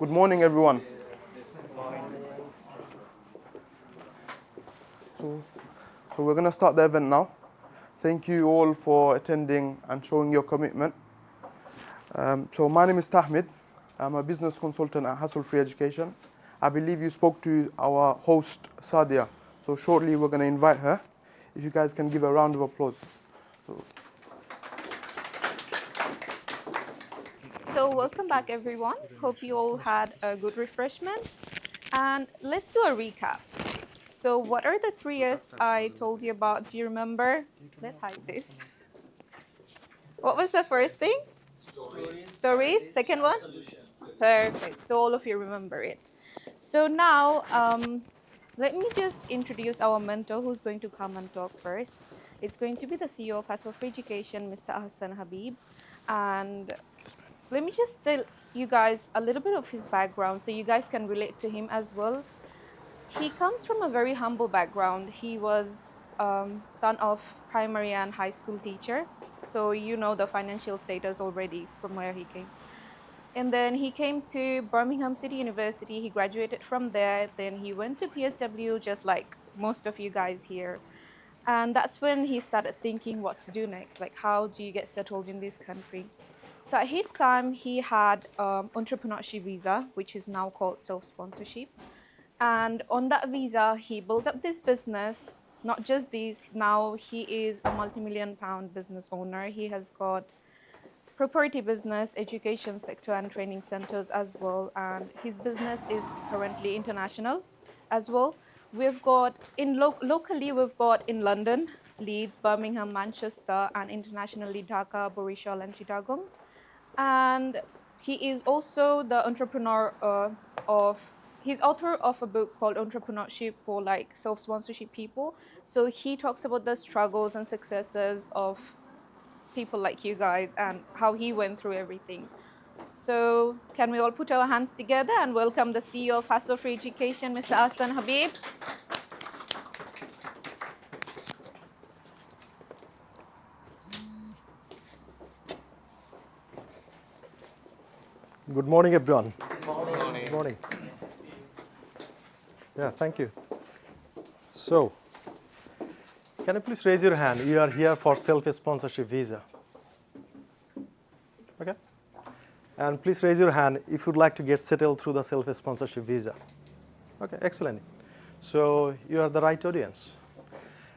Good morning, everyone. So we're going to start the event now. Thank you all for attending and showing your commitment. So my name is Tahmid. I'm a business consultant at Hassle-Free Education. I believe you spoke to our host, Sadia. So shortly we're going to invite her. If you guys can give a round of applause. So welcome back, everyone. Hope you all had a good refreshment. And let's do a recap. So what are the 3 S's I told you about? Do you remember? Let's hide this. What was the first thing? Stories. Second one? Perfect. So all of you remember it. So now, let me just introduce our mentor who's going to come and talk first. It's going to be the CEO of Hassle-Free Education, Mr. Hassan Habib. And let me just tell you guys a little bit of his background so you guys can relate to him as well. He comes from a very humble background. He was son of primary and high school teacher. So you know the financial status already from where he came. And then he came to Birmingham City University. He graduated from there. Then he went to PSW, just like most of you guys here. And that's when he started thinking what to do next. Like, how do you get settled in this country? So at his time, he had entrepreneurship visa, which is now called self-sponsorship. And on that visa, he built up this business. Not just this, now he is a multi-million-pound business owner. He has got property business, education sector, and training centers as well. And his business is currently international as well. We've got locally, we've got in London, Leeds, Birmingham, Manchester, and internationally Dhaka, Borishal, and Chittagong. And he is also the he's author of a book called Entrepreneurship for like self-sponsorship people. So he talks about the struggles and successes of people like you guys and how he went through everything. So can we all put our hands together and welcome the CEO of Hassle-Free Education, Mr. Hassan Habib. Good morning, everyone. Good morning. Yeah, thank you. So, can you please raise your hand? You are here for self-sponsorship visa. Okay. And please raise your hand if you'd like to get settled through the self-sponsorship visa. Okay, excellent. So, you are the right audience.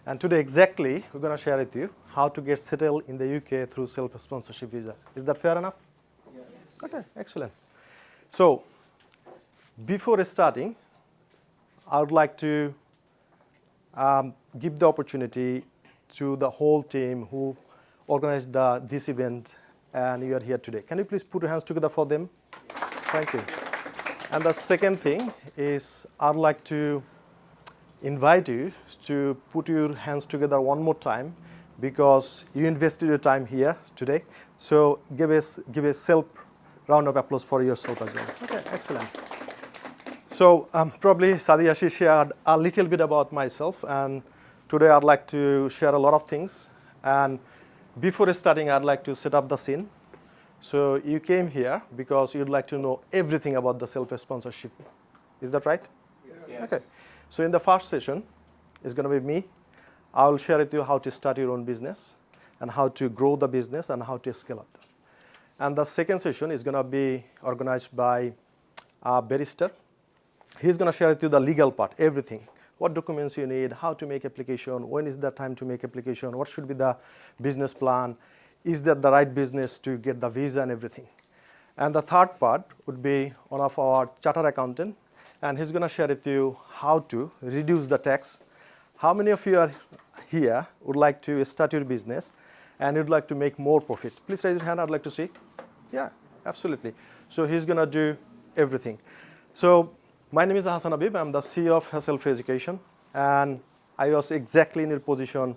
And today, exactly, we're going to share with you how to get settled in the UK through self-sponsorship visa. Is that fair enough? Okay, excellent. So, before starting, I would like to give the opportunity to the whole team who organized this event, and you are here today. Can you please put your hands together for them? Thank you. And the second thing is I'd like to invite you to put your hands together one more time because you invested your time here today. So give a self round of applause for yourself as well. Okay, excellent. So probably Sadia shared a little bit about myself, and today I'd like to share a lot of things. And before starting, I'd like to set up the scene. So you came here because you'd like to know everything about the self-sponsorship. Is that right? Yes. Okay. So in the first session, it's going to be me. I will share with you how to start your own business and how to grow the business and how to scale up. And the second session is going to be organized by a barrister. He's going to share with you the legal part, everything. What documents you need, how to make application, when is the time to make application, what should be the business plan, is that the right business to get the visa and everything. And the third part would be one of our chartered accountant, and he's going to share with you how to reduce the tax. How many of you are here would like to start your business and you'd like to make more profit? Please raise your hand, I'd like to see. Yeah, absolutely. So he's going to do everything. So my name is Hassan Habib. I'm the CEO of Hassle-Free Education. And I was exactly in your position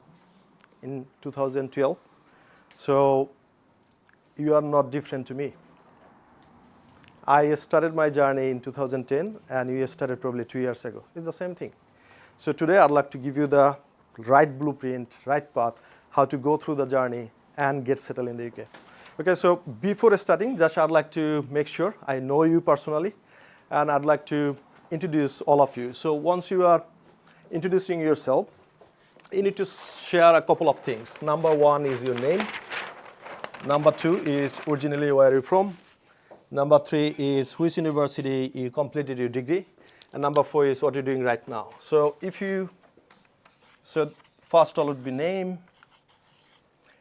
in 2012. So you are not different to me. I started my journey in 2010, and you started probably 2 years ago. It's the same thing. So today I'd like to give you the right blueprint, right path, how to go through the journey and get settled in the UK. Okay, so before starting, just I'd like to make sure I know you personally and I'd like to introduce all of you. So once you are introducing yourself, you need to share a couple of things. Number one is your name. Number two is originally where you're from. Number three is which university you completed your degree. And number four is what you're doing right now. So first all would be name,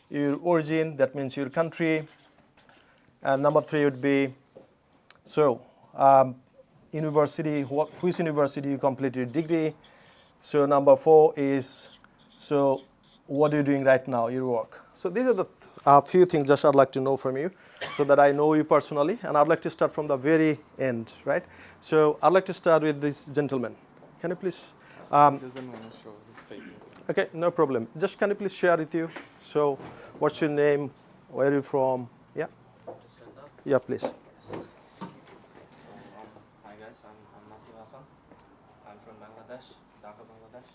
your origin, that means your country. And number three would be, university, which university you completed your degree. So number four is, so what are you doing right now, your work. So these are the few things just I'd like to know from you so that I know you personally. And I'd like to start from the very end, right? So I'd like to start with this gentleman. Can you please? He doesn't want to show his face. Okay, no problem. Just can you please share with you? So what's your name? Where are you from? Yeah? Yeah, please. Hi guys, I'm Nasir Hassan. I'm from Bangladesh, Dhaka, Bangladesh.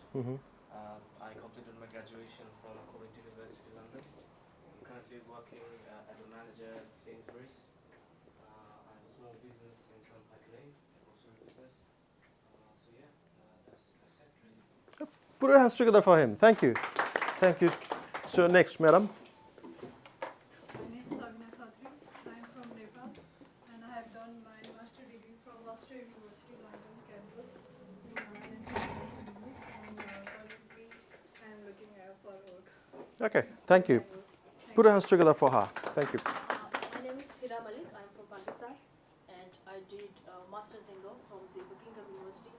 I completed my graduation from Coventry University, London. I'm currently working as a manager at Sainsbury's. I have a small business in Park Lane, a grocery business. That's it really. Put your hands together for him. Thank you. Thank you. So next, madam. My name is Sabina Khatri. I am from Nepal and I have done my master degree from Gloucester University, London campus in English, and currently I am looking for work. Okay, thank you. Put your hands together for her. Thank you. My name is Hira Malik. I'm from Pakistan and I did Master's in Law from the Buckingham University.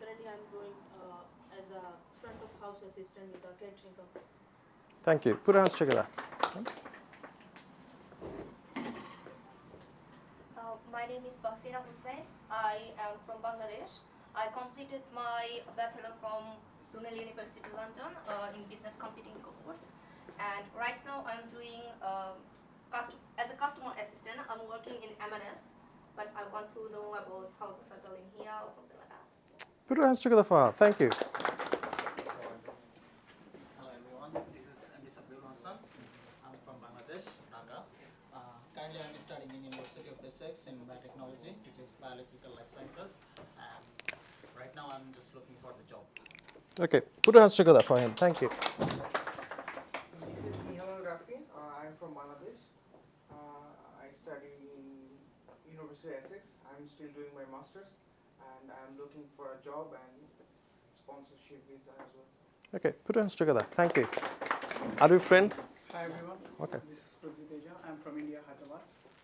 Currently I'm going as a front of house assistant with a catering company. Thank you. Put your hands together. My name is Baksina Hussain. I am from Bangladesh. I completed my bachelor from Brunel University, London in business computing course. And right now I'm doing as a customer assistant. I'm working in M&S, but I want to know about how to settle in here or something like that. Put your hands together for her. Thank you. Hello everyone, this is MD Sabir Hassan. I'm from Bangladesh, Dhaka. Currently I'm studying in University of Essex in biotechnology, which is biological life sciences. And right now I'm just looking for the job. Okay, put your hands together for him. Thank you. This is Nihal Rafi. I'm from Bangladesh. I study in University of Essex. I'm still doing my master's and I'm looking for a job and sponsorship visa as well. Okay, put your hands together. Thank you. Are you friends? Hi everyone. Okay. This is Prithvi Teja. I'm from India, Hyderabad.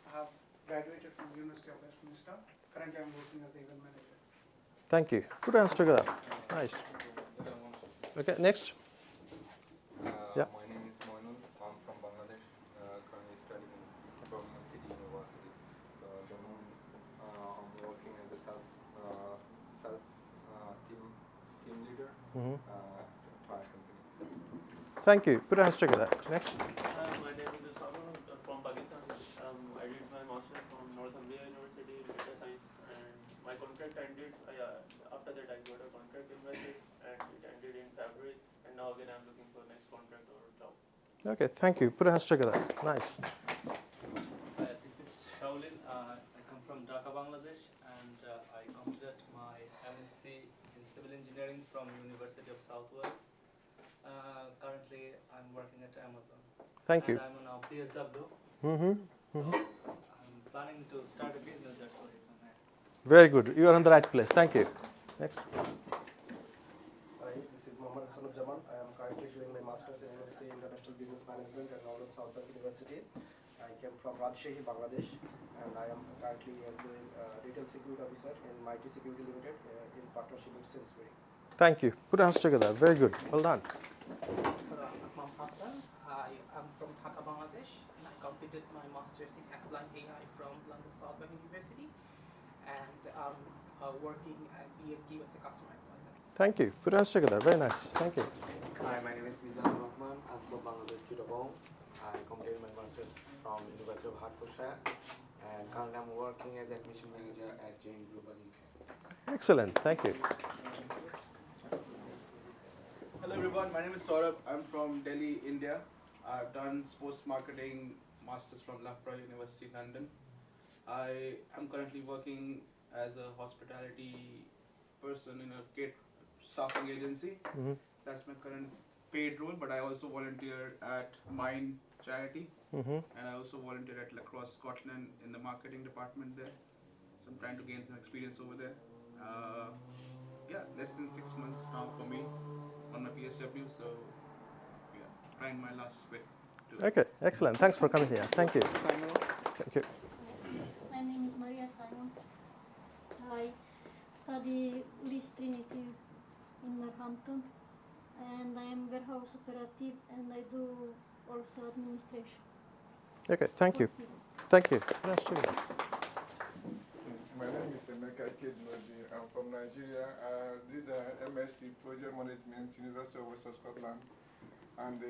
I have graduated from University of Westminster. Currently I'm working as event manager. Thank you. Put your hands together. Nice. Okay, next. Yeah. My name is Moinul. I'm from Bangladesh. Currently studying in Birmingham City University. So at the moment, I'm working as a sales team leader at a fire company. Thank you. Put your hands together. Next. My name is Isama. I'm from Pakistan. I did my master's from Northumbria University in data science, and my contract ended. After that, I got a contract in Brazil, and it ended in February. And now again, I'm looking for next contract or job. Okay, thank you. Put your hands together. Nice. This is Shaulin. I come from Dhaka, Bangladesh, and I completed my MSc in Civil Engineering from University of South Wales. Currently, I'm working at Amazon. Thank you. I'm on a PSW. I'm planning to start a business. That's why I'm here. Very good. You are in the right place. Thank you. Next. Hi, this is Mohammad Hassanujaman. I am currently doing my master's in MSc International Business Management at Northern South Bank University. I came from Rajshahi, Bangladesh, and I am currently doing retail security officer in Mighty Security Limited in partnership with Sainsbury. Thank you. Put your hands together. Very good. Well done. Akmal Hassan. I am from Dhaka, Bangladesh, and I completed my master's in applied AI from London South Bank University, and I'm working at E&Q as a customer advisor. Thank you. Put your hands together. Very nice. Thank you. Hi, my name is Mizanur Rahman. I'm from Bangladesh, Chittagong. I completed my master's from University of Hertfordshire, and currently I'm working as admission manager at Jane Global UK. Excellent. Thank you. Hello everyone, my name is Saurabh. I'm from Delhi, India. I've done sports marketing masters from Loughborough University, London. I am currently working as a hospitality person in a staffing agency. Mhm. That's my current paid role, but I also volunteer at Mind Charity, Mhm. and I also volunteer at Lacrosse, Scotland in the marketing department there. So I'm trying to gain some experience over there. Yeah, less than 6 months now for me on my PSW, so yeah, trying my last bit to. Okay, excellent. Thanks for coming here. Thank you. Thank you. My name is Maria Simon. I study Leeds Trinity in Northampton, and I am warehouse operative, and I do also administration. Okay, thank you. Proceed. Thank you. Nice to meet you. My name is Emeka Kednodi. I'm from Nigeria. I did an MSc Project Management, University of Western Scotland, and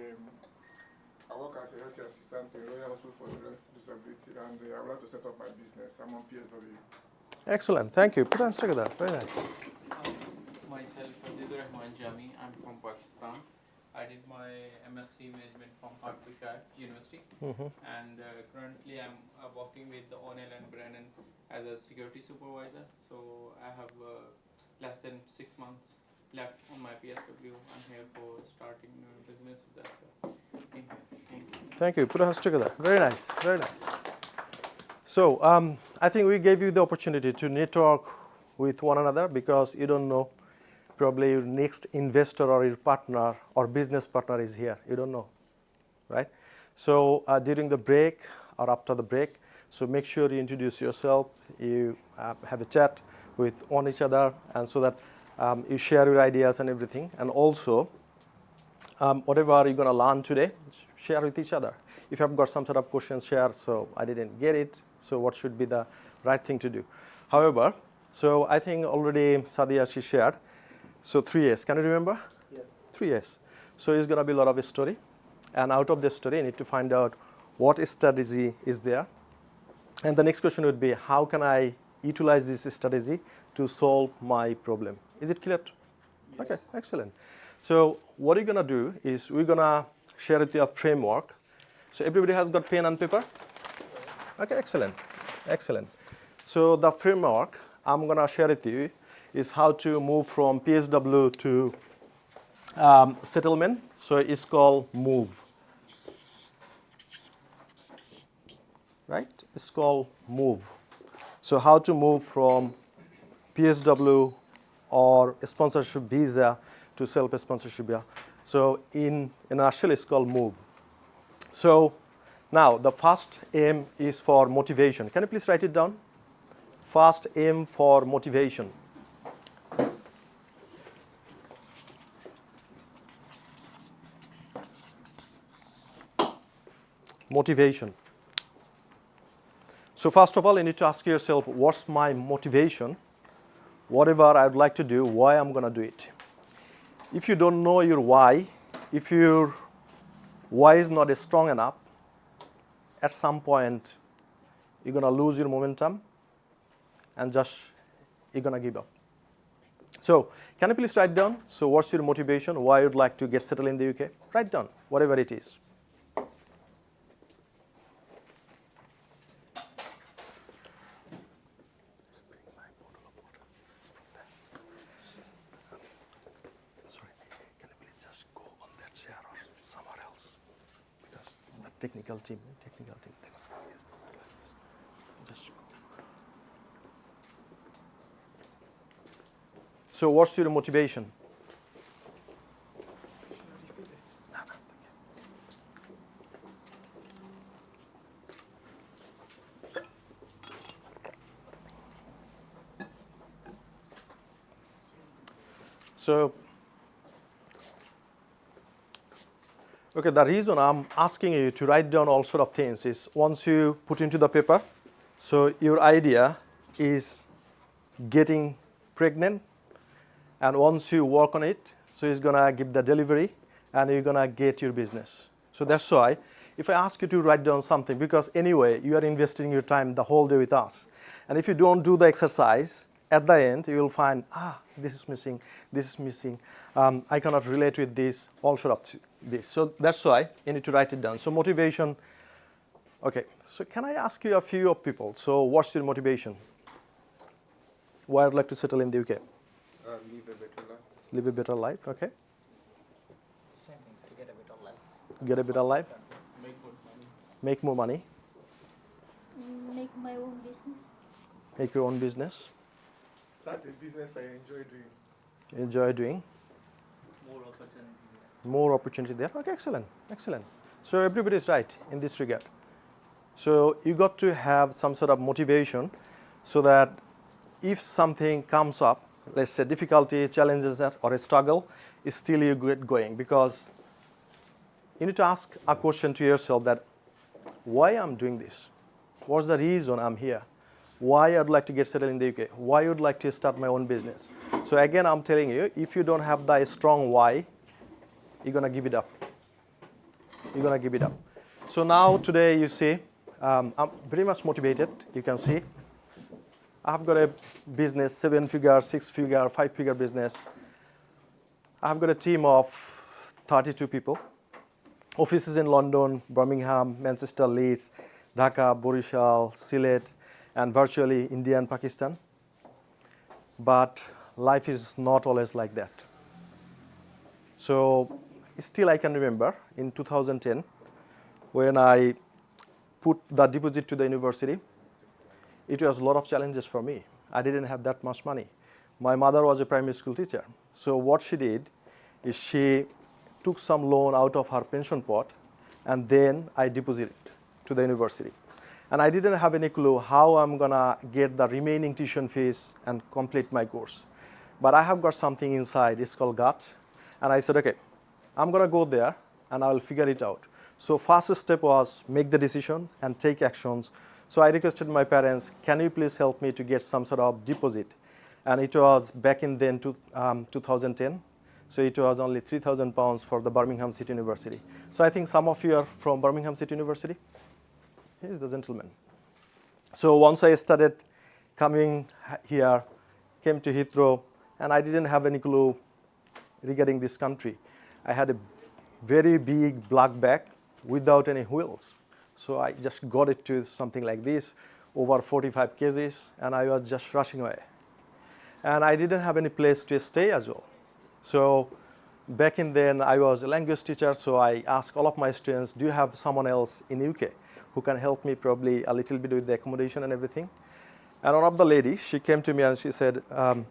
I work as a healthcare assistant in Royal Hospital for Disability, and I would like to set up my business. I'm on PSW. Excellent. Thank you. Put hands together. Very nice. Myself, Azidur Rahman Jami. I'm from Pakistan. I did my MSc Management from Hertfordshire University, and currently I'm working with the O'Neill and Brennan as a security supervisor. So I have less than 6 months left on my PSW. I'm here for starting business with that. So thank you. Thank you. Put hands together. Very nice. Very nice. So I think we gave you the opportunity to network with one another because you don't know, probably your next investor or your partner or business partner is here. You don't know, right? So during the break or after the break, so make sure you introduce yourself, you have a chat with each other, and so that you share your ideas and everything. And also, whatever you're going to learn today, share with each other. If you have got some sort of questions, share. So I didn't get it. So what should be the right thing to do? However, so I think already Sadia, she shared. So 3 As, can you remember? Yeah. 3 As. So it's going to be a lot of a story. And out of the story, you need to find out what strategy is there. And the next question would be, how can I utilize this strategy to solve my problem? Is it clear? Yes. Okay, excellent. So what we're going to do is we're going to share with you a framework. So everybody has got pen and paper? Okay, excellent. Excellent. So the framework I'm going to share with you is how to move from PSW to settlement. So it's called MOVE. Right? It's called MOVE. So how to move from PSW or sponsorship visa to self-sponsorship visa. So in a nutshell, it's called MOVE. So now the first aim is for motivation. Can you please write it down? First aim for motivation. Motivation. So first of all, you need to ask yourself, what's my motivation? Whatever I would like to do, why I'm going to do it. If you don't know your why, if your why is not strong enough, at some point, you're going to lose your momentum and just you're going to give up. So can you please write down, so what's your motivation, why you'd like to get settled in the UK? Write down, whatever it is. Technical team. Just so what's your motivation? So okay, the reason I'm asking you to write down all sort of things is once you put into the paper, so your idea is getting pregnant, and once you work on it, so it's gonna give the delivery and you're gonna get your business. So that's why if I ask you to write down something, because anyway, you are investing your time the whole day with us. And if you don't do the exercise, at the end, you will find, this is missing, I cannot relate with this, all sort of this. So that's why you need to write it down. So motivation, okay. So can I ask you a few of people, so what's your motivation? why I'd like to settle in the UK? Live a better life. Live a better life, okay. Same thing, to get a better life. Get a better life. Make good money. Make more money. Make my own business. Make your own business. Start a business I enjoy doing. Enjoy doing. More opportunity. More opportunity there. Okay, excellent, excellent. So everybody is right in this regard. So you got to have some sort of motivation so that if something comes up, let's say difficulty, challenges or a struggle, still you get going, because you need to ask a question to yourself that why I'm doing this? What's the reason I'm here? Why I'd like to get settled in the UK? Why I would like to start my own business? So again, I'm telling you, if you don't have the strong why, you're going to give it up. You're going to give it up. So now today you see, I'm very much motivated. You can see I've got a business, 7-figure, 6-figure, 5-figure business. I've got a team of 32 people. Offices in London, Birmingham, Manchester, Leeds, Dhaka, Borishal, Sylhet, and virtually India and Pakistan. But life is not always like that. So still I can remember in 2010 when I put the deposit to the university, it was a lot of challenges for me. I didn't have that much money. My mother was a primary school teacher. So what she did is she took some loan out of her pension pot, and then I deposited to the university. And I didn't have any clue how I'm going to get the remaining tuition fees and complete my course. But I have got something inside, it's called gut. And I said, okay, I'm going to go there and I'll figure it out. So first step was make the decision and take actions. So I requested my parents, can you please help me to get some sort of deposit? And it was back in then 2010. So it was only £3,000 for the Birmingham City University. So I think some of you are from Birmingham City University. Here's the gentleman. So once I started coming here, came to Heathrow, and I didn't have any clue regarding this country. I had a very big black bag without any wheels. So I just got it to something like this, over 45 kgs, and I was just rushing away. And I didn't have any place to stay as well. So back in then, I was a language teacher, so I asked all of my students, do you have someone else in UK who can help me probably a little bit with the accommodation and everything? And one of the ladies, she came to me and she said, I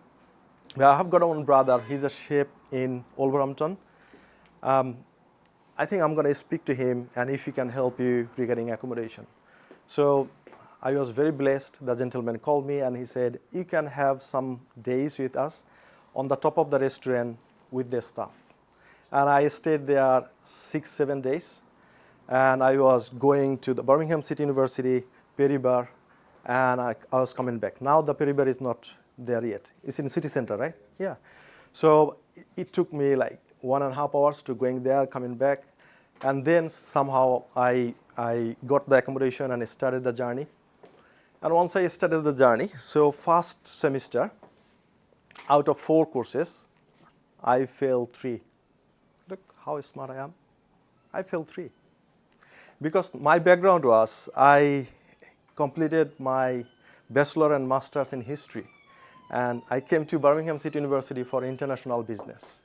have got one brother, he's a chef in Wolverhampton. I think I'm going to speak to him and if he can help you regarding accommodation. So I was very blessed. The gentleman called me and he said, you can have some days with us on the top of the restaurant with the staff. And I stayed there 6-7 days. And I was going to the Birmingham City University, Perry Bar, and I was coming back. Now the Perry Bar is not there yet. It's in city center, right? Yeah. So it took me like 1.5 hours to going there, coming back. And then somehow I got the accommodation and I started the journey. And once I started the journey, so first semester, out of 4 courses, I failed 3. Look how smart I am. I failed 3. Because my background was, I completed my bachelor and master's in history. And I came to Birmingham City University for international business.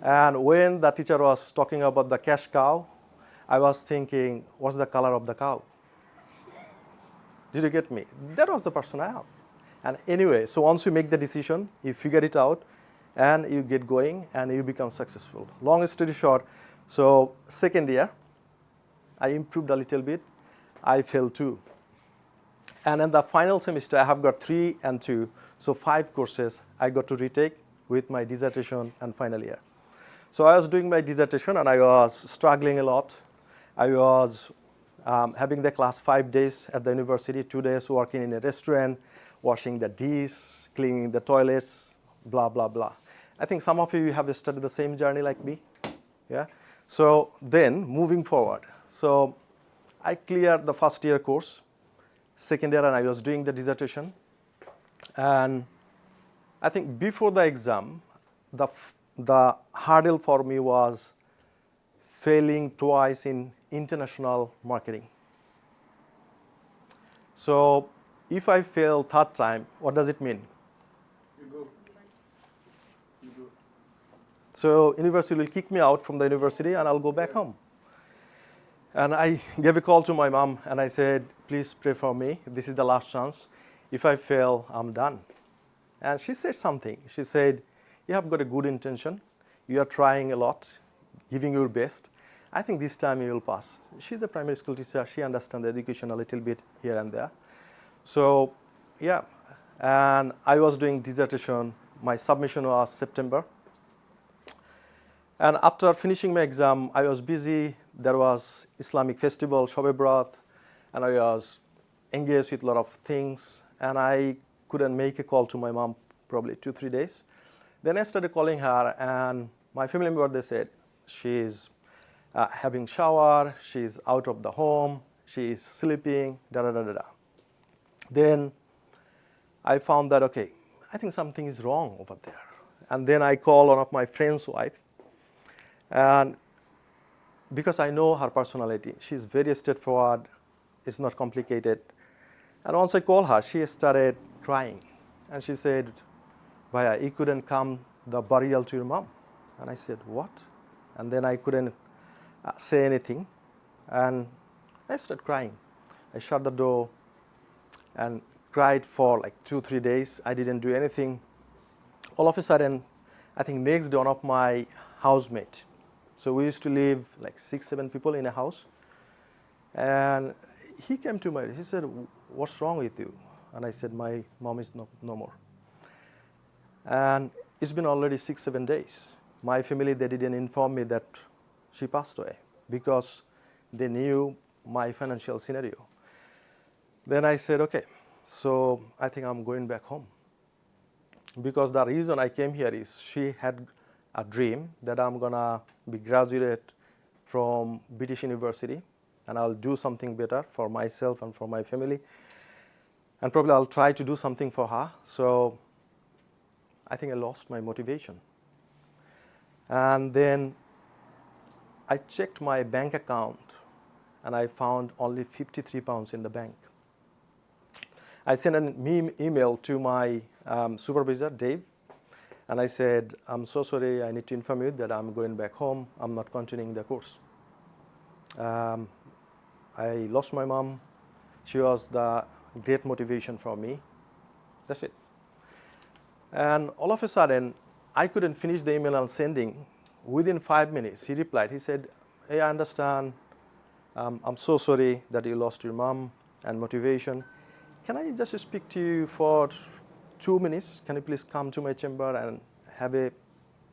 And when the teacher was talking about the cash cow, I was thinking, what's the color of the cow? Did you get me? That was the person I am. And anyway, so once you make the decision, you figure it out, and you get going, and you become successful. Long story short, so second year, I improved a little bit. I failed 2. And in the final semester, I have got 3 and 2. So 5 courses I got to retake with my dissertation and final year. So I was doing my dissertation and I was struggling a lot. I was having the class 5 days at the university, 2 days working in a restaurant, washing the dish, cleaning the toilets, blah, blah, blah. I think some of you have started the same journey like me. Yeah. So then moving forward. So I cleared the first year course, second year, and I was doing the dissertation. And I think before the exam, the hurdle for me was failing twice in international marketing. So if I fail 3rd time, what does it mean? So university will kick me out from the university and I'll go back home. And I gave a call to my mom and I said, please pray for me. This is the last chance. If I fail, I'm done. And she said something. She said, you have got a good intention. You are trying a lot, giving your best. I think this time you will pass. She's a primary school teacher. She understands the education a little bit here and there. So, yeah. And I was doing dissertation. My submission was September. And after finishing my exam, I was busy. There was Islamic festival, Shobe Brat, and I was engaged with a lot of things. And I couldn't make a call to my mom probably 2-3 days. Then I started calling her, and my family member, they said, she's having shower, she's out of the home, she is sleeping, da-da-da-da-da. Then I found that, okay, I think something is wrong over there. And then I called one of my friend's wife. And because I know her personality, she's very straightforward, it's not complicated. And once I called her, she started crying. And she said, Bhaiya, you couldn't come the burial to your mom. And I said, what? And then I couldn't say anything. And I started crying. I shut the door and cried for like 2-3 days. I didn't do anything. All of a sudden, I think next day, one of my housemates. So we used to live like 6-7 people in a house. And he came to me, he said, what's wrong with you? And I said, my mom is no more. And it's been already 6-7 days. My family, they didn't inform me that she passed away because they knew my financial scenario. Then I said, okay, so I think I'm going back home. Because the reason I came here is she had a dream that I'm gonna be graduated from British University and I'll do something better for myself and for my family. And probably I'll try to do something for her. So I think I lost my motivation. And then I checked my bank account and I found only £53 in the bank. I sent an email to my supervisor, Dave, and I said, I'm so sorry, I need to inform you that I'm going back home. I'm not continuing the course. I lost my mom. She was the great motivation for me. That's it. And all of a sudden, I couldn't finish the email I'm sending. Within 5 minutes, he replied. He said, hey, I understand. I'm so sorry that you lost your mom and motivation. Can I just speak to you for 2 minutes? Can you please come to my chamber and have a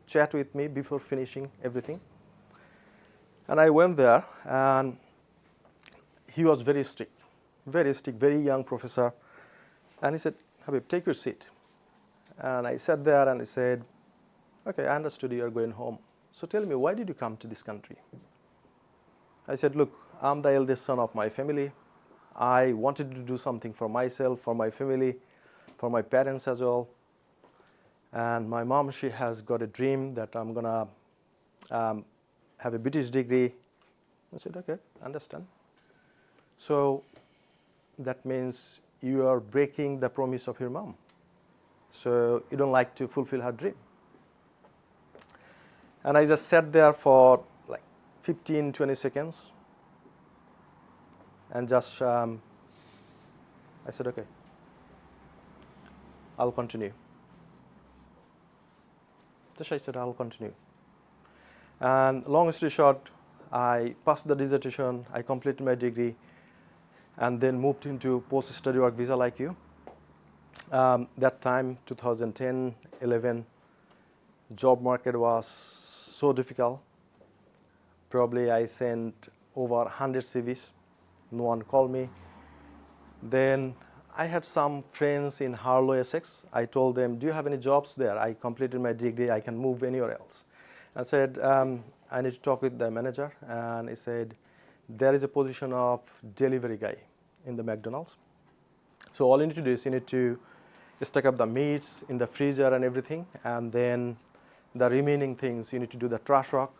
chat with me before finishing everything? And I went there, and he was very strict, very young professor. And he said, Habib, take your seat. And I sat there and he said, okay, I understood you are going home. So tell me, why did you come to this country? I said, look, I'm the eldest son of my family. I wanted to do something for myself, for my family, for my parents as well. And my mom, she has got a dream that I'm going to have a British degree. I said, okay, understand. So that means you are breaking the promise of your mom. So you don't like to fulfill her dream. And I just sat there for like 15-20 seconds. And just, I said, okay, I'll continue. Just I said, I'll continue. And long story short, I passed the dissertation, I completed my degree, and then moved into post-study work visa like you. That time, 2010, 11, job market was so difficult. Probably I sent over 100 CVs. No one called me. Then I had some friends in Harlow, Essex. I told them, do you have any jobs there? I completed my degree, I can move anywhere else. I said, I need to talk with the manager. And he said, there is a position of delivery guy in the McDonald's. So all you need to do is you need to stack up the meats in the freezer and everything. And then the remaining things, you need to do the trash work.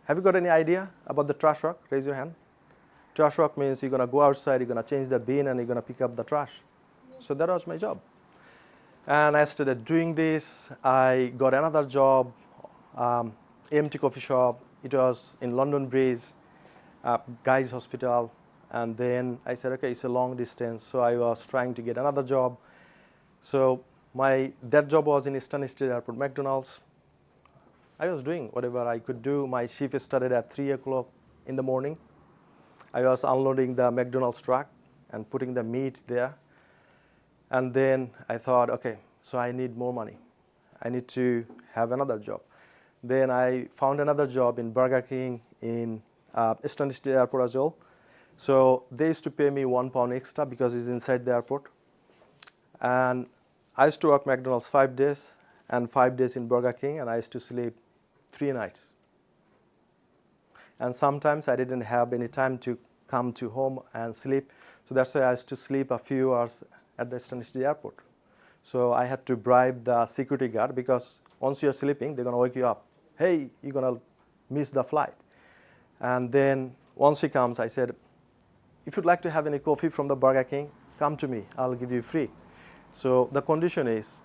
Have you got any idea about the trash work? Raise your hand. Trash work means you're going to go outside, you're going to change the bin, and you're going to pick up the trash. So that was my job. And I started doing this. I got another job empty coffee shop. It was in London Bridge, Guy's Hospital. And then I said, okay, it's a long distance. So I was trying to get another job. So that job was in Stansted Airport, McDonald's. I was doing whatever I could do. My shift started at 3 o'clock in the morning. I was unloading the McDonald's truck and putting the meat there. And then I thought, okay, so I need more money. I need to have another job. Then I found another job in Burger King in Stansted Airport as well. So they used to pay me £1 extra because it's inside the airport. And I used to work McDonald's 5 days and 5 days in Burger King, and I used to sleep 3 nights. And sometimes I didn't have any time to come to home and sleep. So that's why I used to sleep a few hours at the Stansted Airport. So I had to bribe the security guard because once you're sleeping, they're going to wake you up. Hey, you're going to miss the flight. And then once he comes, I said, if you'd like to have any coffee from the Burger King, come to me. I'll give you free. So the condition is,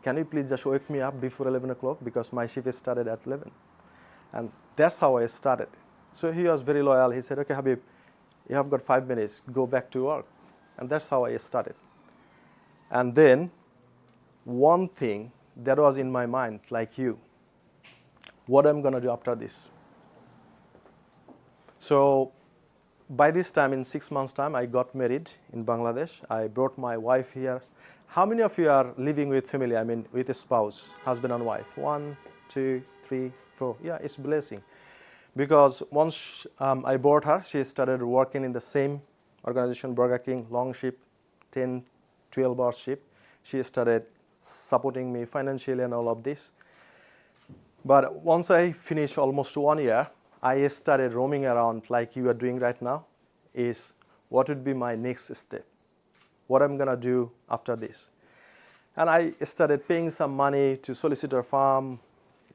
can you please just wake me up before 11 o'clock because my shift started at 11. And that's how I started. So he was very loyal. He said, okay, Habib, you have got 5 minutes. Go back to work. And that's how I started. And then one thing that was in my mind, like you, what I'm going to do after this. So by this time, in 6 months' time, I got married in Bangladesh. I brought my wife here. How many of you are living with family? I mean, with a spouse, husband and wife? 1, 2, 3, 4. Yeah, it's a blessing. Because once I brought her, she started working in the same organization, Burger King, long shift, 10, 12-hour shift. She started supporting me financially and all of this. But once I finished almost 1 year, I started roaming around like you are doing right now, is what would be my next step? What I'm going to do after this? And I started paying some money to solicitor firm,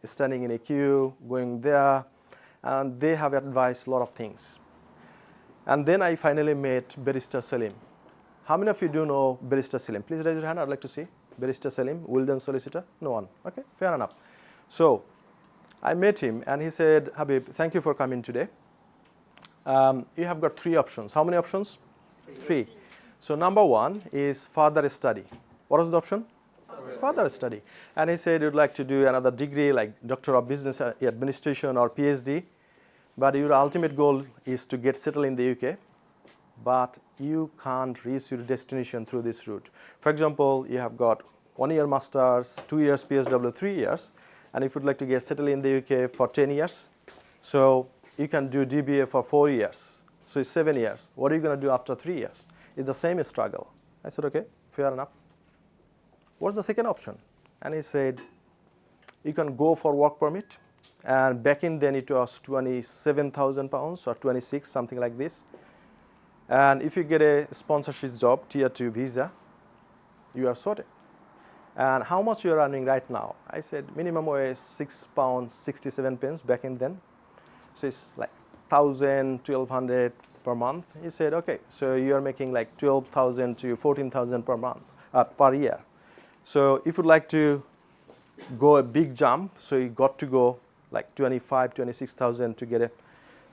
standing in a queue, going there, and they have advised a lot of things. And then I finally met Barrister Salim. How many of you do know Barrister Salim? Please raise your hand. I'd like to see. Barrister Salim, Wilden solicitor? No one. Okay, fair enough. So I met him and he said, Habib, thank you for coming today. You have got 3 options. How many options? 3. So number 1 is further study. What was the option? Further study. And he said you'd like to do another degree like Doctor of Business Administration or PhD, but your ultimate goal is to get settled in the UK, but you can't reach your destination through this route. For example, you have got 1 year master's, 2 years PSW, 3 years, and if you'd like to get settled in the UK for 10 years, so you can do DBA for 4 years. So it's 7 years. What are you going to do after 3 years? It's the same struggle. I said, okay, fair enough. What's the second option? And he said, you can go for work permit. And back in then it was £27,000 or 26, something like this. And if you get a sponsorship job, tier 2 visa, you are sorted. And how much you are earning right now? I said minimum wage £6.67 back in then. So it's like 1,000, 1,200 per month. He said, okay, so you are making like 12,000 to 14,000 per month, per year. So if you'd like to go a big jump, so you got to go like 25, 26,000 to get it.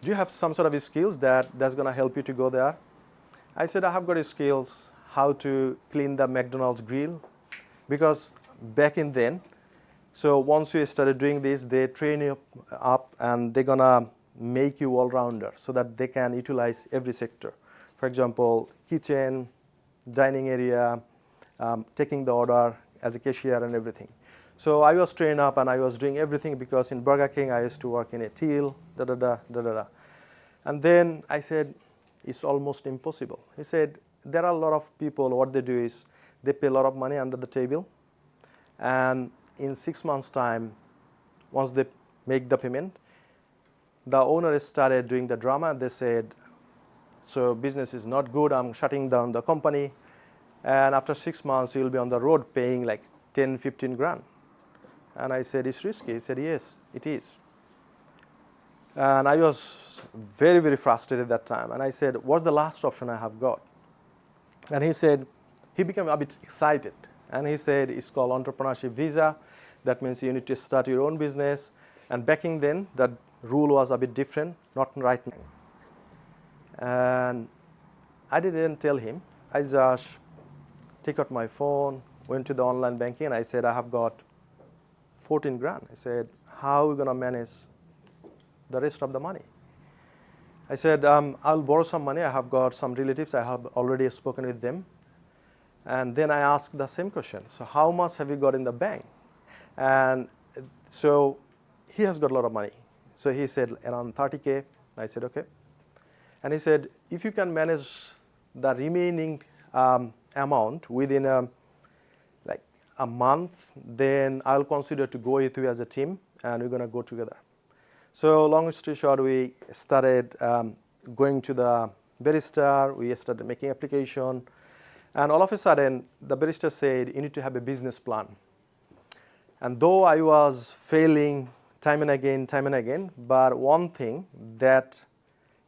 Do you have some sort of skills that's going to help you to go there? I said, I have got skills how to clean the McDonald's grill. Because back in then, so once you started doing this, they train you up and they're going to make you all-rounder so that they can utilize every sector. For example, kitchen, dining area, taking the order as a cashier and everything. So I was trained up and I was doing everything because in Burger King I used to work in a till, And then I said, it's almost impossible. He said, there are a lot of people, what they do is they pay a lot of money under the table. And in 6 months' time, once they make the payment, the owner started doing the drama. They said, so business is not good, I'm shutting down the company. And after 6 months, you'll be on the road paying like 10, 15 grand. And I said, it's risky. He said, yes, it is. And I was very, very frustrated at that time. And I said, what's the last option I have got? And he said, he became a bit excited. And he said, it's called entrepreneurship visa. That means you need to start your own business. And back in then, the rule was a bit different, not right now. And I didn't tell him. I just took out my phone, went to the online banking, and I said, I have got 14 grand. I said, how are we going to manage the rest of the money? I said, I'll borrow some money. I have got some relatives. I have already spoken with them. And then I asked the same question. So how much have you got in the bank? And so he has got a lot of money. So he said around 30K. I said, okay. And he said, if you can manage the remaining amount within like a month, then I'll consider to go with you as a team, and we're going to go together. So long story short, we started going to the barrister. We started making application. And all of a sudden, the barrister said, you need to have a business plan. And though I was failing time and again, but one thing that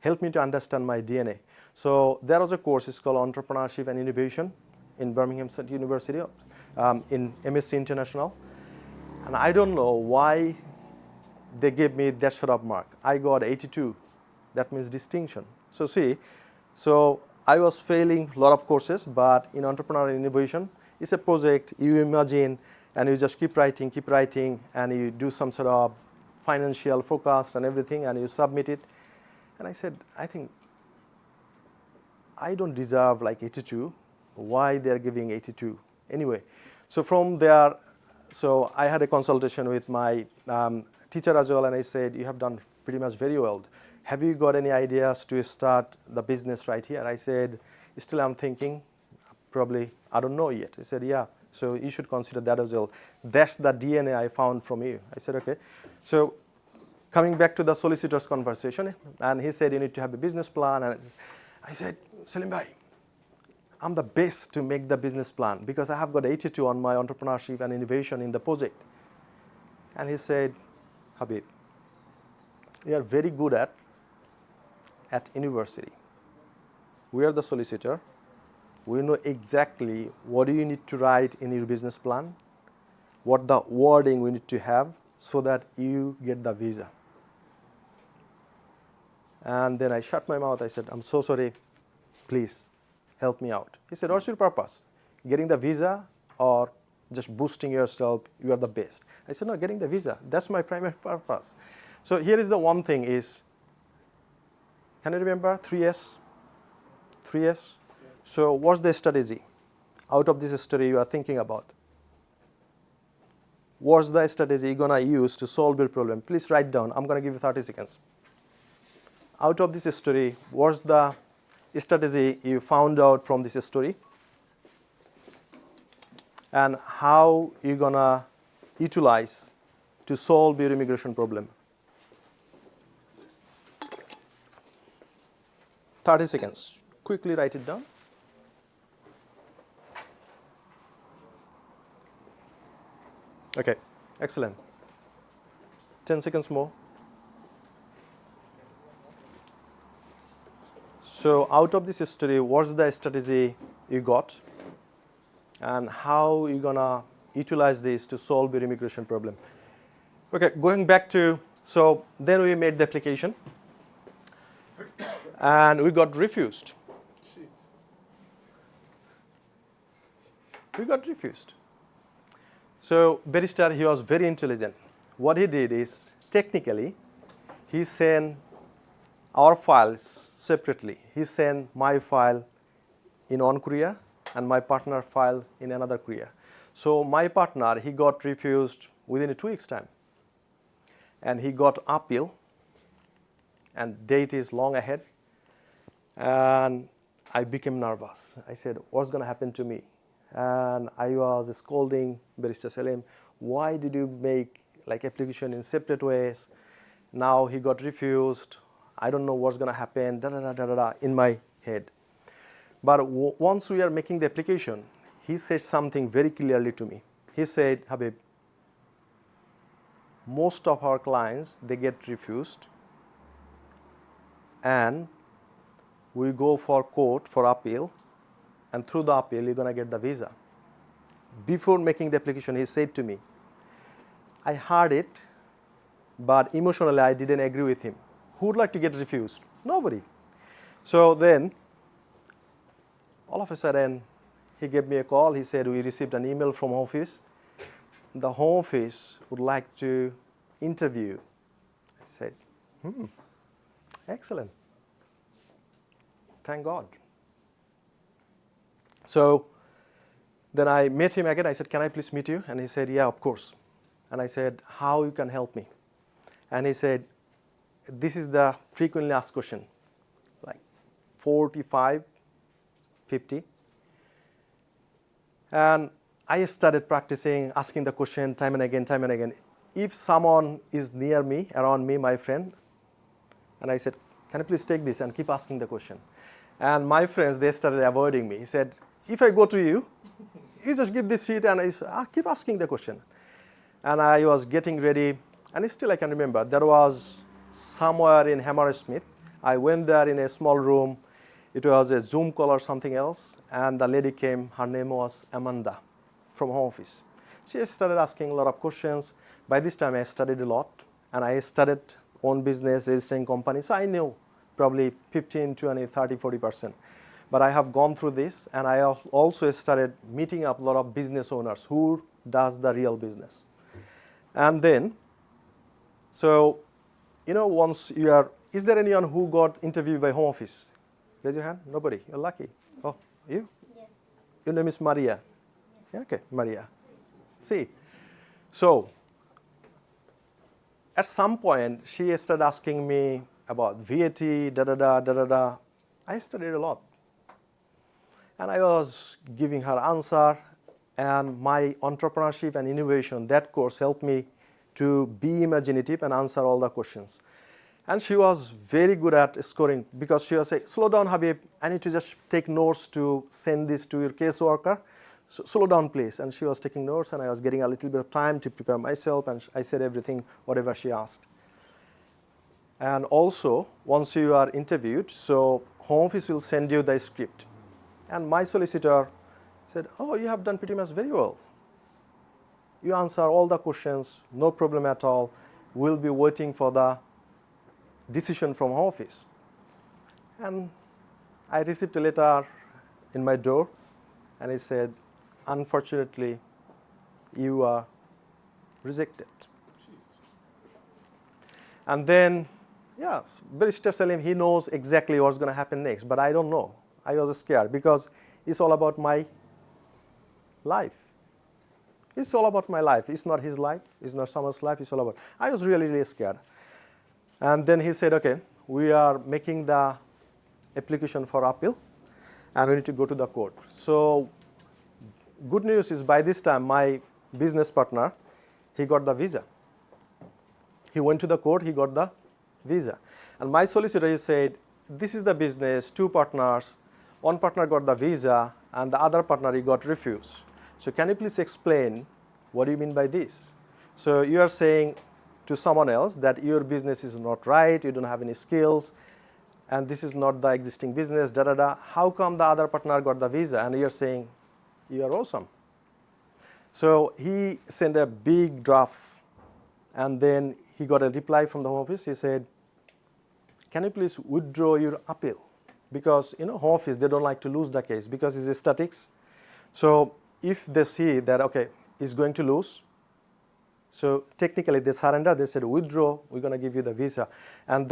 helped me to understand my DNA. So there was a course, it's called Entrepreneurship and Innovation in Birmingham City University, in MSc International. And I don't know why they gave me that sort of mark. I got 82. That means distinction. So see, so I was failing a lot of courses, but in Entrepreneur and Innovation, it's a project you imagine, and you just keep writing, and you do some sort of financial forecast and everything, and you submit it. And I said, I think I don't deserve like 82. Why they're giving 82? Anyway, so from there, so I had a consultation with my teacher as well, and I said, you have done pretty much very well. Have you got any ideas to start the business right here? I said, still I'm thinking, probably, I don't know yet. He said, yeah, so you should consider that as well. That's the DNA I found from you. I said, okay. So coming back to the solicitor's conversation, and he said, you need to have a business plan. And I said, Salim bhai, I'm the best to make the business plan because I have got 82 on my entrepreneurship and innovation in the project. And he said, Habib, you are very good at university. We are the solicitor. We know exactly what do you need to write in your business plan, what the wording we need to have so that you get the visa. And then I shut my mouth. I said, I'm so sorry. Please help me out. He said, what's your purpose? Getting the visa or just boosting yourself? You are the best. I said, no, getting the visa. That's my primary purpose. So here is the one thing is, can you remember 3S? 3S? Yes. So what's the strategy? Out of this story you are thinking about. What's the strategy you're going to use to solve your problem? Please write down. I'm going to give you 30 seconds. Out of this story, what's the strategy you found out from this story? And how you're going to utilize to solve your immigration problem? 30 seconds. Quickly write it down. Okay, excellent. 10 seconds more. So out of this story, what's the strategy you got? And how you're going to utilize this to solve your immigration problem? Okay, going back to, so then we made the application. And we got refused. We got refused. So barrister, he was very intelligent. What he did is, technically, he sent our files separately. He sent my file in one courier and my partner file in another courier. So my partner, he got refused within 2 weeks' time. And he got appeal, and date is long ahead. And I became nervous. I said, what's going to happen to me? And I was scolding Barrister Salim, why did you make like application in separate ways? Now he got refused. I don't know what's going to happen, in my head. But once we are making the application, he said something very clearly to me. He said, Habib, most of our clients, they get refused, and we go for court for appeal, and through the appeal, you're going to get the visa. Before making the application, he said to me, I heard it but emotionally I didn't agree with him. Who would like to get refused? Nobody. So then, all of a sudden, he gave me a call. He said, we received an email from home office. The home office would like to interview. I said, excellent. Thank God. So then I met him again. I said, can I please meet you? And he said, yeah, of course. And I said, how you can help me? And he said, this is the frequently asked question, like 45, 50. And I started practicing asking the question time and again, time and again. If someone is near me, around me, my friend, and I said, can you please take this and keep asking the question? And my friends, they started avoiding me. He said, if I go to you, you just give this sheet and I said, keep asking the question. And I was getting ready, and still I can remember, there was somewhere in Hammersmith. I went there in a small room. It was a Zoom call or something else, and the lady came. Her name was Amanda from home office. She started asking a lot of questions. By this time, I studied a lot, and I started own business, registering company. So I knew probably 15, 20, 30, 40%. But I have gone through this, and I have also started meeting up a lot of business owners who does the real business. And then, so, once you are, is there anyone who got interviewed by home office? Raise your hand. Nobody. You're lucky. Oh, you? Yeah. Your name is Maria. Yeah, okay, Maria. See, so at some point, she started asking me about VAT, da-da-da. I studied a lot. And I was giving her answer, and my entrepreneurship and innovation, that course helped me to be imaginative and answer all the questions. And she was very good at scoring, because she was saying, slow down, Habib, I need to just take notes to send this to your caseworker. So, slow down, please. And she was taking notes, and I was getting a little bit of time to prepare myself, and I said everything, whatever she asked. And also, once you are interviewed, so home office will send you the script. And my solicitor said, oh, you have done pretty much very well. You answer all the questions, no problem at all. We'll be waiting for the decision from home office. And I received a letter in my door, and it said, unfortunately, you are rejected. And then, yeah, Barrister Salim, he knows exactly what's going to happen next, but I don't know. I was scared, because it's all about my life. It's all about my life. It's not his life. It's not someone's life. It's all about. I was really, really scared. And then he said, okay, we are making the application for appeal, and we need to go to the court. So good news is, by this time, my business partner, he got the visa. He went to the court, he got the visa. And my solicitor, he said, this is the business, two partners. One partner got the visa, and the other partner, he got refused. So can you please explain what do you mean by this? So you are saying to someone else that your business is not right, you don't have any skills, and this is not the existing business, da-da-da. How come the other partner got the visa, and you're saying you are awesome? So he sent a big draft, and then he got a reply from the home office. He said, can you please withdraw your appeal? Because, home office, they don't like to lose the case, because it's a statics. So if they see that, okay, he's going to lose, so technically they surrender, they said, withdraw, we're going to give you the visa. And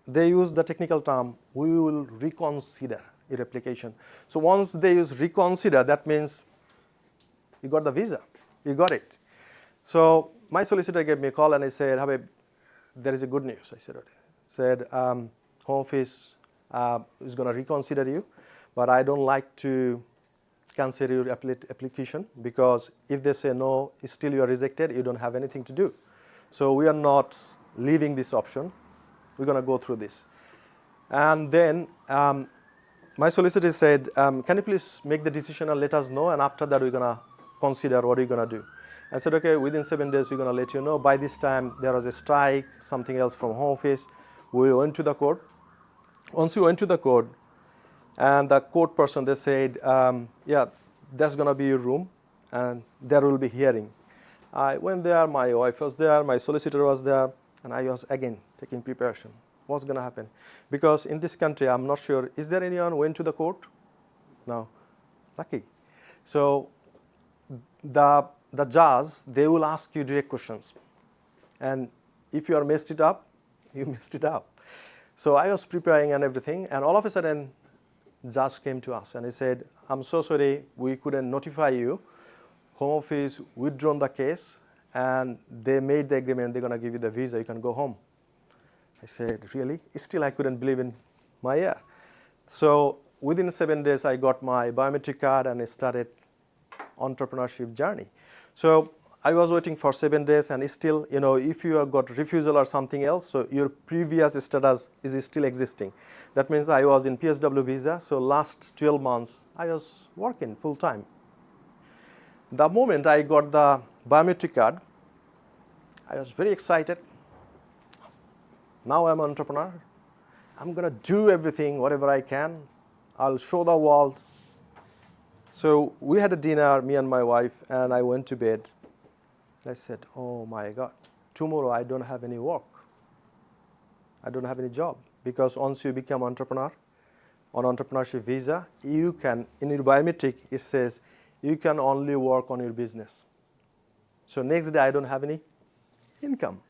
they use the technical term, we will reconsider your application. So once they use reconsider, that means you got the visa, you got it. So my solicitor gave me a call, and I said, Habib, there is a good news. I said, okay. Said, home office is going to reconsider you, but I don't like to cancel your application, because if they say no, still you are rejected, you don't have anything to do. So we are not leaving this option. We're going to go through this. And then my solicitor said, can you please make the decision and let us know, and after that we're going to consider what we're going to do. I said, okay, within 7 days we're going to let you know. By this time there was a strike, something else from home office. We went to the court. Once we went to the court, and the court person, they said, yeah, that's going to be your room, and there will be hearing. I went there, my wife was there, my solicitor was there, And I was again taking preparation. What's going to happen? Because in this country, I'm not sure, is there anyone who went to the court? No. Lucky. So the judge, they will ask you direct questions. And if you are messed it up, you messed it up. So I was preparing and everything, and all of a sudden, judge came to us and he said, I'm so sorry, we couldn't notify you. Home Office withdrawn the case and they made the agreement, they're going to give you the visa, you can go home. I said, really? Still I couldn't believe in my ear. So within 7 days, I got my biometric card and I started entrepreneurship journey. So I was waiting for 7 days, and still, if you have got refusal or something else, so your previous status is still existing. That means I was in PSW visa, so last 12 months, I was working full time. The moment I got the biometric card, I was very excited. Now I'm an entrepreneur. I'm going to do everything, whatever I can. I'll show the world. So we had a dinner, me and my wife, and I went to bed. I said, oh my God, tomorrow I don't have any work. I don't have any job. Because once you become entrepreneur, on entrepreneurship visa, you can, in your biometric, it says, you can only work on your business. So next day I don't have any income.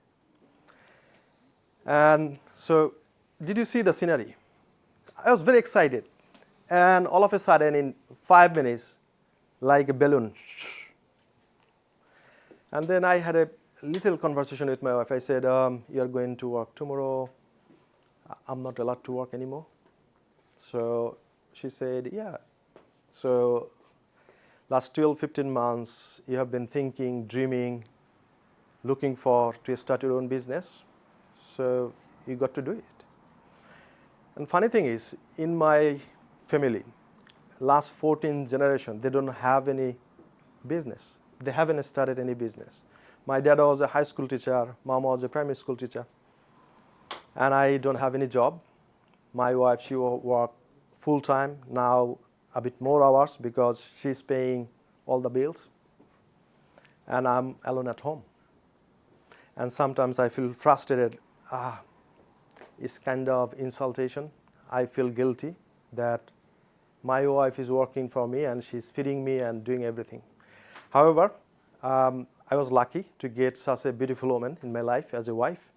And so, did you see the scenery? I was very excited. And all of a sudden, in 5 minutes, like a balloon, and then I had a little conversation with my wife. I said, you are going to work tomorrow. I'm not allowed to work anymore. So she said, yeah. So last 12, 15 months, you have been thinking, dreaming, looking to start your own business. So you got to do it. And funny thing is, in my family, last 14 generations, they don't have any business. They haven't started any business. My dad was a high school teacher, mom was a primary school teacher, and I don't have any job. My wife, she works full time, now a bit more hours because she's paying all the bills, and I'm alone at home. And sometimes I feel frustrated. It's kind of insultation. I feel guilty that my wife is working for me and she's feeding me and doing everything. However, I was lucky to get such a beautiful woman in my life as a wife.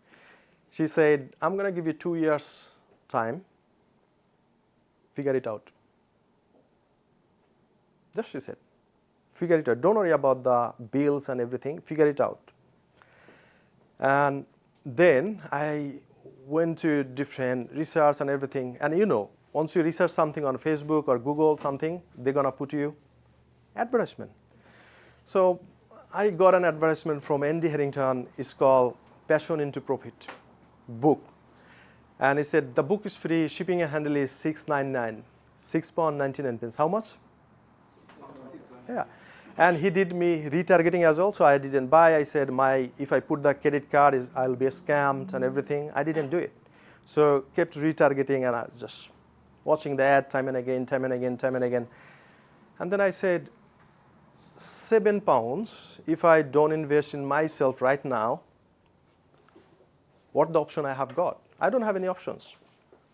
She said, I'm going to give you 2 years time. Figure it out. Just she said, figure it out. Don't worry about the bills and everything. Figure it out. And then I went to different research and everything. And once you research something on Facebook or Google something, they're going to put you advertisement. So I got an advertisement from Andy Harrington. It's called Passion into Profit book. And he said, the book is free, shipping and handling is £6.99, £6.99. How much? Yeah. And he did me retargeting as well, so I didn't buy. I said, if I put the credit card, I'll be scammed and everything. I didn't do it. So kept retargeting, and I was just watching the ad time and again, time and again, time and again. And then I said, £7, if I don't invest in myself right now, what the option I have got? I don't have any options.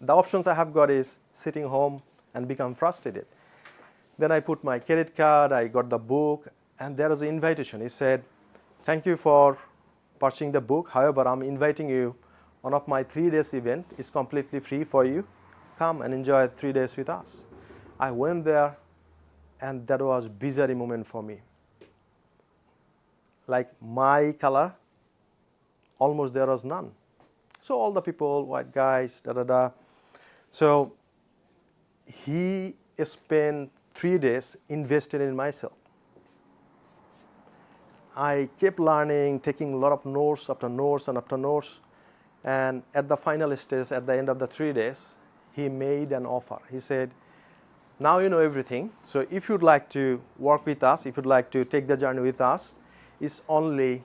The options I have got is sitting home and become frustrated. Then I put my credit card, I got the book, and there was an invitation. He said, thank you for purchasing the book. However, I'm inviting you, one of my 3 days event is completely free for you. Come and enjoy 3 days with us. I went there, and that was a bizarre moment for me. Like my color, almost there was none. So all the people, white guys, So he spent 3 days invested in myself. I kept learning, taking a lot of notes after notes and after notes. And at the final stage, at the end of the 3 days, he made an offer. He said, now you know everything. So if you'd like to work with us, if you'd like to take the journey with us, it's only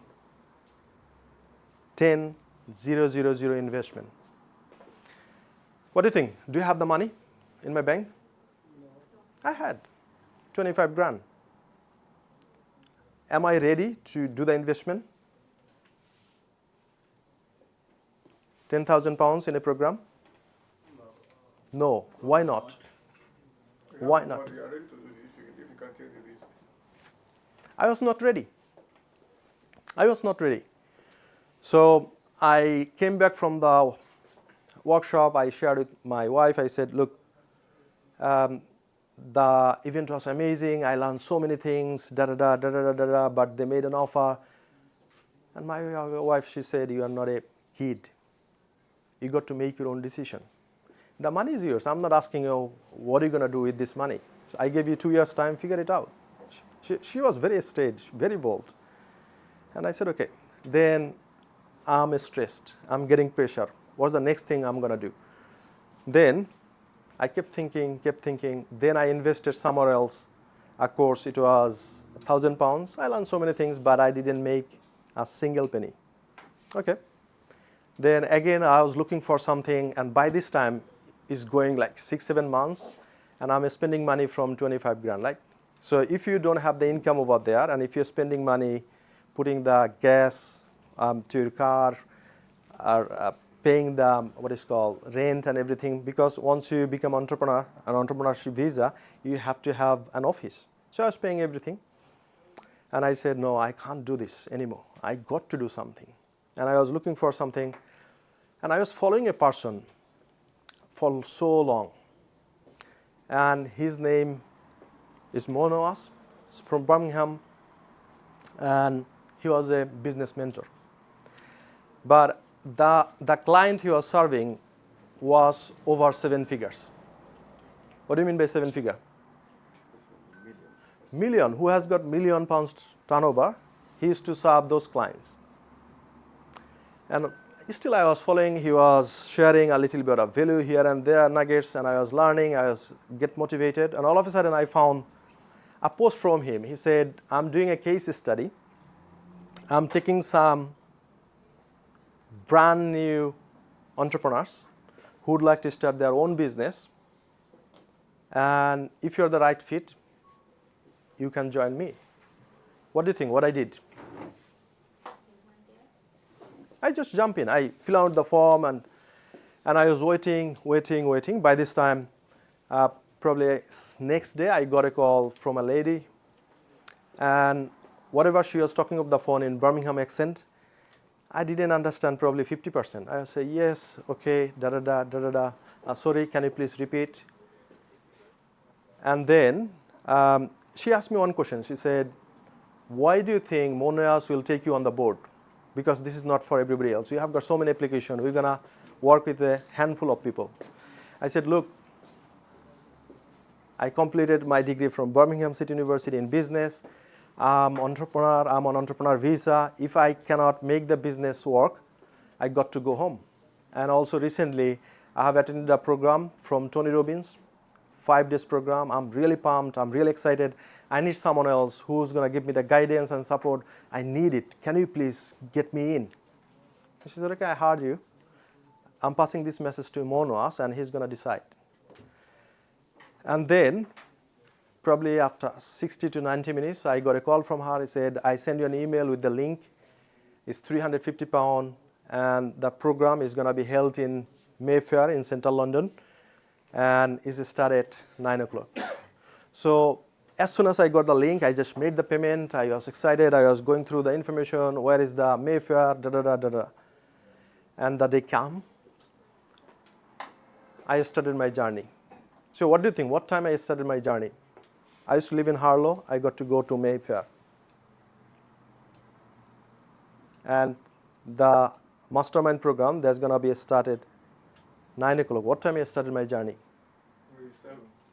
10,000 investment. What do you think? Do you have the money in my bank? No. I had 25 grand. Am I ready to do the investment? 10,000 pounds in a program? No. Why not? Why not? You are ready to do it if you can take the risk. I was not ready. I was not ready. So I came back from the workshop. I shared with my wife. I said, look, the event was amazing. I learned so many things, but they made an offer. And my wife, she said, you are not a kid. You got to make your own decision. The money is yours. I'm not asking you, what are you going to do with this money? So I gave you 2 years' time, figure it out. She was very straight, very bold. And I said, okay. Then I'm stressed. I'm getting pressure. What's the next thing I'm going to do? Then I kept thinking. Then I invested somewhere else. Of course, it was £1,000. I learned so many things, but I didn't make a single penny. Okay. Then again, I was looking for something, and by this time, it's going like 6-7 months, and I'm spending money from 25 grand. Like, so if you don't have the income over there, and if you're spending money, putting the gas to your car, or paying the what is called rent and everything, because once you become entrepreneur, an entrepreneurship visa, you have to have an office. So I was paying everything, and I said, no, I can't do this anymore. I got to do something, and I was looking for something, and I was following a person for so long, and his name is Monoas. He's from Birmingham, and he was a business mentor. But the client he was serving was over 7 figures. What do you mean by 7 figure? Million. Who has got £1 million turnover? He used to serve those clients. And still I was following. He was sharing a little bit of value here and there, nuggets, and I was learning. I was get motivated, and all of a sudden I found a post from him. He said, I'm doing a case study. I'm taking some brand new entrepreneurs who would like to start their own business, and if you're the right fit, you can join me. What do you think? What I did? I just jump in. I fill out the form, and I was waiting. By this time, probably next day, I got a call from a lady, and whatever she was talking on the phone in Birmingham accent, I didn't understand probably 50%. I would say, yes, okay, sorry, can you please repeat? And then she asked me one question. She said, why do you think Monoas will take you on the board? Because this is not for everybody else. We have got so many applications. We're going to work with a handful of people. I said, look, I completed my degree from Birmingham City University in business. I'm entrepreneur. I'm on entrepreneur visa. If I cannot make the business work, I got to go home. And also recently, I have attended a program from Tony Robbins, 5 days program. I'm really pumped. I'm really excited. I need someone else who's going to give me the guidance and support. I need it. Can you please get me in? She said, okay, I heard you. I'm passing this message to Monoas, and he's going to decide. And then, probably after 60 to 90 minutes, I got a call from her. He said, I send you an email with the link. It's £350, and the program is going to be held in Mayfair in central London, and it started at 9 o'clock. So as soon as I got the link, I just made the payment. I was excited. I was going through the information. Where is the Mayfair? And the day came. I started my journey. So what do you think? What time I started my journey? I used to live in Harlow. I got to go to Mayfair. And the mastermind program, there's going to be a start at 9 o'clock. What time I started my journey?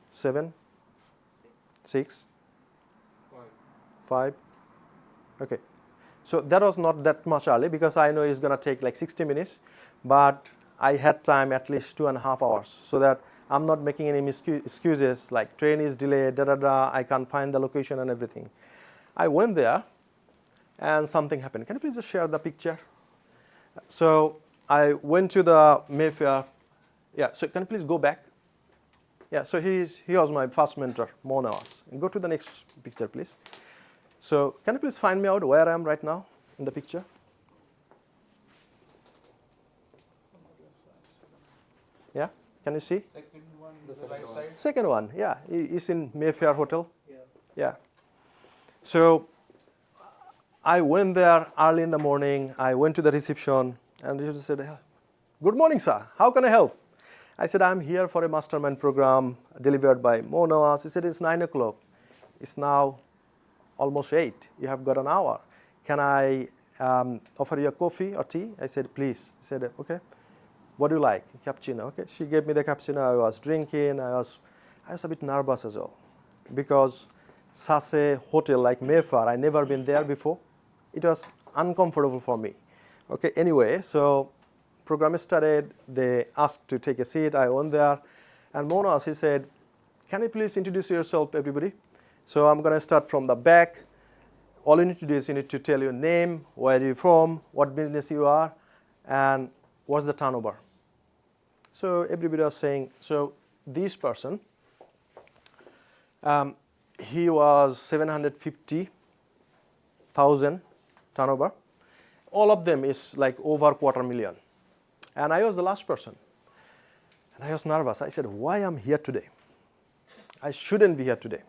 7? 6? 5? Okay. So that was not that much early, because I know it's going to take like 60 minutes. But I had time at least 2.5 hours, so that I'm not making any excuses like train is delayed, I can't find the location and everything. I went there, and something happened. Can you please just share the picture? So I went to the Mayfair. Yeah, so can you please go back? Yeah, so he was my first mentor, Monoas. Go to the next picture, please. So can you please find me out where I am right now in the picture? Yeah, can you see? Second one, the right side. Second one, yeah, is in Mayfair Hotel. Yeah. Yeah. So I went there early in the morning. I went to the reception and they said, "Good morning, sir. How can I help?" I said, "I'm here for a mastermind program delivered by Mona." She said, "It's 9 o'clock. It's now almost 8. You have got an hour. Can I offer you a coffee or tea?" I said, "Please." She said, "Okay. What do you like?" "Cappuccino." Okay. She gave me the cappuccino. I was drinking. I was a bit nervous as well because such a hotel like Mayfair, I never been there before. It was uncomfortable for me. Okay. Anyway, so program started. They asked to take a seat. I went there, and Mona, she said, "Can you please introduce yourself, everybody?" So I'm going to start from the back. All you need to do is you need to tell your name, where you're from, what business you are, and what's the turnover. So everybody was saying, so this person, he was 750,000 turnover. All of them is like over 250,000. And I was the last person. And I was nervous. I said, why am I here today? I shouldn't be here today.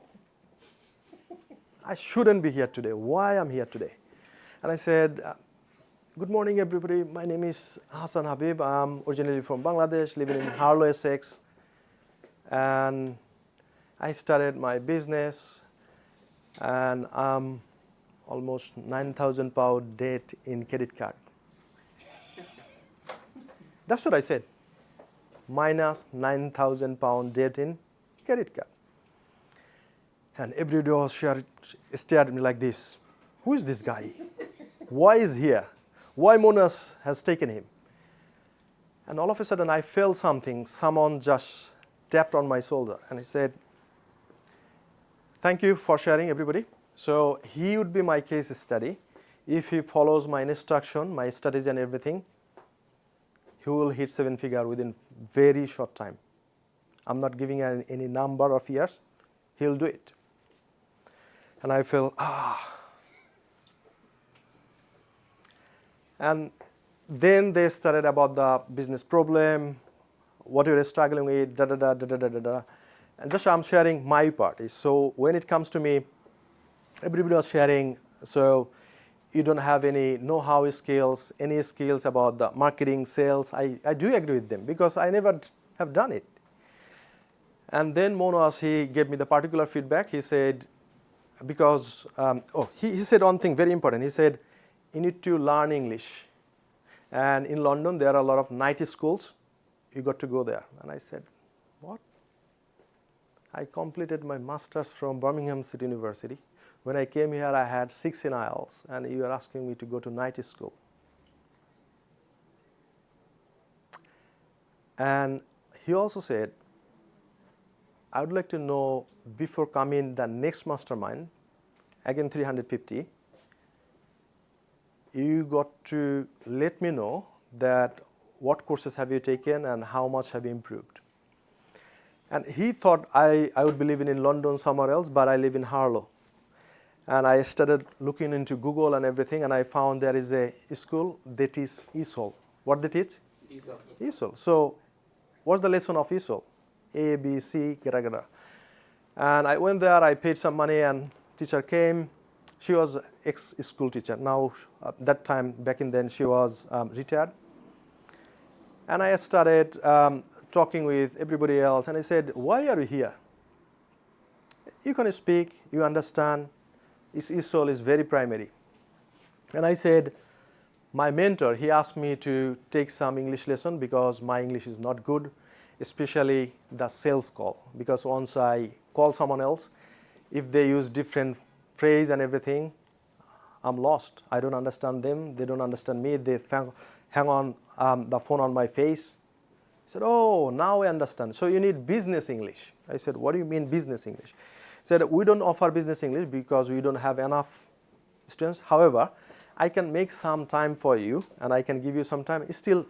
I shouldn't be here today. Why am I here today? And I said, good morning, everybody. My name is Hassan Habib. I'm originally from Bangladesh, living in Harlow, Essex. And I started my business, and I'm almost £9,000 debt in credit card. That's what I said. Minus £9,000 debt in credit card. And everybody was stared at me like this. Who is this guy? Why is he here? Why Monas has taken him? And all of a sudden I felt something. Someone just tapped on my shoulder and he said, thank you for sharing, everybody. So he would be my case study. If he follows my instruction, my strategy and everything, he will hit 7-figure within very short time. I'm not giving any number of years. He'll do it. And I felt, And then they started about the business problem, what you're struggling with, And just I'm sharing my part. So when it comes to me, everybody was sharing, so you don't have any know-how skills, any skills about the marketing, sales. I do agree with them because I never have done it. And then Monas, he gave me the particular feedback. He said, because, he said one thing very important. He said, you need to learn English. And in London, there are a lot of night schools. You got to go there. And I said, what? I completed my master's from Birmingham City University. When I came here, I had 6 in IELTS, and you are asking me to go to night school. And he also said, I would like to know, before coming the next mastermind, again 350, you got to let me know that what courses have you taken and how much have you improved. And he thought I would be living in London somewhere else, but I live in Harlow. And I started looking into Google and everything, and I found there is a school that is ESOL. What they teach? ESOL. So what's the lesson of ESOL? A, B, C, gara. And I went there, I paid some money, and teacher came. She was ex-school teacher. Now, that time, back in then, she was retired. And I started talking with everybody else, and I said, why are you here? You can speak, you understand. ESOL is very primary. And I said, my mentor, he asked me to take some English lesson because my English is not good, especially the sales call. Because once I call someone else, if they use different phrase and everything, I'm lost. I don't understand them. They don't understand me. They hang on the phone on my face. I said, oh, now I understand. So you need business English. I said, what do you mean business English? He said, we don't offer business English because we don't have enough students. However, I can make some time for you and I can give you some time. Still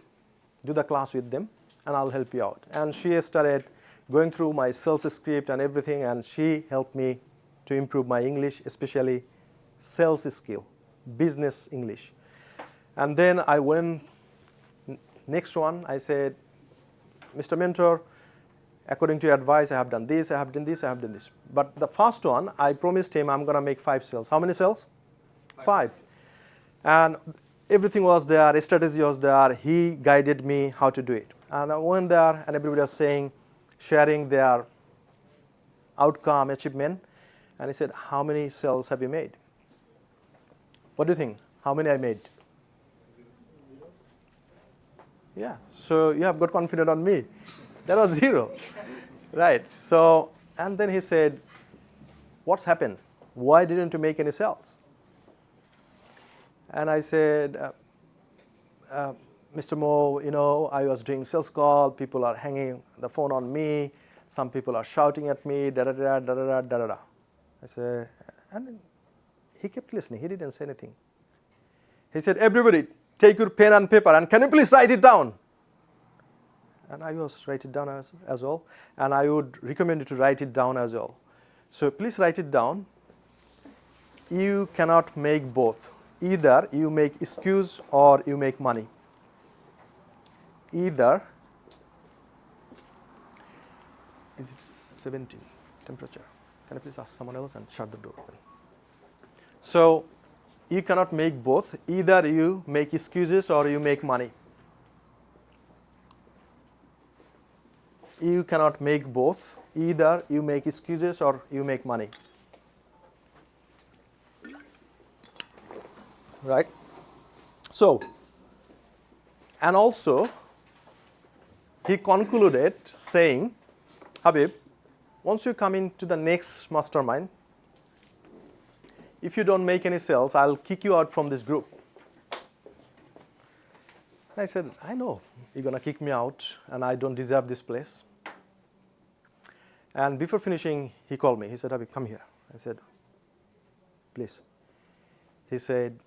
do the class with them and I'll help you out. And she started going through my sales script and everything, and she helped me to improve my English, especially sales skill, business English. And then I went, next one, I said, Mr. Mentor, according to your advice, I have done this, I have done this, I have done this. But the first one, I promised him I'm going to make 5 sales. How many sales? 5. And everything was there, strategy was there. He guided me how to do it. And I went there, and everybody was saying, sharing their outcome, achievement. And he said, how many sales have you made? What do you think? How many I made? Yeah, so you have got confidence on me. That was 0. Right, so, and then he said, what's happened? Why didn't you make any sales? And I said, Mr. Mo, you know, I was doing sales call, people are hanging the phone on me, some people are shouting at me, da-da-da, da-da-da, da-da-da. I said, and he kept listening, he didn't say anything. He said, everybody, take your pen and paper, and can you please write it down? And I was write it down as well, and I would recommend you to write it down as well. So please write it down. You cannot make both. Either you make excuse or you make money. Either, is it 17 temperature? Can I please ask someone else and shut the door? So you cannot make both. Either you make excuses or you make money. You cannot make both. Either you make excuses or you make money. Right? So, and also, he concluded saying, Habib, once you come into the next mastermind, if you don't make any sales, I'll kick you out from this group. And I said, I know you're going to kick me out, and I don't deserve this place. And before finishing, he called me. He said, Habib, come here. I said, please. He said,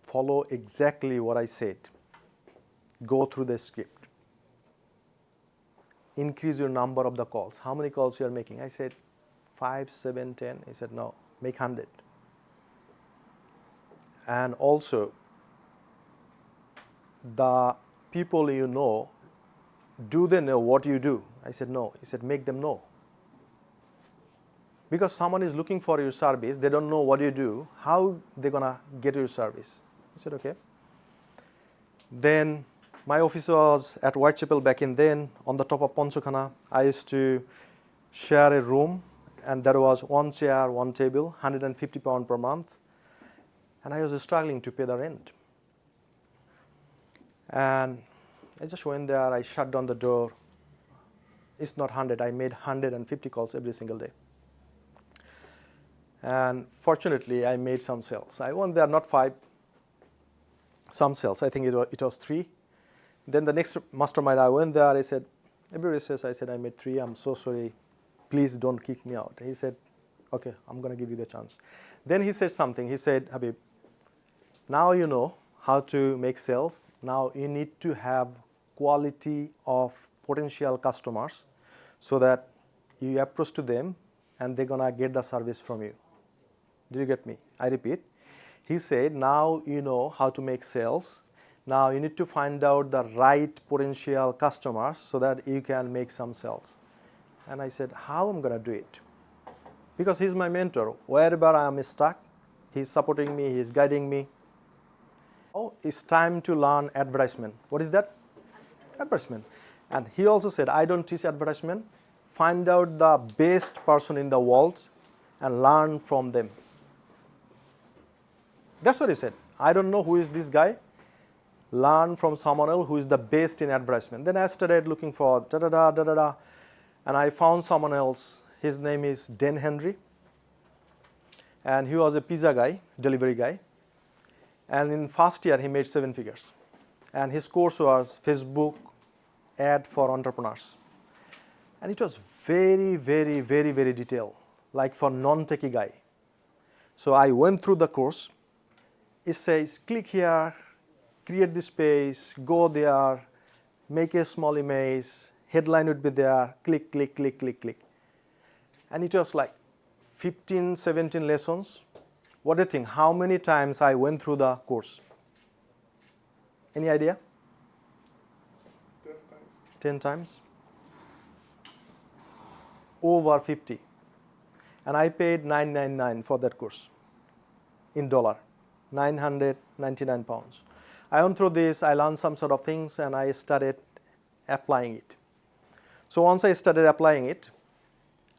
follow exactly what I said. Go through the script. Increase your number of the calls. How many calls you are making? I said, 5, 7, 10. He said, no, make 100. And also, the people you know, do they know what you do? I said, no. He said, make them know. Because someone is looking for your service, they don't know what you do, how they're going to get your service? I said, okay. Then my office was at Whitechapel back in then, on the top of Ponchokhana. I used to share a room, and there was 1 chair, 1 table, £150 per month. And I was struggling to pay the rent. And I just went there, I shut down the door. It's not 100, I made 150 calls every single day. And fortunately, I made some sales. I went there, not 5, some sales. I think it was 3. Then the next mastermind I went there, I said, everybody says, I said, I made 3, I'm so sorry, please don't kick me out. He said, okay, I'm going to give you the chance. Then he said something, he said, Habib, now you know how to make sales. Now you need to have quality of potential customers so that you approach to them and they're going to get the service from you. Did you get me? I repeat. He said, now you know how to make sales. Now you need to find out the right potential customers so that you can make some sales. And I said, how am I going to do it? Because he's my mentor. Wherever I am stuck, he's supporting me, he's guiding me. Now it's time to learn advertisement. What is that? Advertisement. And he also said, I don't teach advertisement. Find out the best person in the world and learn from them. That's what he said. I don't know who is this guy. Learn from someone else who is the best in advertisement. Then I started looking for da-da-da, da-da-da. And I found someone else. His name is Dan Henry. And he was a pizza guy, delivery guy. And in first year, he made 7 figures. And his course was Facebook ad for entrepreneurs. And it was very, very, very, very detailed, like for non-techie guy. So I went through the course. It says, click here, create this page, go there, make a small image, headline would be there, click, click, click, click, click. And it was like 15, 17 lessons. What do you think? How many times I went through the course? Any idea? 10 times. 10 times? Over 50. And I paid $999 for that course in dollar, 999 pounds. I went through this, I learned some sort of things, and I started applying it. So once I started applying it,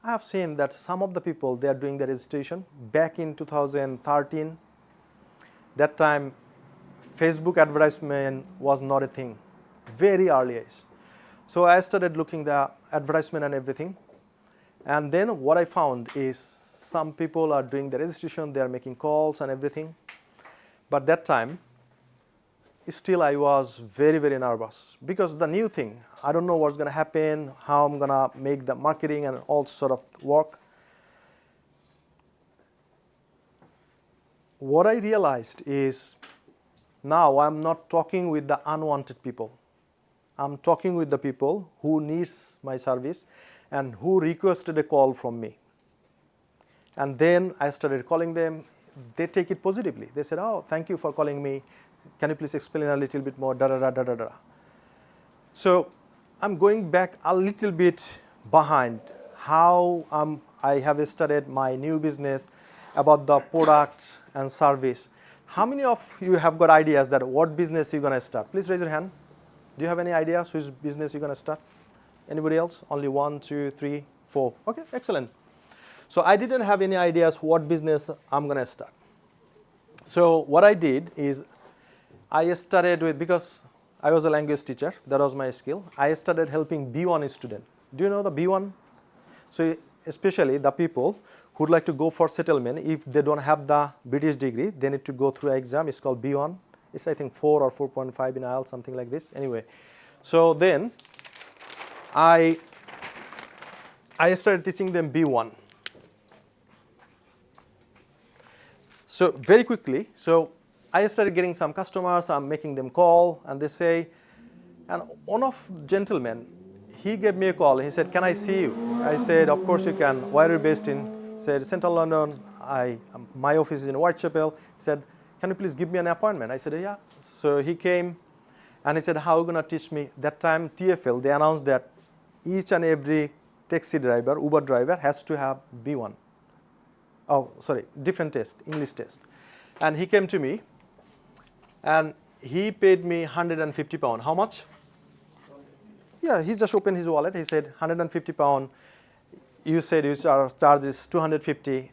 I have seen that some of the people, they are doing the registration back in 2013. That time, Facebook advertisement was not a thing, very early age. So I started looking the advertisement and everything. And then what I found is some people are doing the registration, they are making calls and everything. But that time, still I was very, very nervous because the new thing, I don't know what's going to happen, how I'm going to make the marketing and all sort of work. What I realized is now I'm not talking with the unwanted people. I'm talking with the people who needs my service and who requested a call from me. And then I started calling them. They take it positively. They said, oh, thank you for calling me. Can you please explain a little bit more, da da da da da da. So I'm going back a little bit behind how I have started my new business about the product and service. How many of you have got ideas that what business you're going to start? Please raise your hand. Do you have any ideas which business you're going to start? Anybody else? Only 1, 2, 3, 4. Okay, excellent. So I didn't have any ideas what business I'm going to start. So what I did is I started with, because I was a language teacher, that was my skill, I started helping B1 student. Do you know the B1? So especially the people who would like to go for settlement, if they don't have the British degree, they need to go through an exam. It's called B1. It's I think 4 or 4.5 in IELTS, something like this. Anyway, so then I started teaching them B1. So very quickly, so I started getting some customers, I'm making them call, and they say, and one of gentlemen, he gave me a call, he said, can I see you? I said, of course you can. Where are you based in? He said, Central London, my office is in Whitechapel. He said, can you please give me an appointment? I said, yeah. So he came, and he said, how are you going to teach me? That time, TFL, they announced that each and every taxi driver, Uber driver, has to have B1. Oh, sorry, different test, English test. And he came to me, and he paid me £150. How much? Yeah, he just opened his wallet. He said, £150. You said your charge is 250.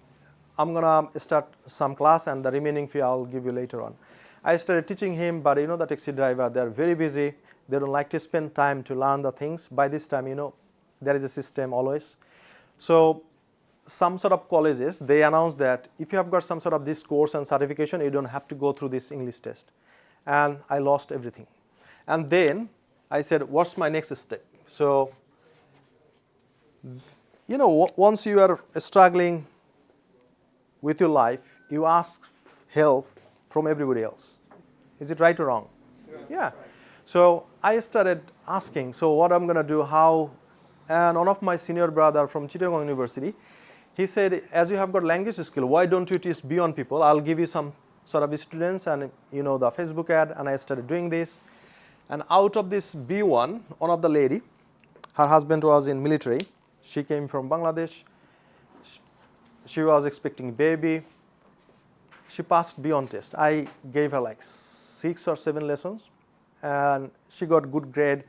I'm going to start some class, and the remaining fee I'll give you later on. I started teaching him, but you know the taxi driver, they're very busy. They don't like to spend time to learn the things. By this time, you know, there is a system always. So some sort of colleges, they announce that if you have got some sort of this course and certification, you don't have to go through this English test. And I lost everything. And then I said, what's my next step? So, you know, once you are struggling with your life, you ask help from everybody else. Is it right or wrong? Yeah. So I started asking, so what I'm going to do, how, and one of my senior brother from Chittagong University, he said, as you have got language skill, why don't you teach B1 people? I'll give you some sort of students and you know the Facebook ad, and I started doing this. And out of this B1, one of the lady, her husband was in military. She came from Bangladesh. She was expecting baby. She passed B1 test. I gave her like 6 or 7 lessons, and she got good grade.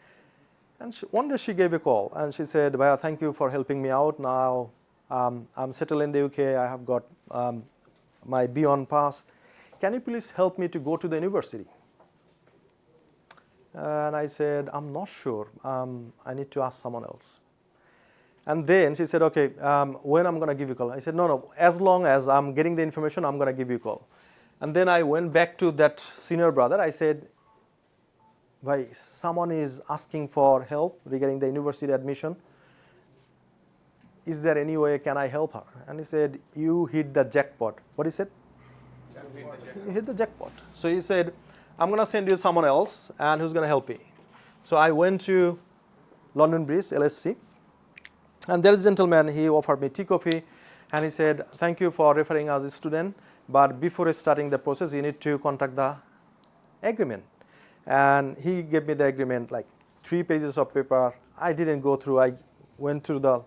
And one day she gave a call, and she said, Bhaiya, thank you for helping me out. Now I'm settled in the UK. I have got my B1 pass. Can you please help me to go to the university? And I said, I'm not sure. I need to ask someone else. And then she said, okay, when I'm going to give you a call? I said, no, as long as I'm getting the information, I'm going to give you a call. And then I went back to that senior brother. I said, why, someone is asking for help regarding the university admission. Is there any way can I help her? And he said, you hit the jackpot. What he said? You hit the jackpot. So he said, I'm going to send you someone else, and who's going to help me? So I went to London Bridge, LSC, and there is a gentleman, he offered me tea coffee, and he said, thank you for referring as a student, but before starting the process, you need to contact the agreement. And he gave me the agreement like 3 pages of paper. I didn't go through. I went through the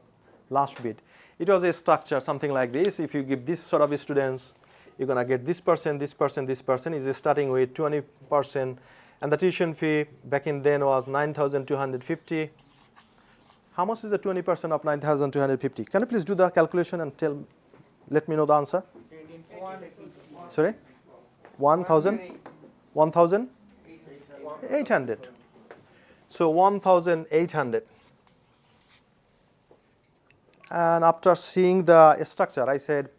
last bit. It was a structure, something like this. If you give this sort of students, you're going to get this person, this person, this person. Is starting with 20%. And the tuition fee back in then was 9,250. How much is the 20% of 9,250? Can you please do the calculation and let me know the answer? Sorry? 1,800. So 1,800. And after seeing the structure, I said,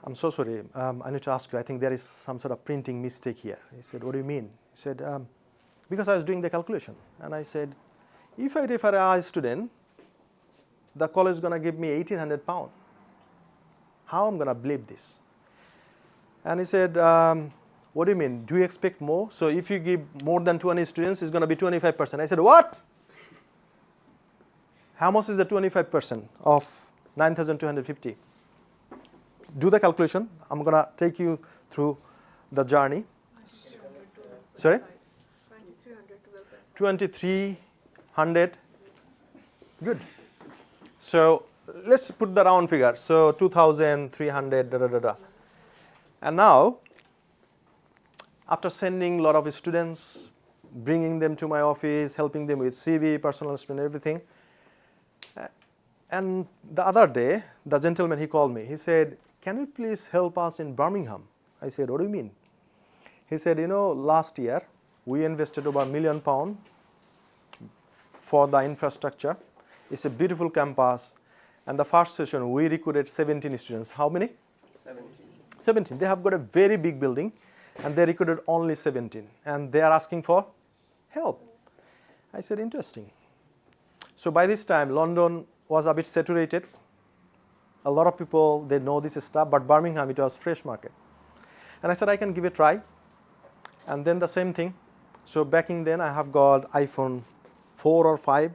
I'm so sorry, I need to ask you, I think there is some sort of printing mistake here. He said, what do you mean? He said, because I was doing the calculation. And I said, if I refer a student, the college is going to give me 1,800 pounds. How am I going to believe this? And he said, what do you mean? Do you expect more? So if you give more than 20 students, it's going to be 25%. I said, what? How much is the 25% of 9,250? Do the calculation. I'm going to take you through the journey. Sorry? 2,300. Good. So let's put the round figure. So 2,300, da, da, da, da. And now, after sending a lot of students, bringing them to my office, helping them with CV, personal statement, everything. And the other day, the gentleman, he called me. He said, can you please help us in Birmingham? I said, what do you mean? He said, you know, last year, we invested over £1 million for the infrastructure. It's a beautiful campus. And the first session, we recruited 17 students. How many? 17. They have got a very big building, and they recruited only 17. And they are asking for help. I said, interesting. So by this time, London was a bit saturated. A lot of people, they know this stuff, but Birmingham, it was fresh market. And I said, I can give it a try. And then the same thing. So back in then, I have got iPhone 4 or 5.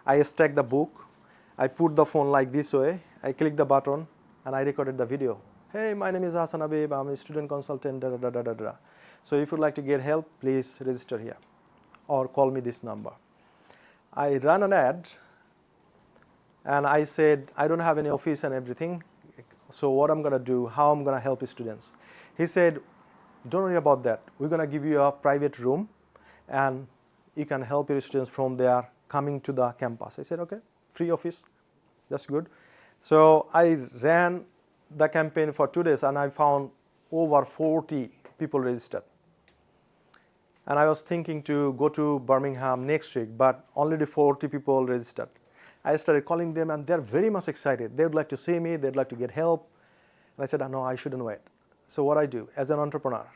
I stack the book. I put the phone like this way. I click the button, and I recorded the video. Hey, my name is Hassan Habib. I'm a student consultant, da, da, da, da, da. So if you'd like to get help, please register here or call me this number. I ran an ad, and I said, I don't have any office and everything. So what I'm going to do, how I'm going to help students. He said, don't worry about that. We're going to give you a private room, and you can help your students from there coming to the campus. I said, okay, free office. That's good. So I ran the campaign for 2 days, and I found over 40 people registered. And I was thinking to go to Birmingham next week, but only the 40 people registered. I started calling them, and they're very much excited. They would like to see me. They'd like to get help. And I said, no, I shouldn't wait. So what I do as an entrepreneur?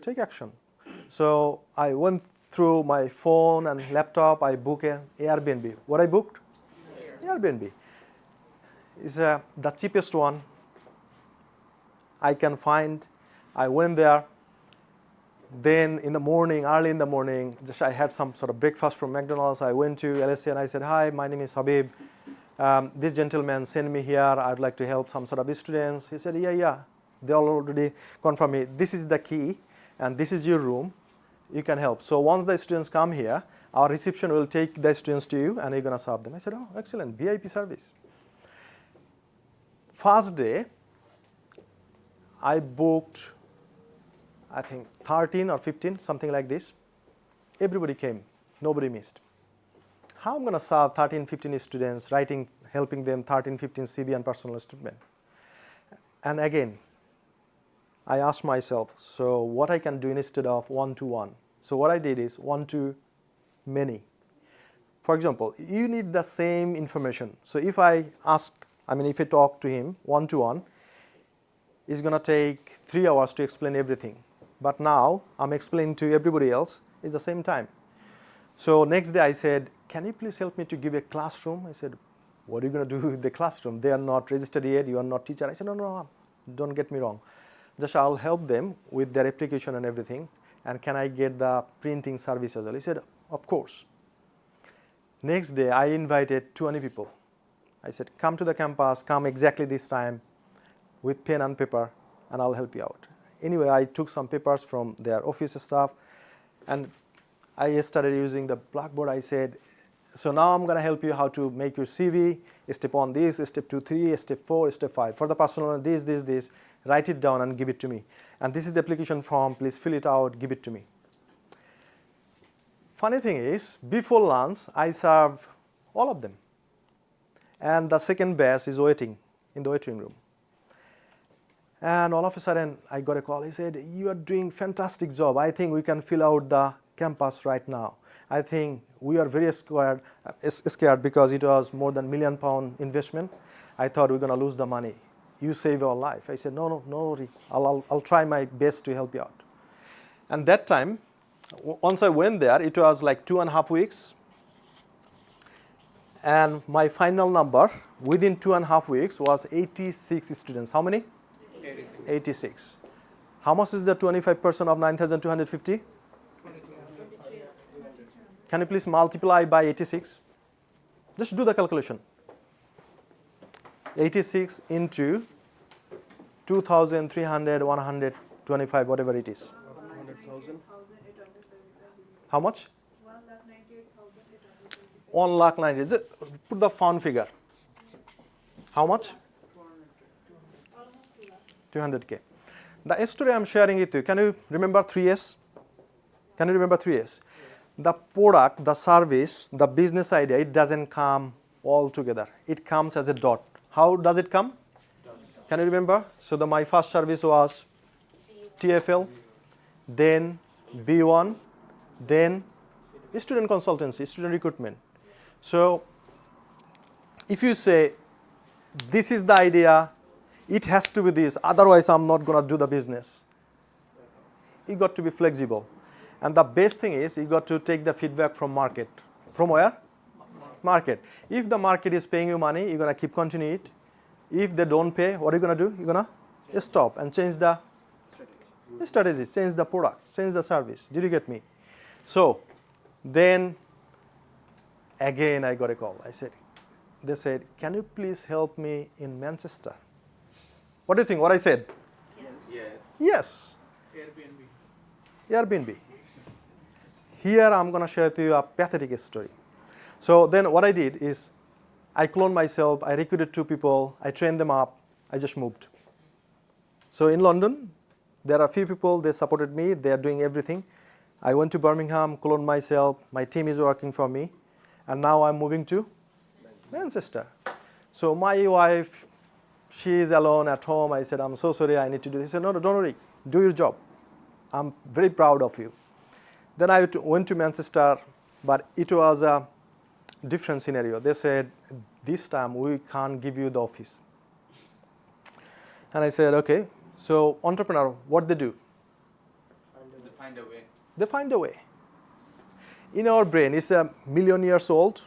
Take action. So I went through my phone and laptop. I booked an Airbnb. What I booked? Airbnb. It's the cheapest one I can find. I went there. Then in the morning, early in the morning, I had some sort of breakfast from McDonald's. I went to LSE and I said, hi, my name is Habib. This gentleman sent me here. I'd like to help some sort of students. He said, yeah. They already confirmed me. This is the key, and this is your room. You can help. So once the students come here, our reception will take the students to you, and you're going to serve them. I said, oh, excellent, VIP service. First day, I booked, I think 13 or 15, something like this. Everybody came, nobody missed. How I'm going to serve 13, 15 students, helping them 13, 15 CV and personal statement. And again, I asked myself, so what I can do instead of one-to-one. So what I did is one-to-many. For example, you need the same information. So if I talk to him one-to-one, it's going to take 3 hours to explain everything. But now I'm explaining to everybody else at the same time. So next day I said, can you please help me to give a classroom? I said, what are you going to do with the classroom? They are not registered yet, you are not teacher. I said, no, don't get me wrong. Just I'll help them with their application and everything. And can I get the printing service as well? He said, of course. Next day I invited 20 people. I said, come to the campus, come exactly this time with pen and paper, and I'll help you out. Anyway, I took some papers from their office staff, and I started using the Blackboard. I said, so now I'm going to help you how to make your CV, step 1 this, step 2, 3, step 4, step 5. For the personal, this, write it down and give it to me. And this is the application form, please fill it out, give it to me. Funny thing is, before lunch, I serve all of them. And the second batch is waiting in the waiting room. And all of a sudden, I got a call. He said, you are doing fantastic job. I think we can fill out the campus right now. I think we are very scared because it was more than £1 million investment. I thought we were going to lose the money. You save our life. I said, no, worry. I'll try my best to help you out. And that time, once I went there, it was like 2.5 weeks. And my final number within 2.5 weeks was 86 students. How many? 86. How much is the 25% of 9,250? Can you please multiply by 86? Just do the calculation. 86 into 2,300, 125, whatever it is. 100,000. How much? 1,98,000. Put the fund figure. How much? 200K. The story I'm sharing with you, can you remember 3S? Can you remember 3S? The product, the service, the business idea, it doesn't come all together. It comes as a dot. How does it come? Can you remember? So my first service was TFL, then B1, then student consultancy, student recruitment. So if you say, this is the idea, it has to be this, otherwise I'm not going to do the business. You got to be flexible. And the best thing is, you got to take the feedback from market. From where? Market. If the market is paying you money, you're going to keep continuing it. If they don't pay, what are you going to do? You're going to stop and change the strategy, change the product, change the service. Did you get me? So then again I got a call. They said, can you please help me in Manchester? What do you think? What I said? Yes. Airbnb. Here I'm going to share with you a pathetic story. So then what I did is, I cloned myself, I recruited 2 people, I trained them up, I just moved. So in London, there are a few people, they supported me, they are doing everything. I went to Birmingham, cloned myself, my team is working for me, and now I'm moving to Manchester. So my wife, she is alone at home. I said, I'm so sorry, I need to do this. She said, no, don't worry, do your job. I'm very proud of you. Then I went to Manchester, but it was a different scenario. They said, this time we can't give you the office. And I said, okay. So entrepreneur, what they do? They find a way. They find a way. In our brain, it's 1 million years old.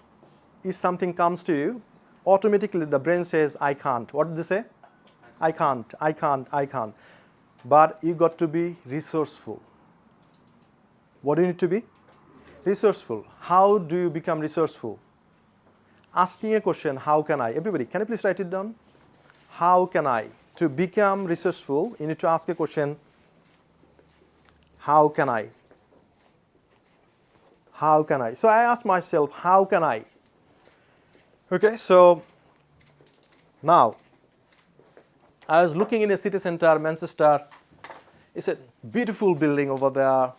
If something comes to you, automatically the brain says, I can't. What did they say? I can't, I can't, I can't. But you got to be resourceful. What do you need to be? Resourceful. How do you become resourceful? Asking a question, how can I? Everybody, can you please write it down? How can I? To become resourceful, you need to ask a question, how can I? How can I? So I asked myself, how can I? Okay, so now, I was looking in a city center, Manchester. It's a beautiful building over there.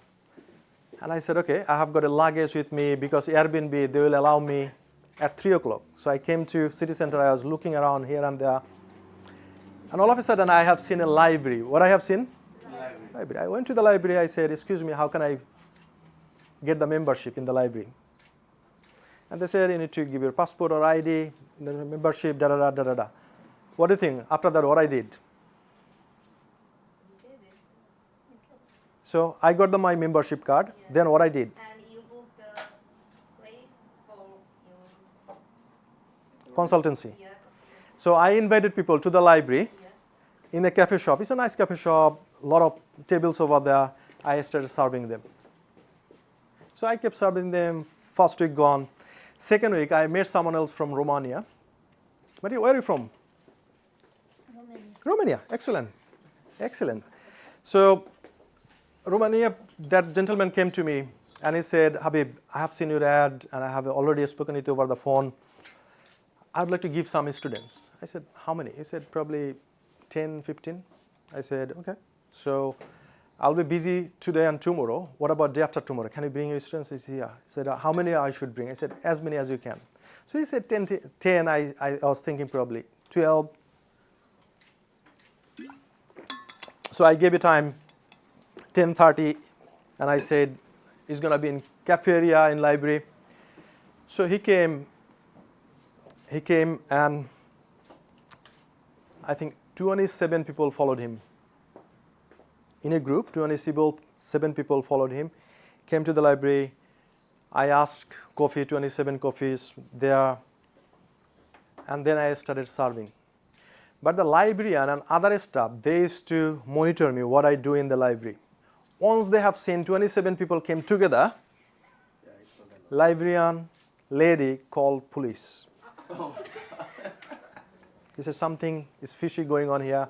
And I said, okay, I have got a luggage with me because Airbnb, they will allow me at 3 o'clock. So I came to city center, I was looking around here and there. And all of a sudden, I have seen a library. What I have seen? Library. I went to the library, I said, excuse me, how can I get the membership in the library? And they said, you need to give your passport or ID, the membership, da-da-da-da-da-da. What do you think? After that, what I did? So I got my membership card. Yeah. Then what I did? And you booked the place for your consultancy. Yeah. So I invited people to the library in a cafe shop. It's a nice cafe shop, a lot of tables over there. I started serving them. So I kept serving them. First week gone. Second week, I met someone else from Romania. But where are you from? Romania. Excellent. Excellent. So Romania, that gentleman came to me. And he said, Habib, I have seen your ad and I have already spoken it over the phone. I would like to give some students. I said, how many? He said, probably 10, 15. I said, okay. So I'll be busy today and tomorrow. What about day after tomorrow? Can you bring your students? He said, yeah. He said, how many I should bring? I said, as many as you can. So he said 10. I was thinking probably 12. So I gave it time 10:30, and I said, it's going to be in cafe area in library. So he came and I think 27 people followed him. In a group, 27 people followed him, came to the library. I asked coffee, 27 coffees there, and then I started serving. But the librarian and other staff, they used to monitor me, what I do in the library. Once they have seen 27 people came together, librarian lady called police. He said, something is fishy going on here.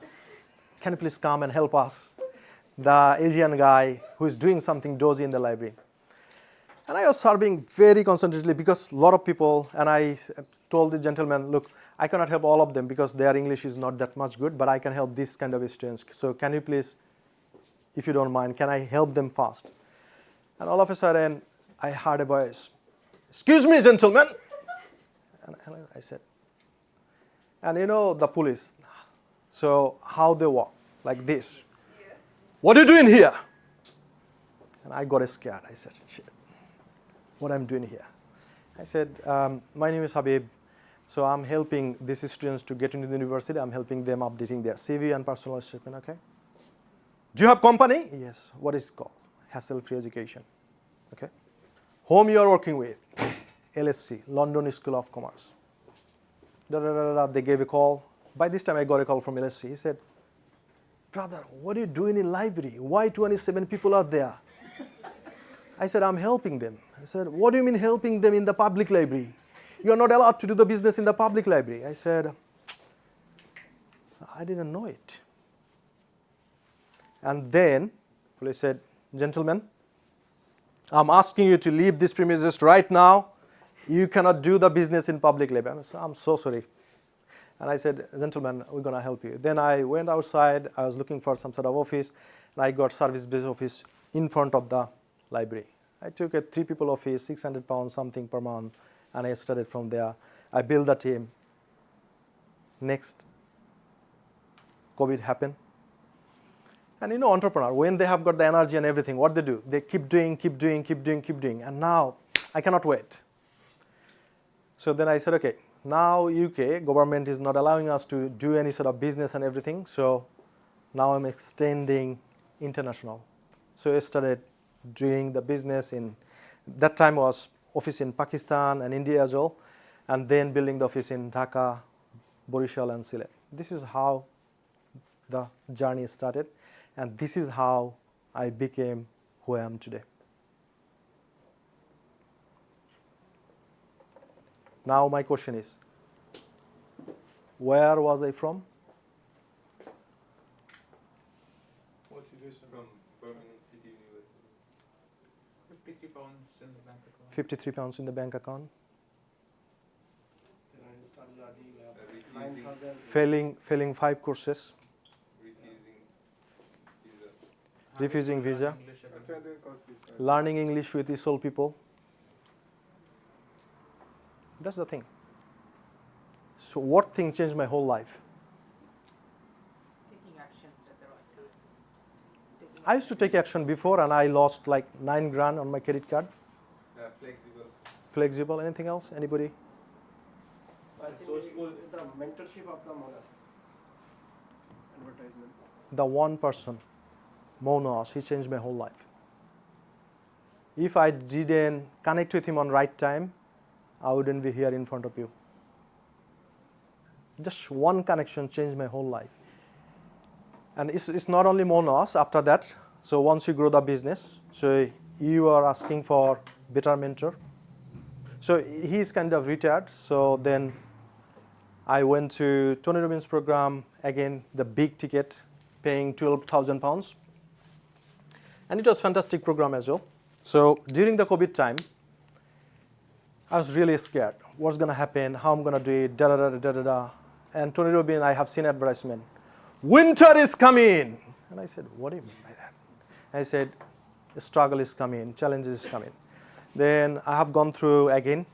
Can you please come and help us? The Asian guy who is doing something dodgy in the library. And I was serving very concentratedly because a lot of people, and I told the gentleman, look, I cannot help all of them because their English is not that much good, but I can help this kind of students. So can you please, if you don't mind, can I help them fast? And all of a sudden, I heard a voice, excuse me, gentlemen. And I said, and you know the police, so how they walk, like this. Yeah. What are you doing here? And I got scared. I said, shit, what I'm doing here? I said, my name is Habib. So I'm helping these students to get into the university. I'm helping them updating their CV and personal statement, okay? Do you have company? Yes. What is it called? Hassle-free education, okay? Whom you are working with? LSC, London School of Commerce. They gave a call. By this time, I got a call from LSC. He said, brother, what are you doing in library? Why 27 people are there? I said, I'm helping them. I said, what do you mean helping them in the public library? You are not allowed to do the business in the public library. I said, I didn't know it. And then police said, gentlemen, I'm asking you to leave this premises right now. You cannot do the business in public library. I said, I'm so sorry. And I said, gentlemen, we're going to help you. Then I went outside. I was looking for some sort of office. And I got service-based office in front of the library. I took a 3 people office, 600 pounds something per month. And I started from there. I built the team. Next, COVID happened. And you know, entrepreneur, when they have got the energy and everything, what they do? They keep doing. And now, I cannot wait. So then I said, okay, now UK government is not allowing us to do any sort of business and everything. So now I'm extending international. So I started doing the business in, that time was office in Pakistan and India as well, and then building the office in Dhaka, Borishal and Sylhet. This is how the journey started, and this is how I became who I am today. Now my question is, where was I from? Motivation from Birmingham City University. 53 pounds in the bank account. 53 pounds in the bank account. Failing 5 courses. Refusing visa. Learning English with these old people. That's the thing. So what thing changed my whole life? Taking actions at the right time. I used to take action before and I lost like 9 grand on my credit card. Flexible. Flexible. Anything else? Anybody? I think the mentorship of the Monas advertisement. The one person, Monas, he changed my whole life. If I didn't connect with him on right time, I wouldn't be here in front of you. Just one connection changed my whole life. And it's not only Monas after that. So once you grow the business, so you are asking for better mentor. So he's kind of retired. So then I went to Tony Robbins program, again, the big ticket, paying £12,000. And it was a fantastic program as well. So during the COVID time, I was really scared. What's going to happen? How I'm going to do it? Da da da da da da. And Tony Robbins, I have seen advertisement. Winter is coming. And I said, what do you mean by that? I said, struggle is coming, challenges is coming. Then I have gone through again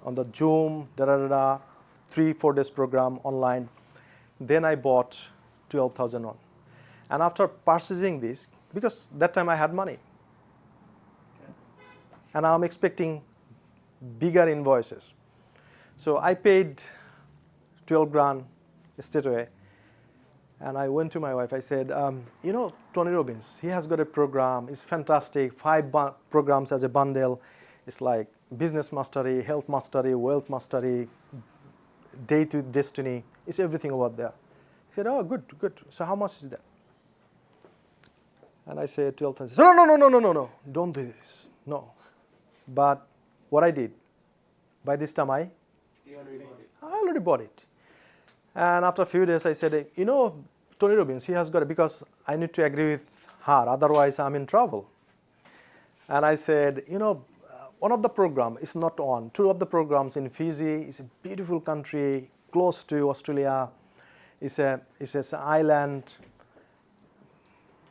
on the Zoom, 3-4 days program online. Then I bought 12,000 on. And after purchasing this, because that time I had money, and I'm expecting bigger invoices. So I paid 12 grand straight away. And I went to my wife, I said, you know, Tony Robbins, he has got a program, it's fantastic, 5 programs as a bundle. It's like business mastery, health mastery, wealth mastery, day to destiny, it's everything over there. He said, oh, good, good. So how much is that? And I said, 12,000. No, don't do this, no. But what I did, by this time I already bought it. And after a few days I said, you know, Tony Robbins, he has got it, because I need to agree with her, otherwise I'm in trouble. And I said, you know, one of the programs is not on. 2 of the programs in Fiji, it's a beautiful country, close to Australia. It's an island.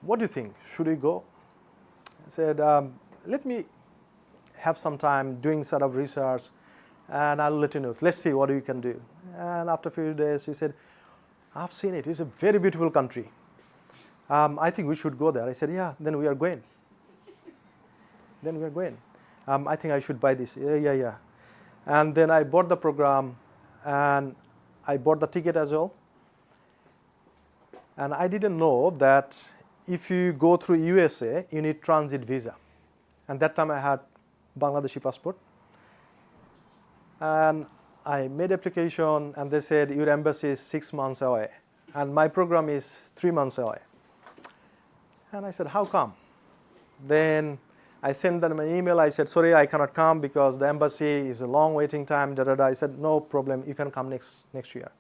What do you think? Should we go? I said, let me have some time doing sort of research, and I'll let you know. Let's see what we can do. And after a few days, he said, I've seen it. It's a very beautiful country. I think we should go there. I said, yeah, then we are going. I think I should buy this. Yeah. And then I bought the program, and I bought the ticket as well. And I didn't know that if you go through USA, you need transit visa. And that time I had Bangladeshi passport. And I made application, and they said your embassy is 6 months away, and my program is 3 months away. And I said, how come? Then I sent them an email. I said, sorry, I cannot come because the embassy is a long waiting time. I said, no problem, you can come next year.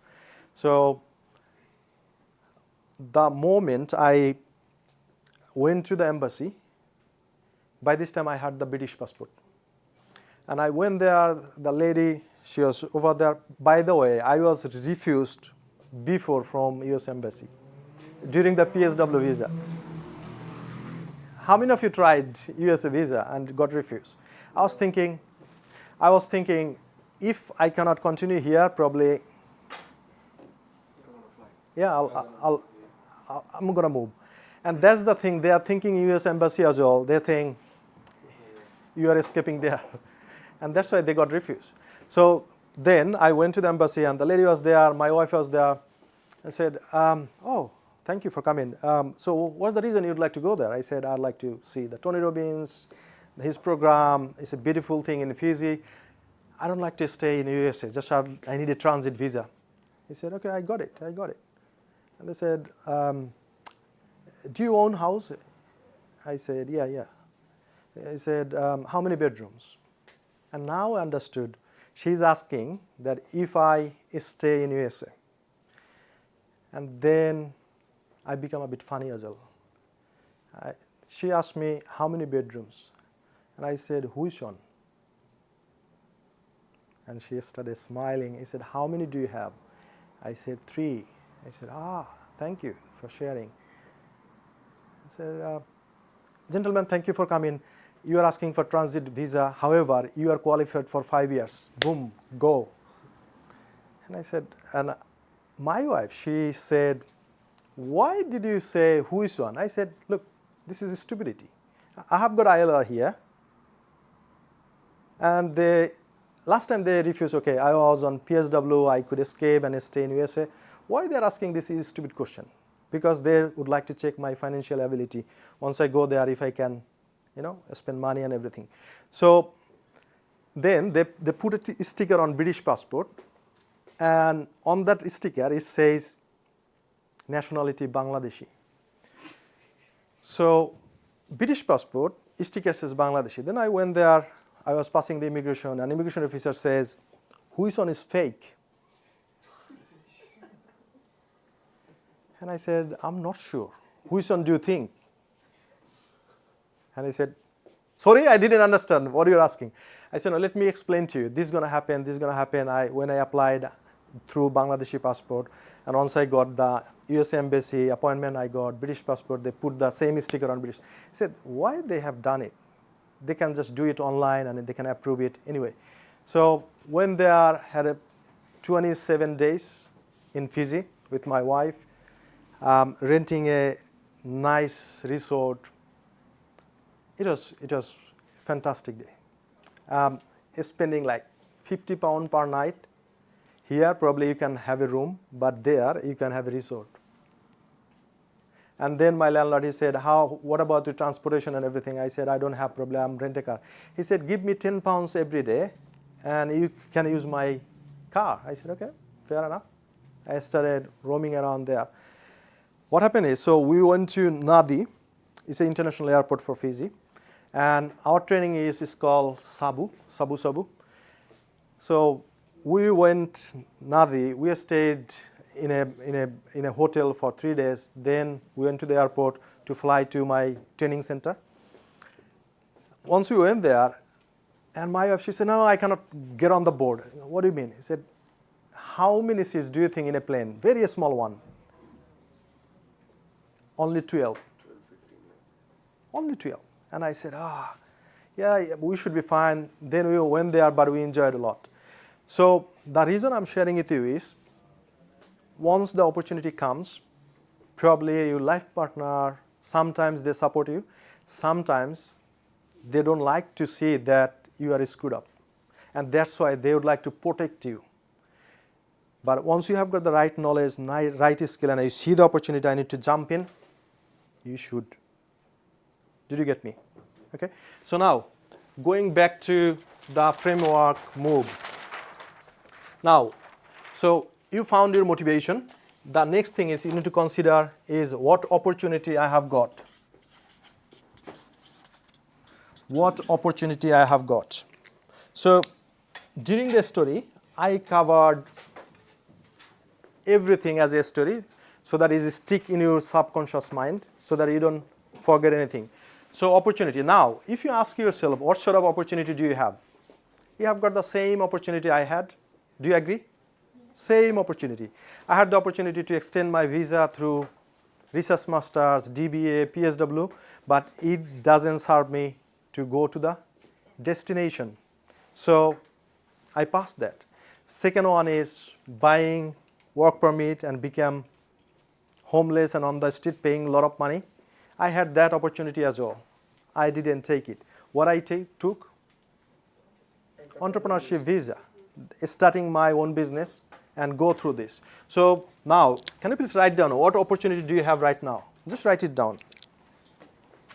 So the moment I went to the embassy, by this time I had the British passport. And I went there, the lady, she was over there. By the way, I was refused before from US Embassy during the PSW visa. How many of you tried US visa and got refused? I was thinking, if I cannot continue here, probably, yeah, I'm going to move. And that's the thing, they are thinking US Embassy as well. They think you are escaping there. And that's why they got refused. So then I went to the embassy, and the lady was there, my wife was there, and said, oh, thank you for coming. So what's the reason you'd like to go there? I said, I'd like to see the Tony Robbins, his program. It's a beautiful thing in Fiji. I don't like to stay in the USA, just I need a transit visa. He said, okay, I got it. And they said, do you own house? I said, yeah. He said, how many bedrooms? And now I understood. She's asking that if I stay in USA. And then I become a bit funny as well. She asked me, how many bedrooms? And I said, who is Sean? And she started smiling. He said, how many do you have? I said, 3. I said, thank you for sharing. I said, gentlemen, thank you for coming. You are asking for transit visa. However, you are qualified for 5 years. Boom, go. And I said, and my wife, she said, why did you say who is one? I said, look, this is stupidity. I have got ILR here. And last time they refused, okay, I was on PSW, I could escape and stay in USA. Why they are asking this stupid question? Because they would like to check my financial ability. Once I go there, if I can, spend money and everything. So then they put a sticker on British passport, and on that sticker it says nationality Bangladeshi. So British passport, sticker says Bangladeshi. Then I went there, I was passing the immigration, and immigration officer says, who is on is fake? And I said, I'm not sure. Who is on do you think? And he said, Sorry, I didn't understand what you're asking. I said, no, let me explain to you. This is going to happen, this is going to happen. When I applied through Bangladeshi passport, and once I got the US Embassy appointment, I got British passport, they put the same sticker on British. I said, why they have done it? They can just do it online and they can approve it anyway. So when they had 27 days in Fiji with my wife, renting a nice resort, it was fantastic day. Spending like £50 per night. Here probably you can have a room, but there you can have a resort. And then my landlord, he said, what about the transportation and everything? I said, I don't have problem, rent a car. He said, give me £10 every day and you can use my car. I said, okay, fair enough. I started roaming around there. What happened is, so we went to Nadi. It's an international airport for Fiji. And our training is called Sabu. So we went Nadi. We stayed in a hotel for 3 days. Then we went to the airport to fly to my training center. Once we went there, and my wife, she said, no, I cannot get on the board. What do you mean? He said, how many seats do you think in a plane? Very small one. Only 12. Only 12. And I said, yeah, we should be fine. Then we went there, but we enjoyed a lot. So the reason I'm sharing it with you is, once the opportunity comes, probably your life partner, sometimes they support you, sometimes they don't like to see that you are screwed up. And that's why they would like to protect you. But once you have got the right knowledge, right skill, and you see the opportunity, I need to jump in, you should. Did you get me? Okay. So now, going back to the framework move. Now, so you found your motivation. The next thing is you need to consider is what opportunity I have got. What opportunity I have got. So during the story, I covered everything as a story so that it stick in your subconscious mind so that you don't forget anything. So opportunity. Now, if you ask yourself, what sort of opportunity do you have? You have got the same opportunity I had. Do you agree? Same opportunity. I had the opportunity to extend my visa through Research Masters, DBA, PSW, but it doesn't serve me to go to the destination. So I passed that. Second one is buying work permit and become homeless and on the street paying a lot of money. I had that opportunity as well. I didn't take it. What I took? Entrepreneurship visa, starting my own business and go through this. So now, can you please write down what opportunity do you have right now? Just write it down.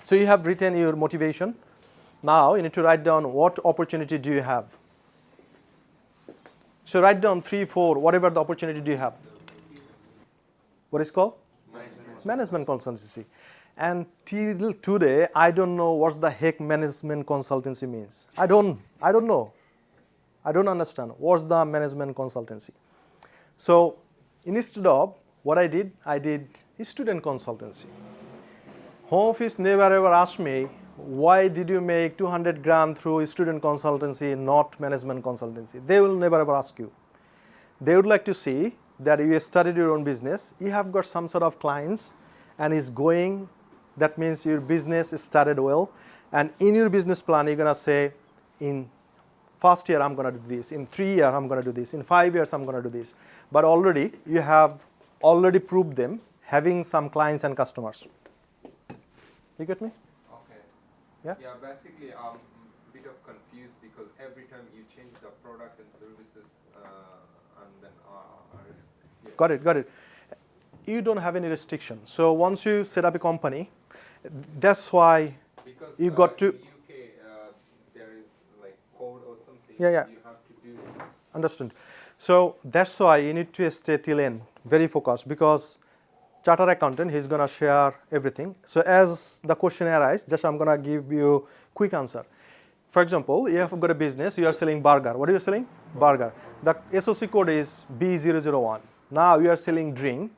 So you have written your motivation. Now you need to write down what opportunity do you have. So write down 3, 4, whatever the opportunity do you have. What is it called? Management consultancy. And till today, I don't know what the heck management consultancy means. I don't know. I don't understand what's the management consultancy. So instead of what I did student consultancy. Home office never ever asked me, why did you make 200 grand through student consultancy, not management consultancy? They will never ever ask you. They would like to see that you started your own business, you have got some sort of clients and is going, that means your business is started well, and in your business plan you're going to say, in first year I'm going to do this, in 3 years I'm going to do this, in 5 years I'm going to do this. But already you have already proved them having some clients and customers. You get me? Okay. Yeah? Yeah, basically I'm a bit of confused because every time you change the product and services and then yeah. Got it. You don't have any restriction. So once you set up a company, that's why because you got to. In UK, there is like code or something. Yeah. You have to do. Understood. So that's why you need to stay till end, very focused, because chartered accountant, he's gonna share everything. So as the question arises, just I'm gonna give you quick answer. For example, you have got a business, you are selling burger. What are you selling? Burger. The SOC code is B001. Now you are selling drink,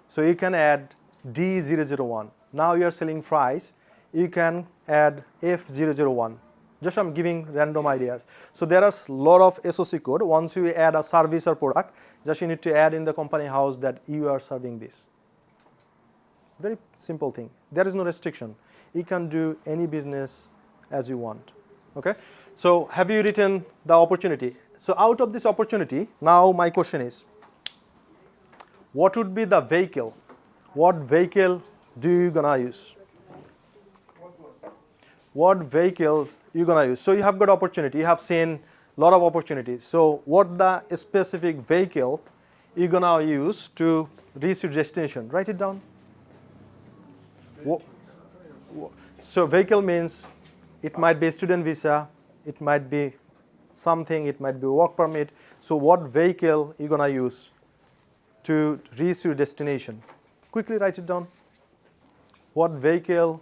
so you can add D001. Now you are selling fries, you can add F001. Just I'm giving random ideas. So there are a lot of SOC code. Once you add a service or product, just you need to add in the company house that you are serving this. Very simple thing. There is no restriction. You can do any business as you want. Okay. So have you written the opportunity? So out of this opportunity, now my question is, what would be the vehicle? What vehicle do you gonna use? What vehicle you gonna use? So you have got opportunity. You have seen a lot of opportunities. So what the specific vehicle you gonna use to reach your destination? Write it down. So vehicle means it might be student visa, it might be something, it might be work permit. So what vehicle you gonna use to reach your destination? Quickly write it down. What vehicle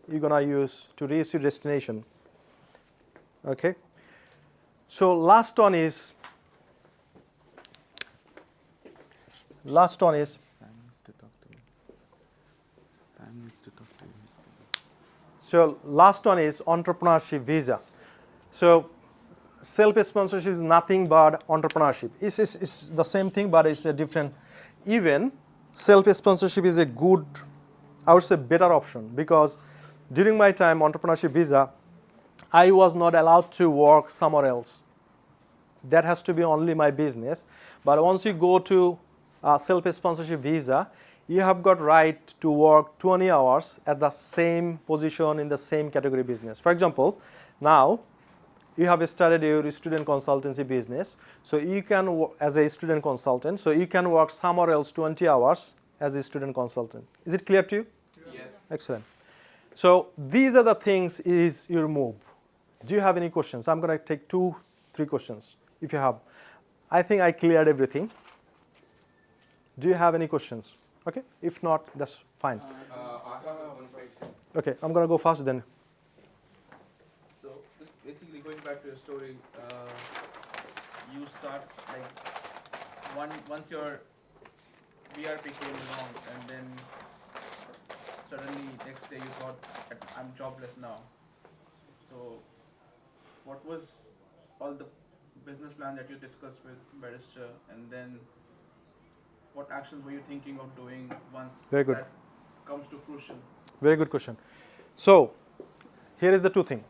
you gonna use to reach your destination? Okay. So last one is So last one is entrepreneurship visa. So self-sponsorship is nothing but entrepreneurship. It's the same thing, but it's a different. Even self-sponsorship is a good, I would say better option, because during my time entrepreneurship visa, I was not allowed to work somewhere else. That has to be only my business. But once you go to self-sponsorship visa, you have got right to work 20 hours at the same position in the same category business. For example, now you have started your student consultancy business. So you can work as a student consultant. So you can work somewhere else 20 hours as a student consultant. Is it clear to you? Yes. Excellent. So these are the things is your move. Do you have any questions? I'm going to take 2-3 questions if you have. I think I cleared everything. Do you have any questions? Okay. If not, that's fine. I have one question. Okay. I'm going to go fast then. So just basically going back to your story, you start like once your BRP came along, and then suddenly next day you thought, I'm jobless now. So what was all the business plan that you discussed with Barrister, and then what actions were you thinking of doing once that comes to fruition? Very good question. So here is the two things.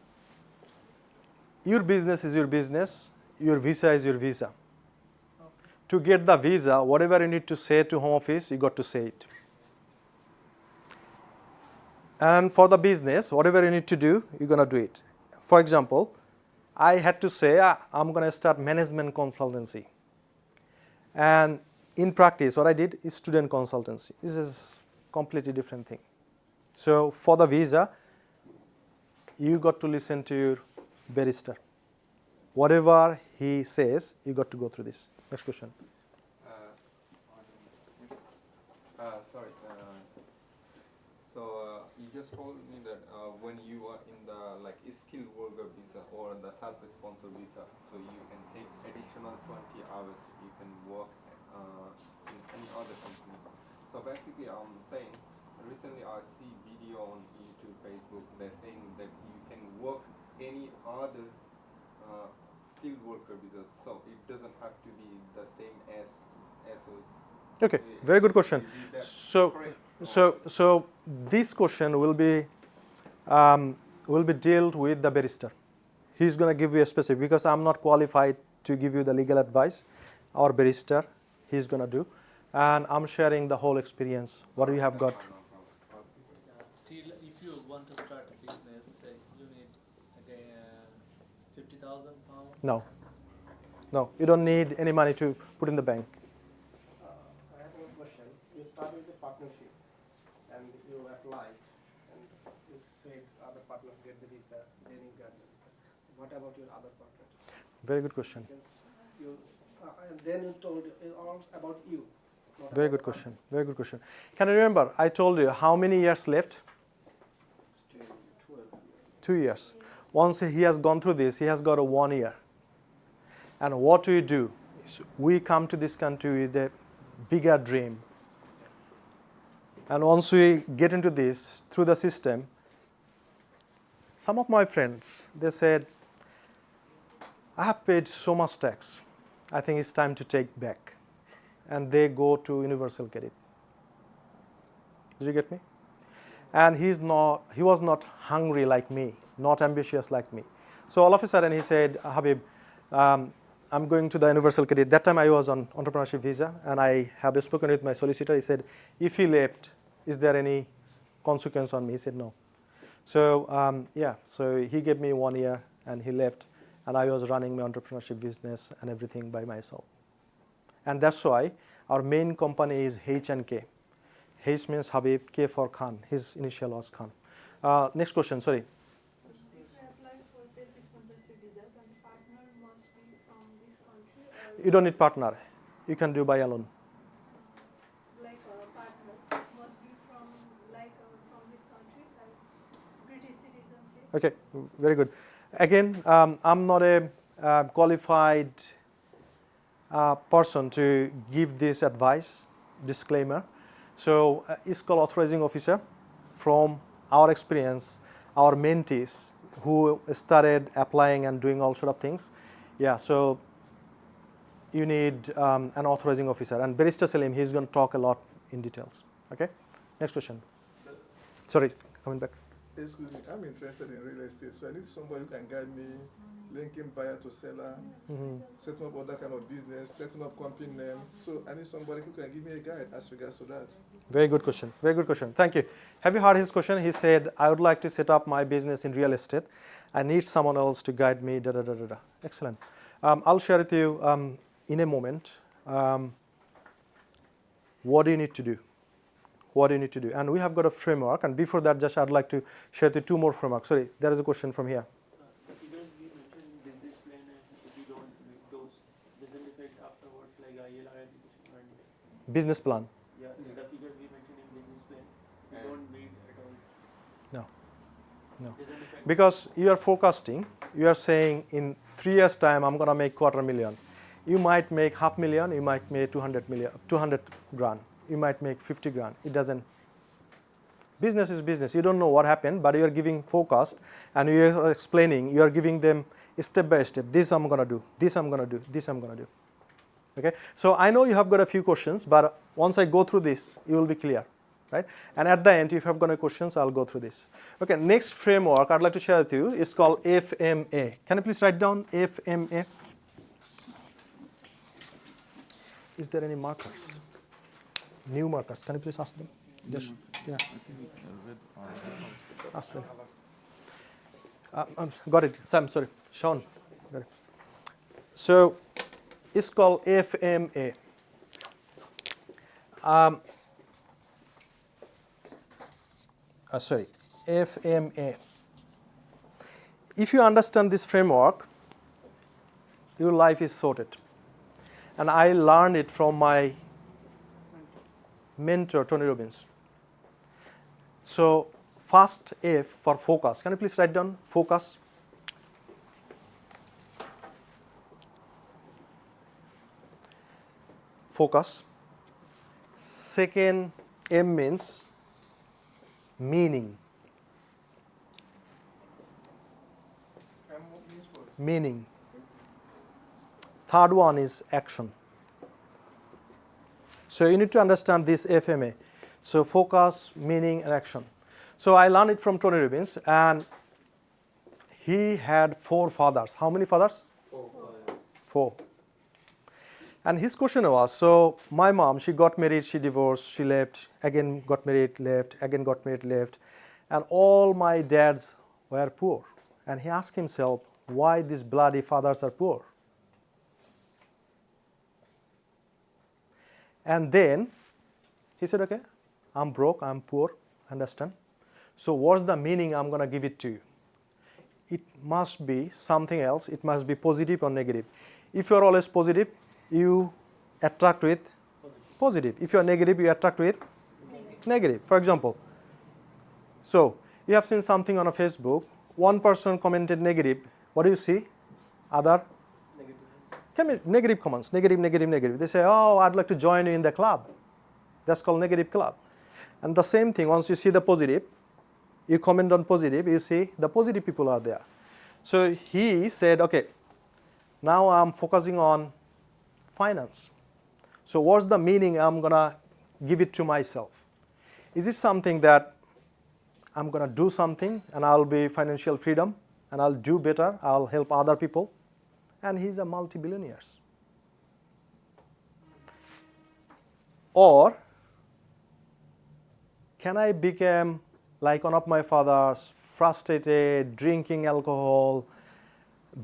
Your business is your business. Your visa is your visa. Okay. To get the visa, whatever you need to say to home office, you got to say it. And for the business, whatever you need to do, you're going to do it. For example, I had to say, I'm going to start management consultancy. And in practice, what I did is student consultancy. This is a completely different thing. So for the visa, you got to listen to your barrister. Whatever he says, you got to go through this. Next question. Sorry. You just told me that when you are in the skilled worker visa or the self-sponsor visa, so you can take additional 20 hours. You can work in any other company. So basically, I'm saying, recently I see video on YouTube, Facebook. They're saying that you can work any other skilled worker visas. So it doesn't have to be the same as SOs. Okay, very good question. So this question will be dealt with the barrister. He's going to give you a specific, because I'm not qualified to give you the legal advice. Our barrister, he's going to do, and I'm sharing the whole experience. What we have got. Still, if you want to start a business, you need 50,000 pounds. No, you don't need any money to put in the bank. I have one question. You start with the partnership and you apply and you say other partners get the visa, then you get the visa. What about your other partners? Very good question. Then you told all about you. Very good question. Very good question. Can you remember, I told you how many years left? Still 12 years. 2 years. Once he has gone through this, he has got a 1 year. And what we do is we come to this country with a bigger dream. And once we get into this through the system, some of my friends, they said, I have paid so much tax, I think it's time to take back. And they go to universal credit. Did you get me? And he was not hungry like me, not ambitious like me. So all of a sudden he said, Habib, I'm going to the universal credit. That time I was on entrepreneurship visa, and I have spoken with my solicitor. He said, if he left, is there any consequence on me? He said no. So so he gave me 1 year and he left, and I was running my entrepreneurship business and everything by myself. And that's why our main company is H&K. H means Habib, K for Khan. His initial was Khan. Next question, sorry. You don't need partner. You can do by alone. Like a partner must be from from this country, like British citizenship. Okay, very good. Again, I'm not a qualified person to give this advice, disclaimer. So it's called authorizing officer. From our experience, our mentees who started applying and doing all sort of things. Yeah, so you need an authorizing officer. And Barrister Salim, he's going to talk a lot in details. Okay, next question. Sorry, coming back. Excuse me, I'm interested in real estate, so I need somebody who can guide me, linking buyer to seller, setting up other kind of business, setting up company name. So I need somebody who can give me a guide as regards to that. Very good question. Very good question. Thank you. Have you heard his question? He said, I would like to set up my business in real estate. I need someone else to guide me. Da, da, da, da, da. Excellent. I'll share with you in a moment. What do you need to do? What do you need to do? And we have got a framework. And before that, just I'd like to share with you 2 more frameworks. Sorry, there is a question from here. The figures we mentioned in business plan, and if we don't meet those, doesn't affect afterwards like IELTS application and Business plan. yeah, the figures we mentioned in business plan, we don't meet at all. No. No. Doesn't affect. Because you are forecasting, you are saying in 3 years' time, I'm going to make $250,000. You might make $500,000, you might make 200 grand. You might make 50 grand. It doesn't. Business is business. You don't know what happened, but you are giving forecast and you are explaining, you are giving them step by step. This I'm going to do, this I'm going to do, this I'm going to do. Okay. So I know you have got a few questions, but once I go through this, you will be clear. Right? And at the end, if you have got any questions, I'll go through this. Okay. Next framework I'd like to share with you is called FMA. Can you please write down FMA? Is there any markers? New markers. Can you please ask them? Yes. Yeah. Ask them. Got it. Sam, sorry. Sean. Got it. So it's called FMA. FMA. If you understand this framework, your life is sorted. And I learned it from my mentor, Tony Robbins. So first F for focus. Can you please write down focus? Focus. Second M means meaning. Meaning. Third one is action. So you need to understand this FMA. So focus, meaning, and action. So I learned it from Tony Robbins, and he had 4 fathers. How many fathers? 4. And his question was, so my mom, she got married, she divorced, she left, again got married, left, again got married, left, and all my dads were poor. And he asked himself, why these bloody fathers are poor? And then he said, okay, I'm broke, I'm poor, understand. So what's the meaning I'm going to give it to you? It must be something else. It must be positive or negative. If you're always positive, you attract with positive. If you're negative, you attract with negative. For example, so you have seen something on a Facebook, one person commented negative. What do you see? Other negative comments, negative, negative, negative. They say, oh, I'd like to join you in the club. That's called negative club. And the same thing, once you see the positive, you comment on positive, you see the positive people are there. So he said, okay, now I'm focusing on finance. So what's the meaning I'm going to give it to myself? Is it something that I'm going to do something and I'll be financial freedom and I'll do better, I'll help other people? And he's a multi-billionaire. Or can I become like one of my fathers, frustrated, drinking alcohol,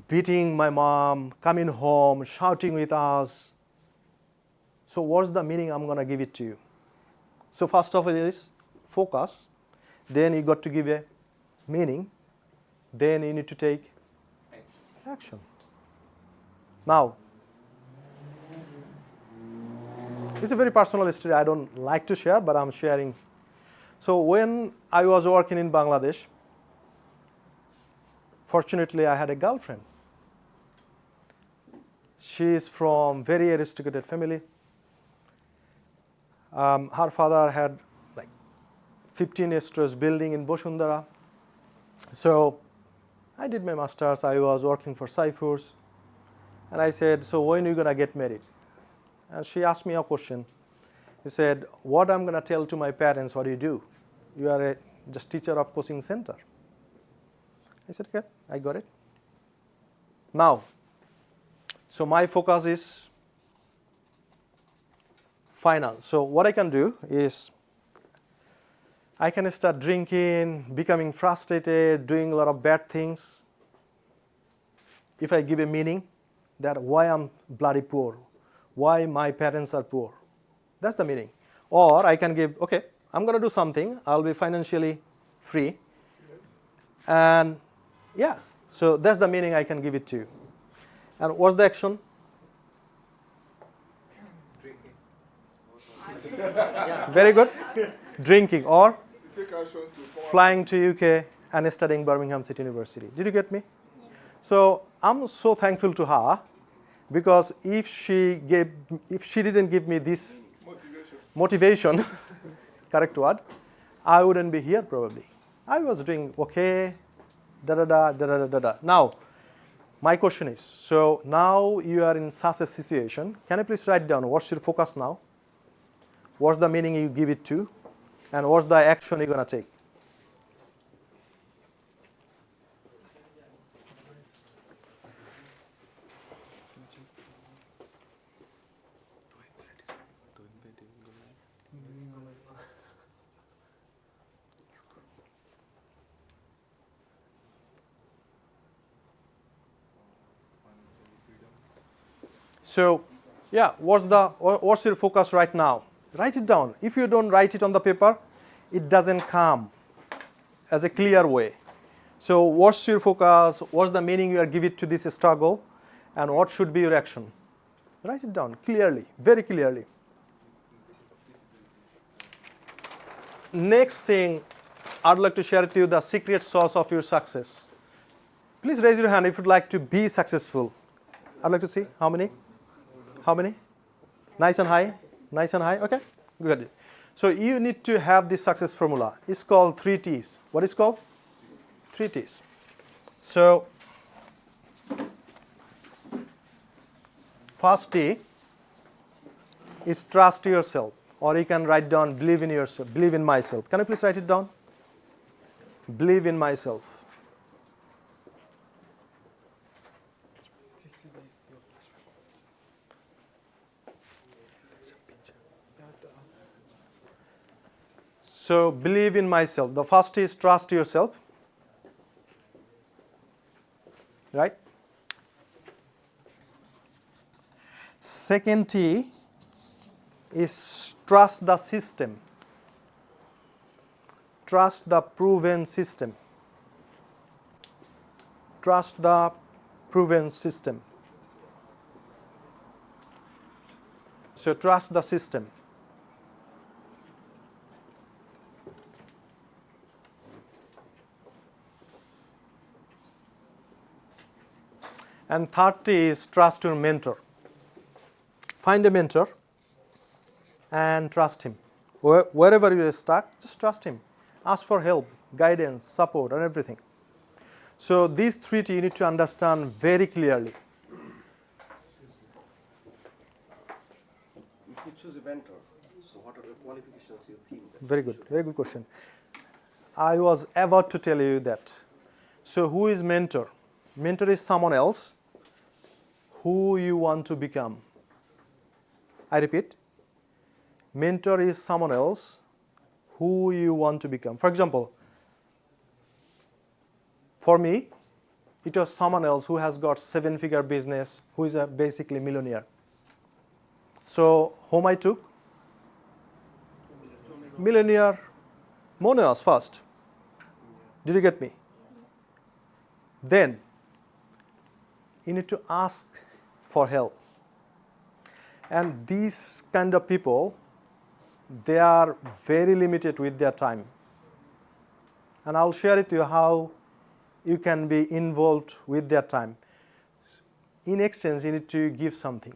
beating my mom, coming home, shouting with us? So what's the meaning I'm going to give it to you? So first of all is focus. Then you got to give a meaning. Then you need to take action. Now, it's a very personal story I don't like to share, but I'm sharing. So when I was working in Bangladesh, fortunately I had a girlfriend. She is from very aristocratic family. Her father had like 15 stories building in Boshundara. So I did my master's. I was working for Cyphers. And I said, so when are you going to get married? And she asked me a question. He said, what I'm going to tell to my parents, what do you do? You are a just teacher of coaching center. I said, okay, I got it. Now, so my focus is finance. So what I can do is I can start drinking, becoming frustrated, doing a lot of bad things. If I give a meaning that why I'm bloody poor, why my parents are poor. That's the meaning. Or I can give, okay, I'm going to do something. I'll be financially free. And yeah, so that's the meaning I can give it to you. And what's the action? Drinking. Very good. Drinking or Take action to flying to UK and studying Birmingham City University. Did you get me? So I'm so thankful to her because if she didn't give me this motivation, correct word, I wouldn't be here probably. I was doing okay, da da da da da da da. Now, my question is, so now you are in such a situation, can you please write down what's your focus now? What's the meaning you give it to? And what's the action you're going to take? So, yeah, what's your focus right now? Write it down. If you don't write it on the paper, it doesn't come as a clear way. So what's your focus? What's the meaning you are giving to this struggle? And what should be your action? Write it down clearly, very clearly. Next thing, I'd like to share with you the secret sauce of your success. Please raise your hand if you'd like to be successful. I'd like to see how many? How many? Nice and high? Nice and high? Okay, good. So you need to have this success formula. It's called 3 T's. What is called? 3 T's. So first T is trust yourself, or you can write down believe in yourself, believe in myself. Can you please write it down? Believe in myself. So believe in myself. The first is trust yourself. Right? Second T is trust the system. Trust the proven system. Trust the proven system. So trust the system. And third is trust your mentor. Find a mentor and trust him. Wherever you are stuck, just trust him. Ask for help. guidance, support, and everything. So these three you need to understand very clearly. If you choose a mentor, so what are the qualifications you think? Very good question. I was about to tell you that. So who is mentor? Mentor is someone else who you want to become. I repeat, mentor is someone else who you want to become. For example, for me, it was someone else who has got 7-figure business, who is a basically millionaire. So whom I took? Millionaire Monoas first. Did you get me? Then you need to ask for help. And these kind of people, they are very limited with their time. And I'll share with you how you can be involved with their time. In exchange, you need to give something.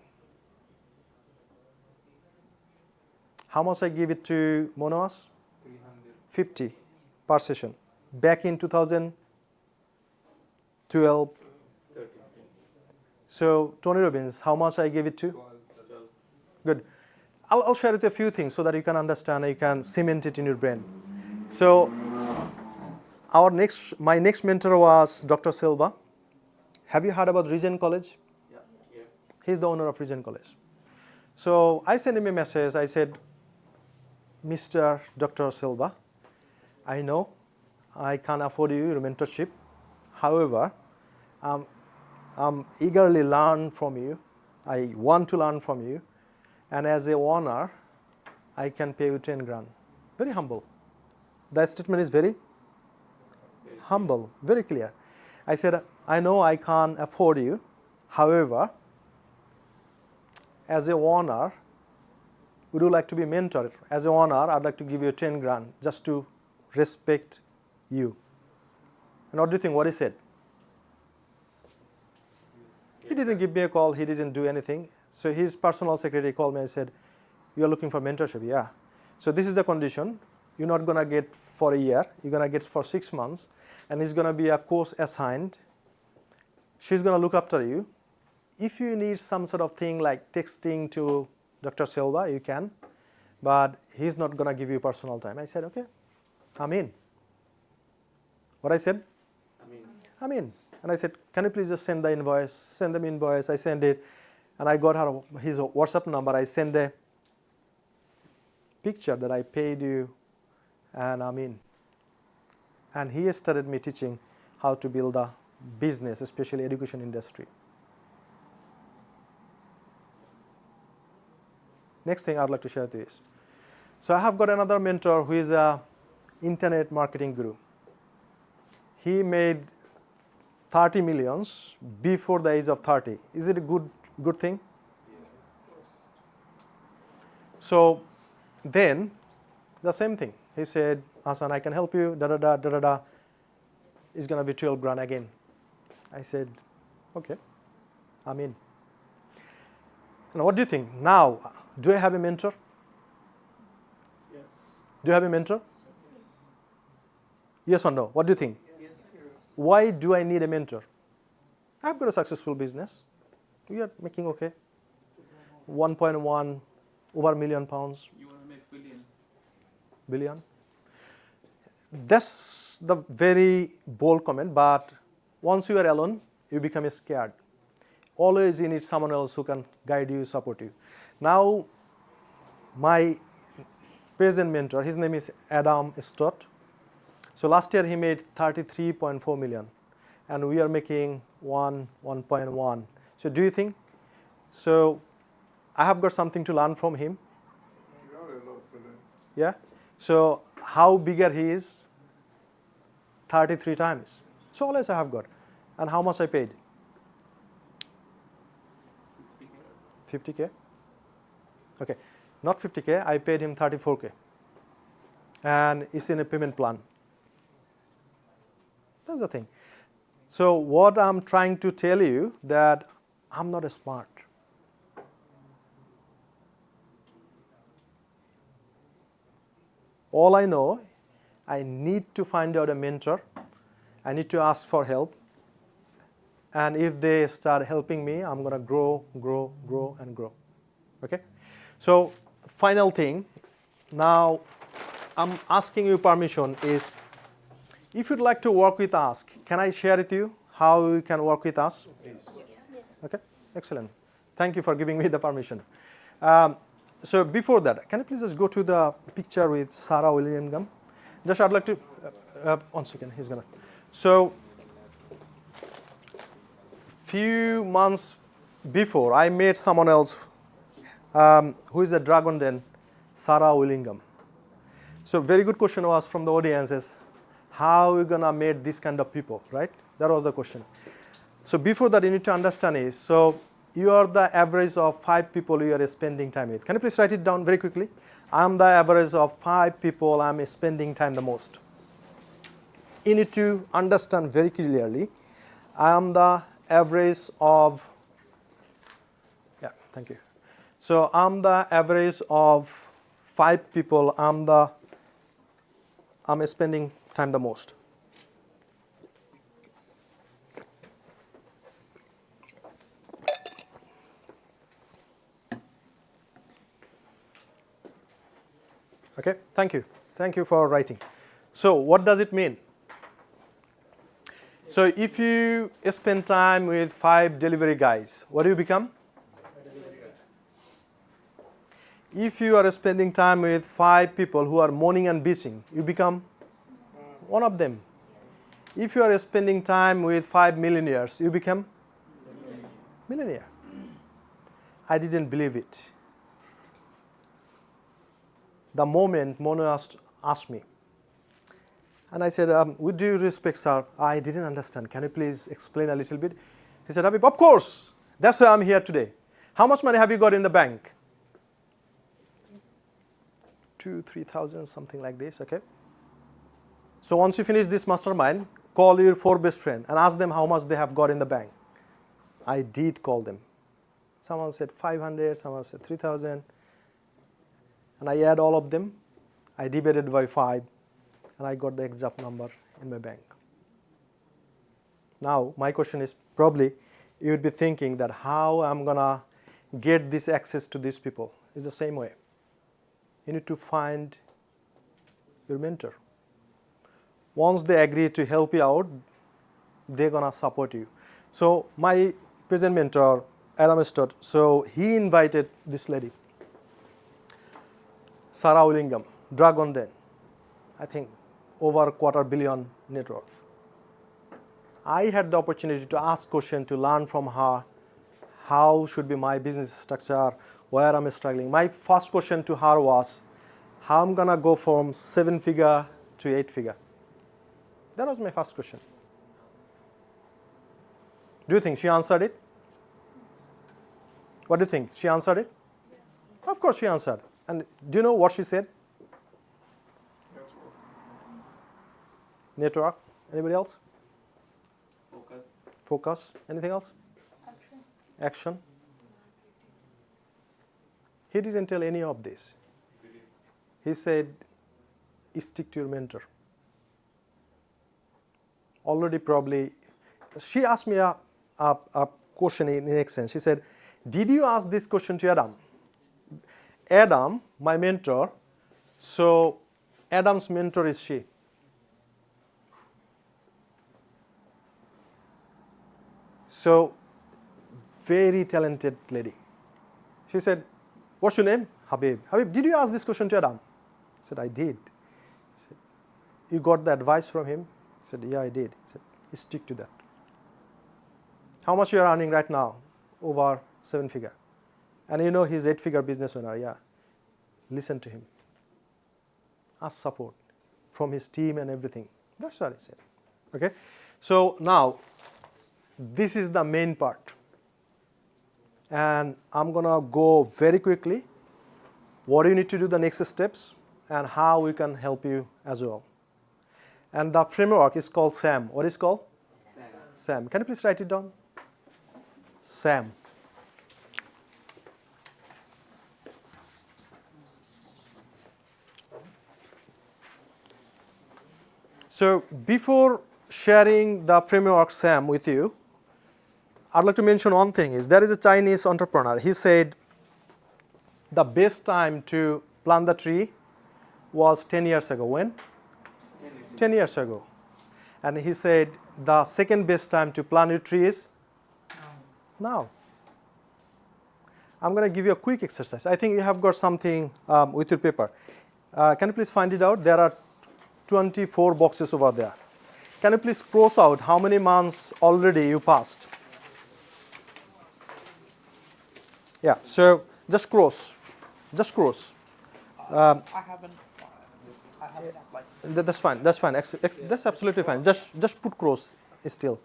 How much I give it to Monoas? 50 per session. Back in 2012. So Tony Robbins, how much I gave it to? Good. I'll share with you a few things so that you can understand, you can cement it in your brain. So my next mentor was Dr. Silva. Have you heard about Regent College? Yeah. He's the owner of Regent College. So I sent him a message. I said, Mr. Dr. Silva, I know I can't afford you your mentorship. However, I'm eagerly learn from you. I want to learn from you. And as a owner, I can pay you 10 grand. Very humble. The statement is very humble, very clear. I said, I know I can't afford you. However, as a owner, would you like to be mentored? As an owner, I'd like to give you 10 grand just to respect you. And what do you think what he said? He didn't give me a call. He didn't do anything. So his personal secretary called me and said, you are looking for mentorship? Yeah. So this is the condition. You're not going to get for a year. You're going to get for 6 months. And it's going to be a course assigned. She's going to look after you. If you need some sort of thing like texting to Dr. Silva, you can. But he's not going to give you personal time. I said, okay, I'm in. What I said? I'm in. And I said, can you please just send the invoice? Send them invoice. I sent it. And I got his WhatsApp number. I sent a picture that I paid you, and I'm in. And he started me teaching how to build a business, especially education industry. Next thing I'd like to share with you is, so I have got another mentor who is a internet marketing guru. He made 30 millions before the age of 30. Is it a good thing? So then the same thing. He said, Hassan, I can help you, da-da-da. It's going to be 12 grand again. I said, okay, I'm in. Now what do you think? Now, do I have a mentor? Yes. Do you have a mentor? Yes or no? What do you think? Yes. Why do I need a mentor? I've got a successful business. We are making okay. 1.1 over million pounds. You want to make Billion. That's the very bold comment, but once you are alone, you become scared. Always you need someone else who can guide you, support you. Now, my present mentor, his name is Adam Stott. So last year he made 33.4 million, and we are making 1.1. So do you think? So I have got something to learn from him. You are a lot for them. Yeah. So how bigger he is? 33 times. So always I have got. And how much I paid? 50K. Okay. Not 50K. I paid him 34K. And it's in a payment plan. That's the thing. So what I'm trying to tell you that I'm not smart. All I know, I need to find out a mentor. I need to ask for help. And if they start helping me, I'm going to grow, grow, grow, and grow. Okay? So final thing, now I'm asking you permission is, if you'd like to work with us, can I share with you how you can work with us? Please. Okay, excellent. Thank you for giving me the permission. So before that, can you please just go to the picture with Sarah Willingham? Just I'd like to, 1 second, he's gonna. So few months before, I met someone else who is a dragon den, Sarah Willingham. So very good question was from the audience is, how are we gonna meet this kind of people, right? That was the question. So before that, you need to understand is, so you are the average of 5 people you are spending time with. Can you please write it down very quickly? I am the average of 5 people I am spending time the most. You need to understand very clearly, I am the average of, yeah, thank you. So I'm the average of 5 people I'm spending time the most. Okay, thank you. Thank you for writing. So what does it mean? So if you spend time with 5 delivery guys, what do you become? If you are spending time with 5 people who are moaning and bitching, you become one of them. If you are spending time with 5 millionaires, you become millionaire. I didn't believe it. The moment Mono asked me, and I said, with due respect, sir, I didn't understand. Can you please explain a little bit? He said, Habib, of course. That's why I'm here today. How much money have you got in the bank? 2,000-3,000, something like this, okay? So once you finish this mastermind, call your 4 best friends and ask them how much they have got in the bank. I did call them. Someone said 500, someone said 3,000. And I add all of them, I divided by 5, and I got the exact number in my bank. Now, my question is, probably you would be thinking that how I'm gonna get this access to these people. It's the same way. You need to find your mentor. Once they agree to help you out, they're gonna support you. So my present mentor, Adam Stott, so he invited this lady, Sarah Willingham, Dragon Den, I think over $250 million net worth. I had the opportunity to ask questions to learn from her, how should be my business structure, where I'm struggling. My first question to her was, how I'm gonna go from 7-figure to 8-figure? That was my first question. Do you think she answered it? What do you think? She answered it? Of course she answered. And do you know what she said? Network. Anybody else? Focus. Focus. Anything else? Action. He didn't tell any of this. He said, stick to your mentor. Already probably, she asked me a question in next sense. She said, did you ask this question to Adam? Adam, my mentor, so Adam's mentor is she. So, very talented lady. She said, what's your name? Habib. Habib, did you ask this question to Adam? I said, I did. He said, you got the advice from him? I said, yeah, I did. He said, stick to that. How much you are earning right now? Over 7-figure. And you know he's 8-figure business owner, yeah. Listen to him. Ask support from his team and everything. That's what he said. Okay? So now, this is the main part. And I'm gonna go very quickly. What do you need to do the next steps and how we can help you as well. And the framework is called SAM. What is called? SAM. Can you please write it down? SAM. So before sharing the framework SAM with you, I'd like to mention one thing is there is a Chinese entrepreneur. He said the best time to plant the tree was 10 years ago. When? 10 years ago. And he said the second best time to plant a tree is now. I'm going to give you a quick exercise. I think you have got something with your paper. Can you please find it out? There are 24 boxes over there. Can you please cross out how many months already you passed? Yeah, so just cross. Just cross. I haven't applied. That's fine. That's fine. That's absolutely fine. Just put cross still.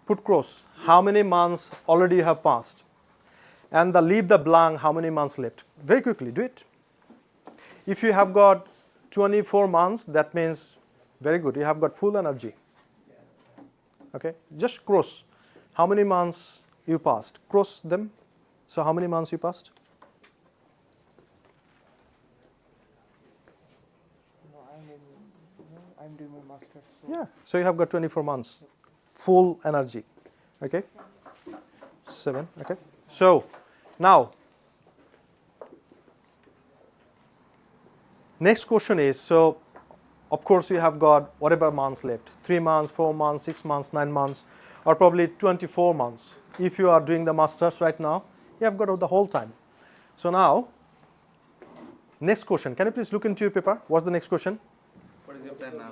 Put cross. How many months already you have passed? And leave the blank. How many months left? Very quickly, do it. If you have got 24 months, that means very good. You have got full energy. Okay. Just cross. How many months you passed? Cross them. So how many months you passed? I'm doing my master's. So Yeah, so you have got 24 months, full energy, okay? 7, okay? So now, next question is, so of course you have got whatever months left, 3 months, 4 months, 6 months, 9 months, or probably 24 months. If you are doing the masters right now, you have got the whole time. So now, next question, can you please look into your paper? What's the next question? What is your plan now?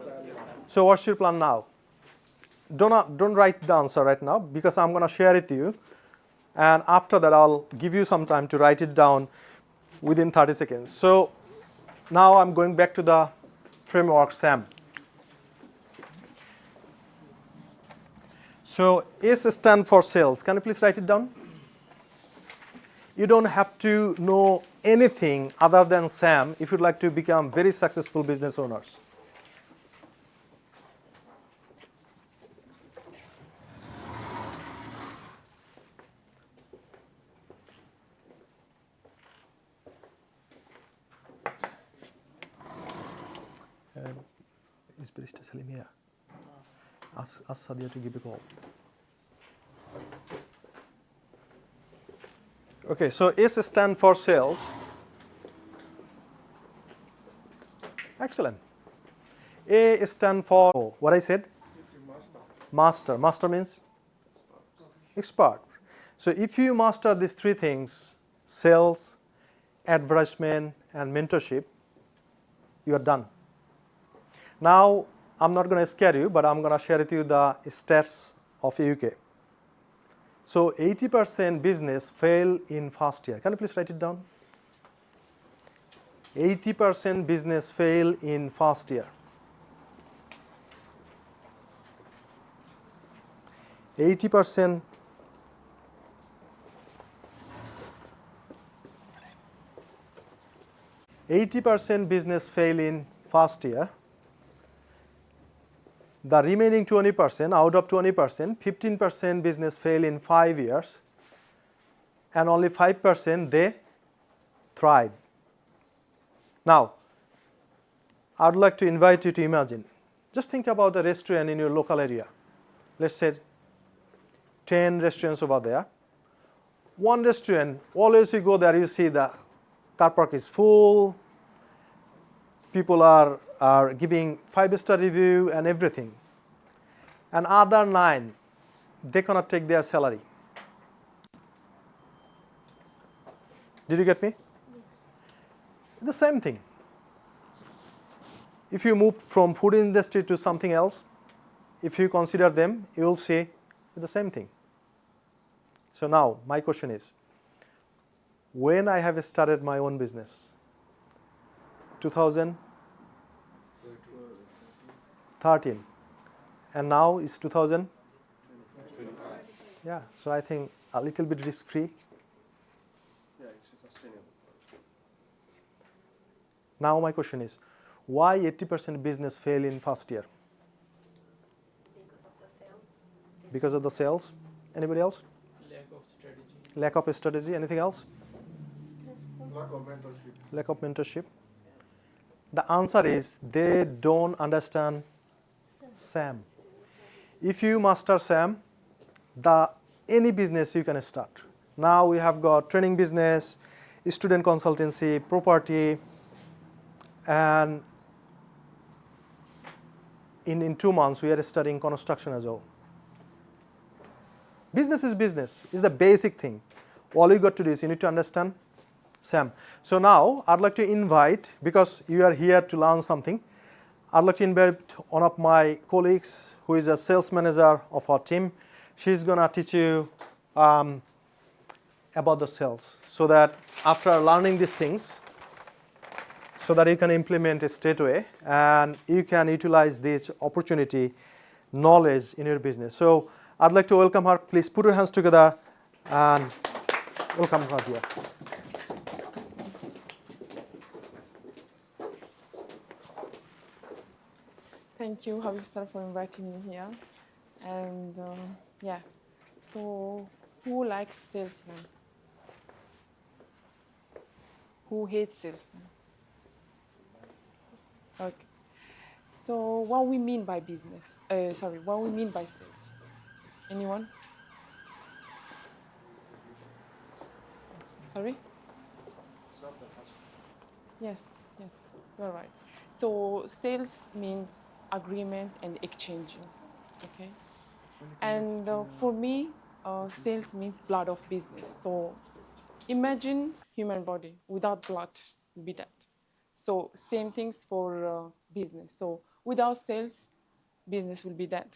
So what's your plan now? Don't write the answer right now because I'm going to share it with you. And after that, I'll give you some time to write it down within 30 seconds. So now I'm going back to the framework SAM. So S stands for sales. Can you please write it down? You don't have to know anything other than SAM if you'd like to become very successful business owners. Is Barista Salim here? Ask Sadia to give a call. Okay, so S stands for sales. Excellent. A stands for what I said? Master. Master means expert. So if you master these 3 things, sales, advertisement, and mentorship, you are done. Now, I'm not going to scare you, but I'm going to share with you the stats of UK. So 80% business fail in first year. Can you please write it down? 80% business fail in first year. 80% business fail in first year. The remaining 20%, out of 20%, 15% business fail in 5 years, and only 5% they thrive. Now, I would like to invite you to imagine. Just think about a restaurant in your local area. Let's say 10 restaurants over there. One restaurant, always you go there, you see the car park is full, people are giving 5-star review and everything. And other 9, they cannot take their salary. Did you get me? The same thing. If you move from food industry to something else, if you consider them, you will see the same thing. So now, my question is, when I have started my own business, 2013, and now it's 2025. Yeah, so I think a little bit risk-free. Yeah, it's sustainable. Now my question is, why 80% business fail in first year? Because of the sales. Anybody else? Lack of strategy. Lack of strategy. Anything else? Lack of mentorship. Lack of mentorship. The answer is they don't understand SAM. If you master SAM, any business you can start. Now we have got training business, student consultancy, property, and in 2 months we are studying construction as well. Business is the basic thing. All you got to do is you need to understand SAM. So now I'd like to invite, because you are here to learn something, I'd like to invite one of my colleagues who is a sales manager of our team. She's gonna teach you about the sales, so that after learning these things, so that you can implement it straight away and you can utilize this opportunity, knowledge in your business. So I'd like to welcome her. Please put your hands together and welcome Razia. Thank you, Habib sir, for inviting me here. And yeah, so who likes salesmen? Who hates salesmen? Okay. So what we mean by business? What we mean by sales? Anyone? Sorry? Yes, yes, you're right. So sales means agreement and exchanging, okay? And for me, sales means blood of business. So imagine human body without blood will be dead. So same things for business. So without sales, business will be dead.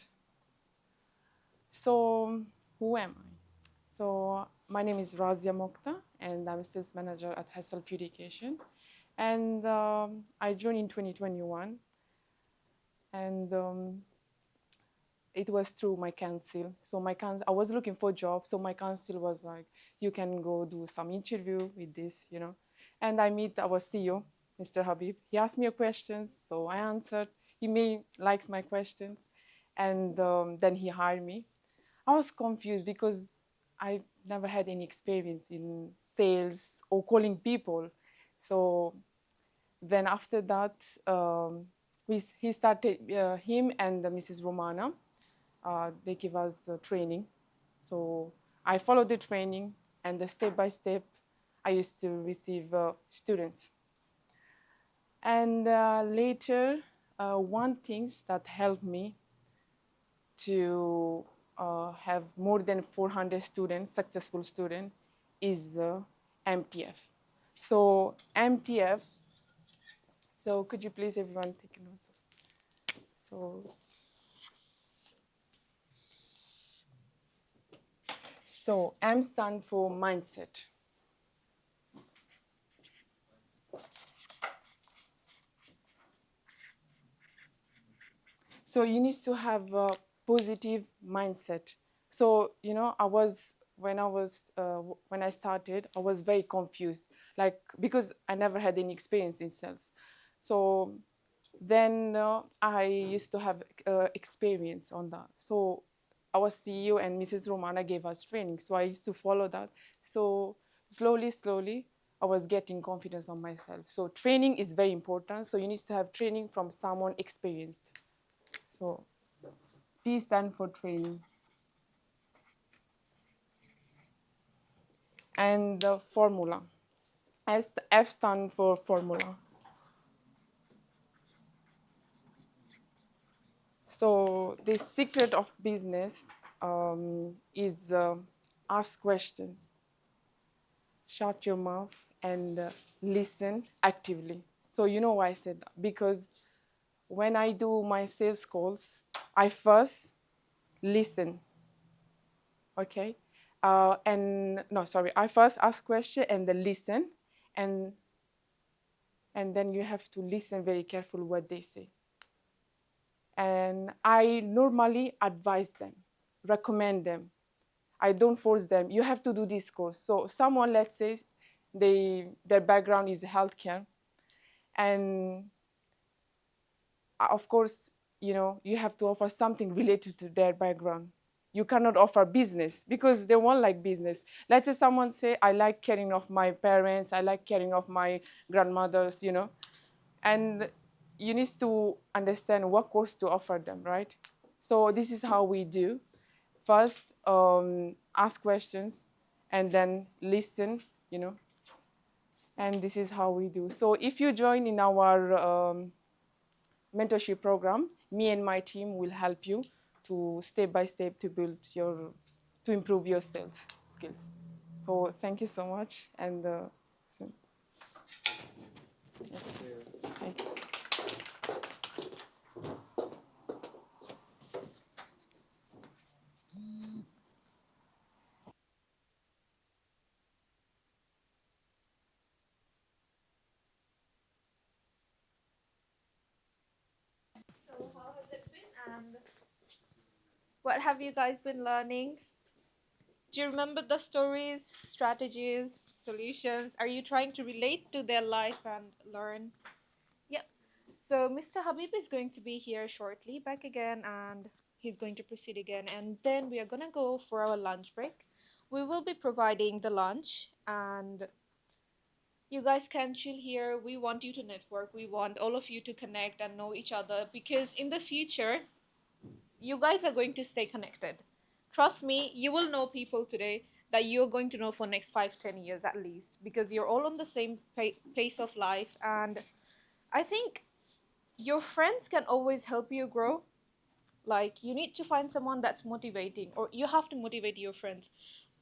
So who am I? So my name is Razia Mokhta, and I'm a sales manager at Hassel Education. And I joined in 2021, and it was through my council. So I was looking for a job, so my council was like, you can go do some interview with this, you know. And I meet our CEO, Mr. Habib. He asked me a questions, so I answered. He likes my questions, and then he hired me. I was confused because I never had any experience in sales or calling people. So then after that, he started, him and Mrs. Romana, they give us training. So I followed the training, and the step by step, I used to receive students. And later, one thing that helped me to have more than 400 students, successful students, is MTF. So MTF, so could you please everyone take a note? So M stands for mindset. So you need to have a positive mindset. So, you know, when I started, I was very confused, like, because I never had any experience in sales. So then I used to have experience on that. So our CEO and Mrs. Romana gave us training. So I used to follow that. So slowly, I was getting confidence on myself. So training is very important. So you need to have training from someone experienced. So T stands for training. And the formula. F stands for formula. So the secret of business is ask questions, shut your mouth, and listen actively. So you know why I said that? Because when I do my sales calls, I first listen. Okay, I first ask question and then listen, and then you have to listen very carefully what they say. And I normally advise them, recommend them. I don't force them. You have to do this course. So someone, let's say, their background is healthcare, and of course, you know, you have to offer something related to their background. You cannot offer business because they won't like business. Let's say someone say, I like caring of my parents, I like caring of my grandmothers, you know, and you need to understand what course to offer them, right? So this is how we do. First, ask questions, and then listen, and this is how we do. So if you join in our mentorship program, me and my team will help you to step by step to improve your sales skills. So thank you so much, and thank you. So how has it been, and what have you guys been learning? Do you remember the stories, strategies, solutions? Are you trying to relate to their life and learn? Yep. So Mr. Habib is going to be here shortly, back again, and he's going to proceed again. And then we are going to go for our lunch break. We will be providing the lunch, and you guys can chill here. We want you to network. We want all of you to connect and know each other, because in the future, you guys are going to stay connected. Trust me, you will know people today that you're going to know for next 5-10 years at least, because you're all on the same pace of life. And I think your friends can always help you grow. Like, you need to find someone that's motivating, or you have to motivate your friends.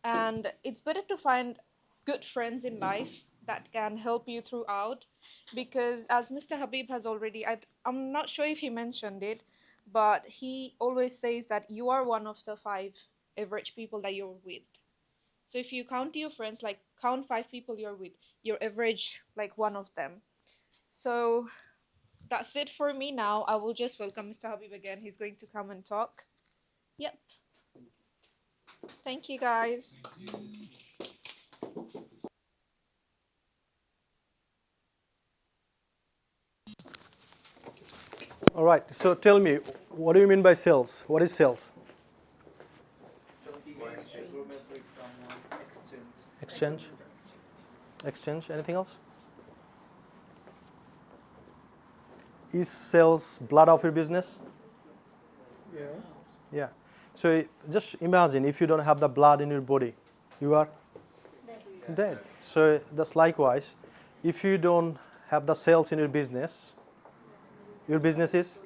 And it's better to find good friends in life that can help you throughout, because as Mr. Habib has already, I'm not sure if he mentioned it, but he always says that you are one of the 5 average people that you're with. So if you count your friends, like count 5 people you're with, you're average like one of them. So that's it for me now. I will just welcome Mr. Habib again. He's going to come and talk. Yep. Thank you, guys. All right, so tell me, what do you mean by sales? What is sales? Exchange. Exchange. Anything else? Is sales blood of your business? Yeah. Yeah. So just imagine if you don't have the blood in your body, you are dead. So that's likewise. If you don't have the sales in your business is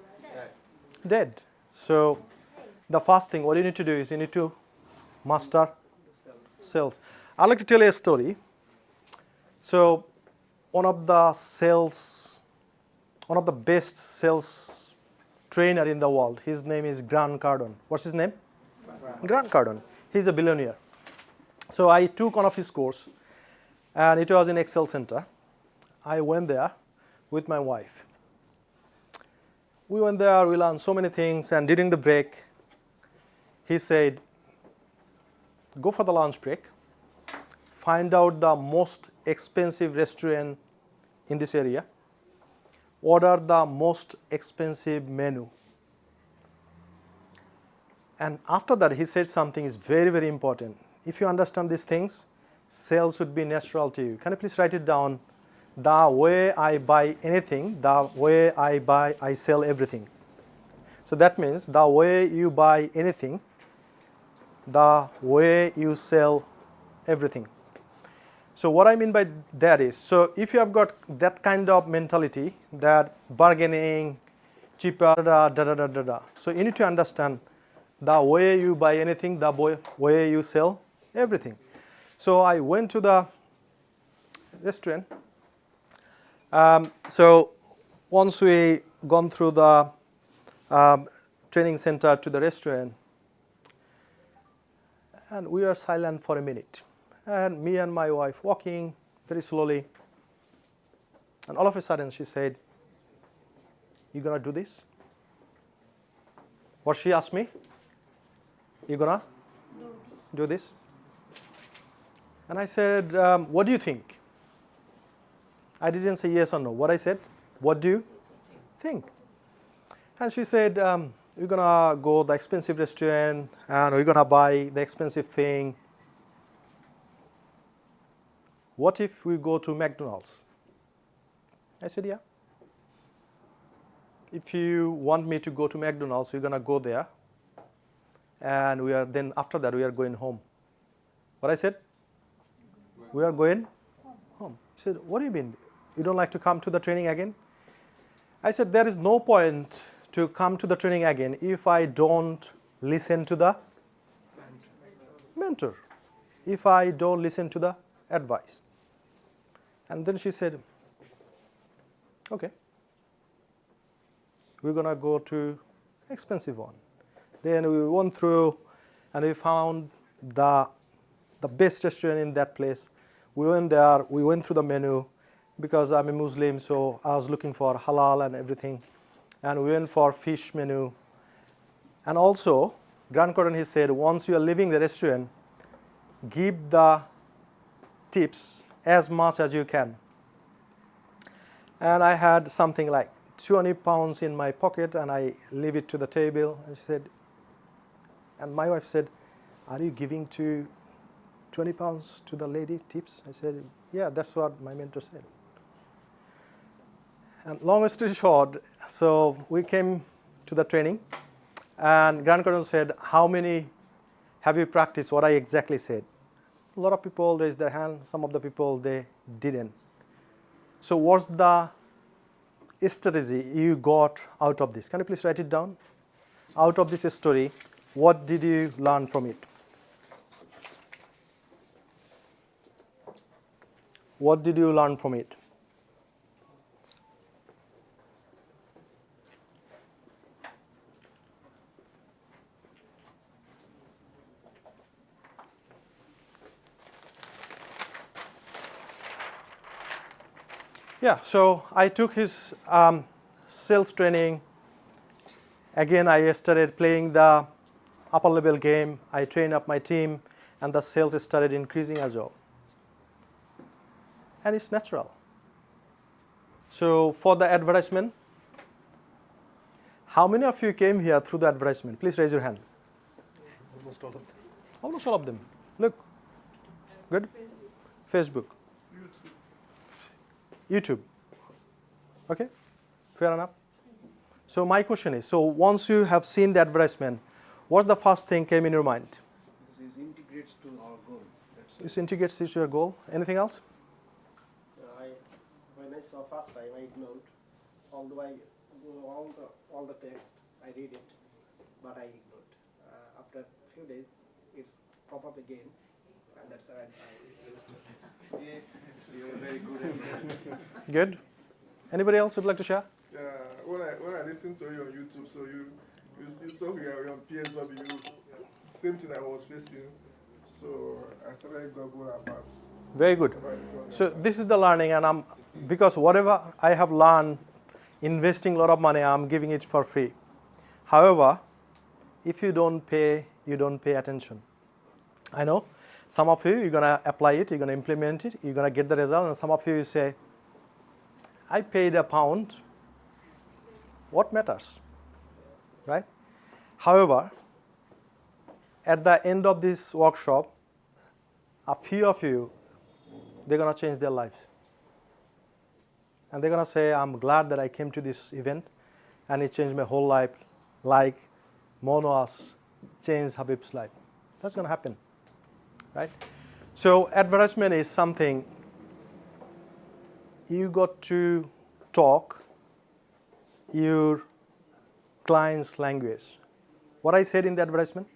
dead. So the first thing, what you need to do is you need to master sales. I'd like to tell you a story. So one of the best sales trainer in the world, his name is Grant Cardone. What's his name? Grant Cardone. He's a billionaire. So I took one of his course, and it was in Excel Center. I went there with my wife. We went there, we learned so many things, and during the break, he said, go for the lunch break, find out the most expensive restaurant in this area, order the most expensive menu. And after that, he said something is very, very important. If you understand these things, sales should be natural to you. Can you please write it down? The way I buy anything, the way I sell everything. So that means the way you buy anything, the way you sell everything. So what I mean by that is, so if you have got that kind of mentality, that bargaining, cheaper, so you need to understand the way you buy anything, the way you sell everything. So I went to the restaurant. So once we gone through the training center to the restaurant, and we were silent for a minute. And me and my wife walking very slowly. And all of a sudden she said, you gonna do this? What she asked me? You gonna do this? And I said, what do you think? I didn't say yes or no. What I said, what do you think? And she said, we're gonna go the expensive restaurant and we're gonna buy the expensive thing. What if we go to McDonald's? I said, yeah. if you want me to go to McDonald's, we're going to go there. And then after that, we are going home. What I said? We are going home. He said, what do you mean? You don't like to come to the training again? I said, there is no point to come to the training again if I don't listen to the mentor, if I don't listen to the advice. And then she said, okay, we're going to go to expensive one. Then we went through and we found the best restaurant in that place. We went there, we went through the menu because I'm a Muslim, so I was looking for halal and everything. And we went for fish menu. And also, Grant Cardone, he said, once you are leaving the restaurant, give the tips as much as you can. And I had something like 20 pounds in my pocket, and I leave it to the table. And she said, and my wife said, are you giving 20 pounds to the lady tips? I said, yeah, that's what my mentor said. And long story short, so we came to the training, and Grant Cardone said, how many have you practiced what I exactly said? A lot of people raised their hand. Some of the people, they didn't. So what's the strategy you got out of this? Can you please write it down? Out of this story, what did you learn from it? What did you learn from it? Yeah, so I took his sales training. Again, I started playing the upper level game. I trained up my team, and the sales started increasing as well. And it's natural. So for the advertisement, how many of you came here through the advertisement? Please raise your hand. Almost all of them. Almost all of them. Look. Good? Facebook. YouTube. Okay? Fair enough? So my question is, so once you have seen the advertisement, what's the first thing came in your mind? Because it integrates to our goal. This integrates to your goal. Anything else? When I saw first time, I ignored. Although all the text, I read it, but I ignored. After a few days, it's pop up again, and that's why You're very good. Good. Anybody else would like to share? Yeah, when I listen to you on YouTube, so you talk here on PSW, same thing I was facing. So I started Google about. Very good. So this is the learning, and because whatever I have learned, investing a lot of money, I'm giving it for free. However, if you don't pay attention. I know some of you, you're going to apply it, you're going to implement it, you're going to get the result, and some of you say, I paid £1, what matters, right? However, at the end of this workshop, a few of you, they're going to change their lives. And they're going to say, I'm glad that I came to this event, and it changed my whole life, like Monoas changed Habib's life. That's going to happen, right? So advertisement is something you got to talk your client's language. What I said in the advertisement?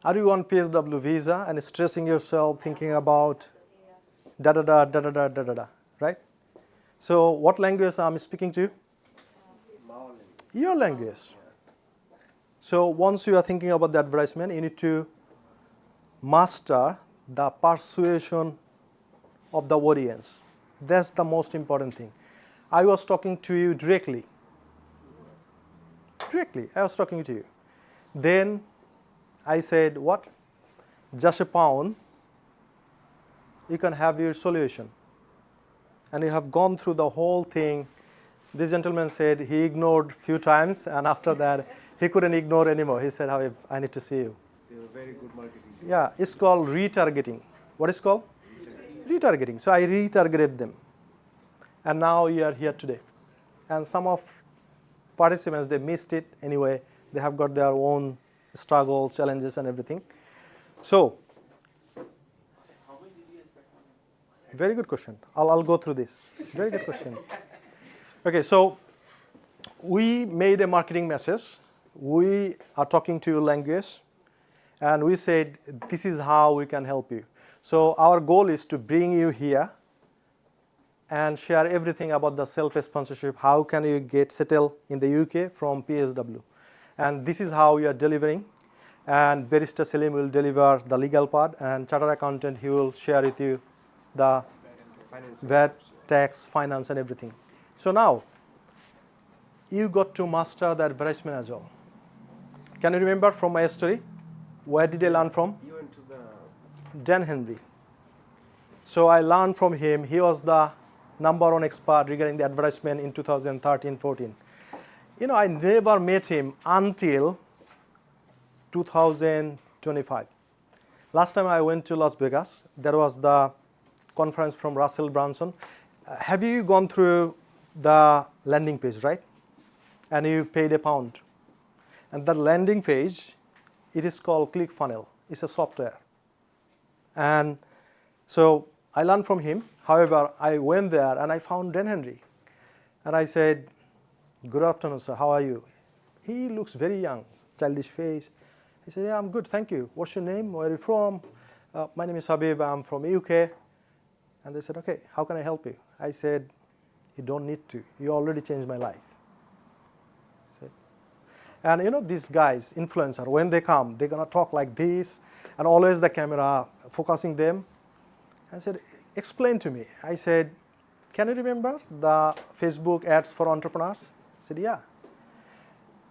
Are you on PSW visa and stressing yourself, thinking about da-da-da, right? So what language I'm speaking to? Your language. So once you are thinking about the advertisement, you need to master the persuasion of the audience. That's the most important thing. I was talking to you directly. I was talking to you. Then I said, what? Just £1, you can have your solution. And you have gone through the whole thing. This gentleman said he ignored few times, and after that, he couldn't ignore anymore. He said, Habib, I need to see you. So very good marketing. Yeah, it's called retargeting. What is called? Retargeting. So I retargeted them. And now you are here today. and some of participants, they missed it anyway. They have got their own struggles, challenges, and everything. So, very good question. I'll go through this. Very good question. Okay, so we made a marketing message. We are talking to you language, and we said this is how we can help you. So our goal is to bring you here and share everything about the self-sponsorship. How can you get settled in the UK from PSW? And this is how we are delivering. And Barrister Selim will deliver the legal part, and Chartered Accountant, he will share with you the VAT, tax, finance, and everything. So now, you got to master the advertisement as well. Can you remember from my story? Where did I learn from? You went to the Dan Henry. So I learned from him. He was the #1 expert regarding the advertisement in 2013-14. You know, I never met him until 2025. Last time I went to Las Vegas, there was the conference from Russell Brunson. Have you gone through the landing page, right? And you paid £1. And the landing page, it is called ClickFunnels. It's a software. And so I learned from him. However, I went there and I found Dan Henry. And I said, "Good afternoon, sir. How are you?" He looks very young, childish face. He said, "Yeah, I'm good, thank you. What's your name? Where are you from?" "My name is Habib. I'm from UK." And they said, "Okay, how can I help you?" I said, "You don't need to. You already changed my life." And you know, these guys, influencer, when they come, they're going to talk like this, and always the camera focusing them. I said, "Explain to me." I said, "Can you remember the Facebook ads for entrepreneurs?" He said, "Yeah."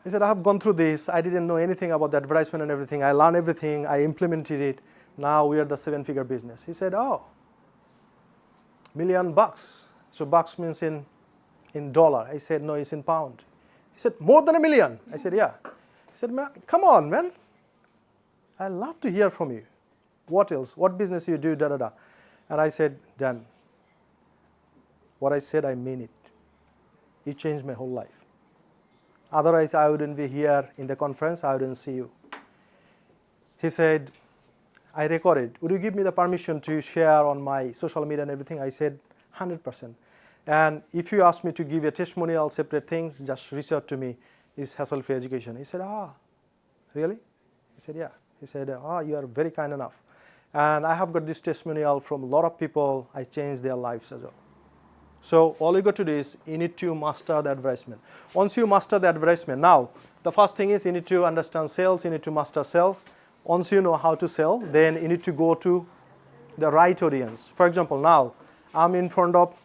He said, "I have gone through this. I didn't know anything about the advertisement and everything. I learned everything. I implemented it. Now we are the 7-figure business." He said, "Oh, $1 million. So bucks means in dollar." I said, "No, it's in pound." He said, "More than $1 million." I said, "Yeah." He said, "Man, come on, man. I love to hear from you. What else? What business you do, da-da-da." And I said, "Dan, what I said, I mean it. You changed my whole life. Otherwise, I wouldn't be here in the conference. I wouldn't see you." He said, "I recorded. Would you give me the permission to share on my social media and everything?" I said, 100%. "And if you ask me to give a testimonial, separate things, just reach out to me. It's hassle-free education." He said, "Ah, really?" He said, "Yeah." He said, "You are very kind enough. And I have got this testimonial from a lot of people. I changed their lives as well." So all you got to do is you need to master the advertisement. Once you master the advertisement, now the first thing is you need to understand sales. You need to master sales. Once you know how to sell, then you need to go to the right audience. For example, now I'm in front of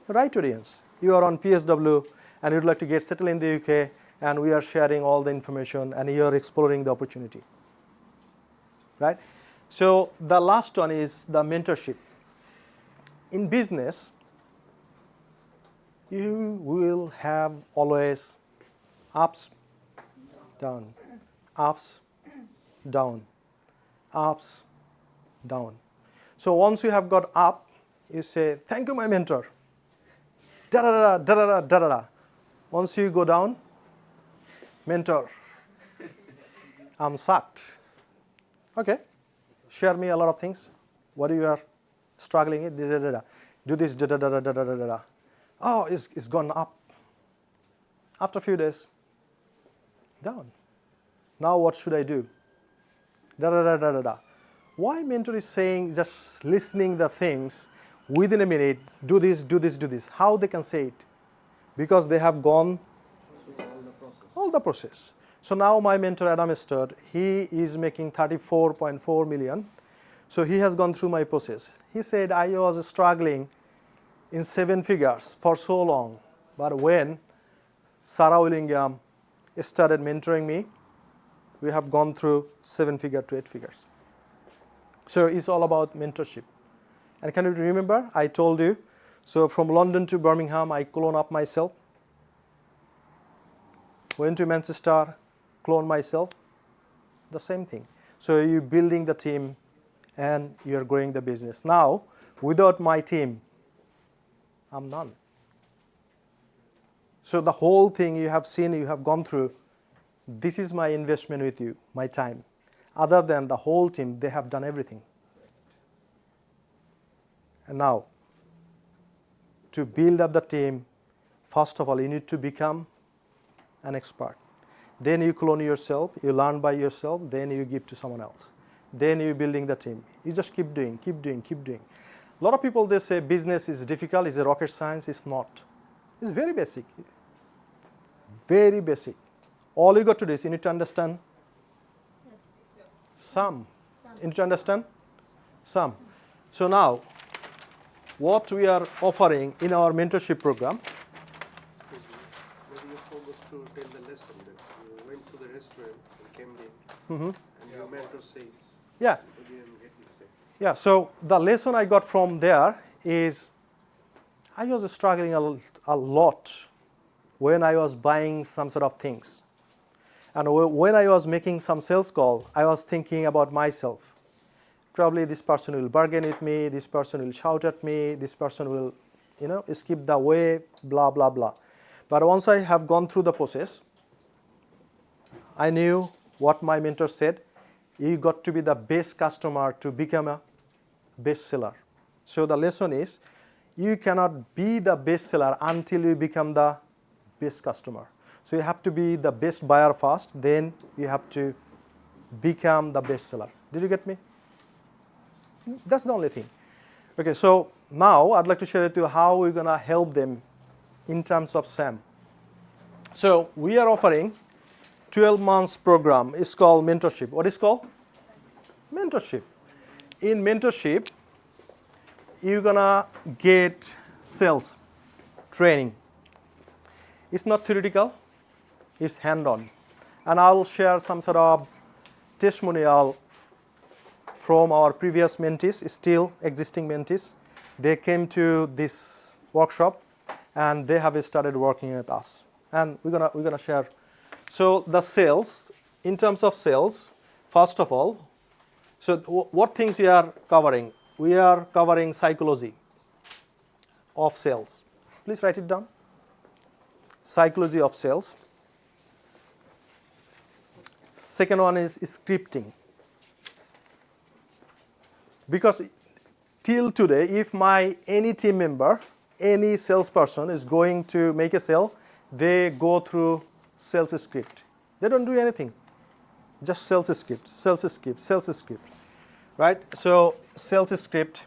the right audience. You are on PSW and you'd like to get settled in the UK, and we are sharing all the information and you are exploring the opportunity. Right? So the last one is the mentorship. In business, you will have always ups, down, ups, down, ups, down. So once you have got up, you say, "Thank you, my mentor." Da-da-da, da-da-da, da-da-da. Once you go down, "Mentor, I'm sucked." "Okay, share me a lot of things. What you are struggling with, da-da-da-da. Do this, da-da-da-da-da-da-da-da." "Oh, it's gone up." After a few days, down. "Now what should I do?" Da-da-da-da-da-da. Why mentor is saying just listening the things within a minute, do this, do this, do this. How they can say it? Because they have gone all the process. So now my mentor Adam Stewart, he is making 34.4 million. So he has gone through my process. He said, "I was struggling in 7 figures for so long. But when Sarah Willingham started mentoring me, we have gone through 7-figure to 8 figures. So it's all about mentorship. And can you remember, I told you, so from London to Birmingham, I clone up myself. Went to Manchester, clone myself. The same thing. So you're building the team and you're growing the business. Now, without my team, I'm none. So the whole thing you have seen, you have gone through, this is my investment with you, my time. Other than the whole team, they have done everything. And now, to build up the team, first of all, you need to become an expert. Then you clone yourself, you learn by yourself, then you give to someone else. Then you're building the team. You just keep doing, keep doing, keep doing. A lot of people, they say business is difficult, it's a rocket science. It's not. It's very basic. Very basic. All you got to do is you need to understand some. You need to understand some. So now, what we are offering in our mentorship program. Excuse me. Maybe you forgot to tell the lesson that you went to the restaurant and came in, and your mentor says. Yeah. What you didn't get to say. Yeah. So the lesson I got from there is, I was struggling a lot when I was buying some sort of things, and when I was making some sales call, I was thinking about myself. Probably this person will bargain with me, this person will shout at me, this person will, skip the way, blah, blah, blah. But once I have gone through the process, I knew what my mentor said. You got to be the best customer to become a best seller. So the lesson is, you cannot be the best seller until you become the best customer. So you have to be the best buyer first, then you have to become the best seller. Did you get me? That's the only thing. Okay, so now I'd like to share with you how we're going to help them in terms of SAM. So we are offering 12 months program. It's called Mentorship. What is called? Mentorship. In Mentorship, you're going to get sales training. It's not theoretical, it's hand-on. And I'll share some sort of testimonial from our previous mentees, still existing mentees. They came to this workshop and they have started working with us. And we're gonna share. So the sales, in terms of sales, first of all, so what things we are covering? We are covering psychology of sales. Please write it down. Psychology of sales. Second one is scripting. Because till today, if any team member, any salesperson is going to make a sale, they go through sales script. They don't do anything. Just sales script, sales script, sales script. Right? So sales script.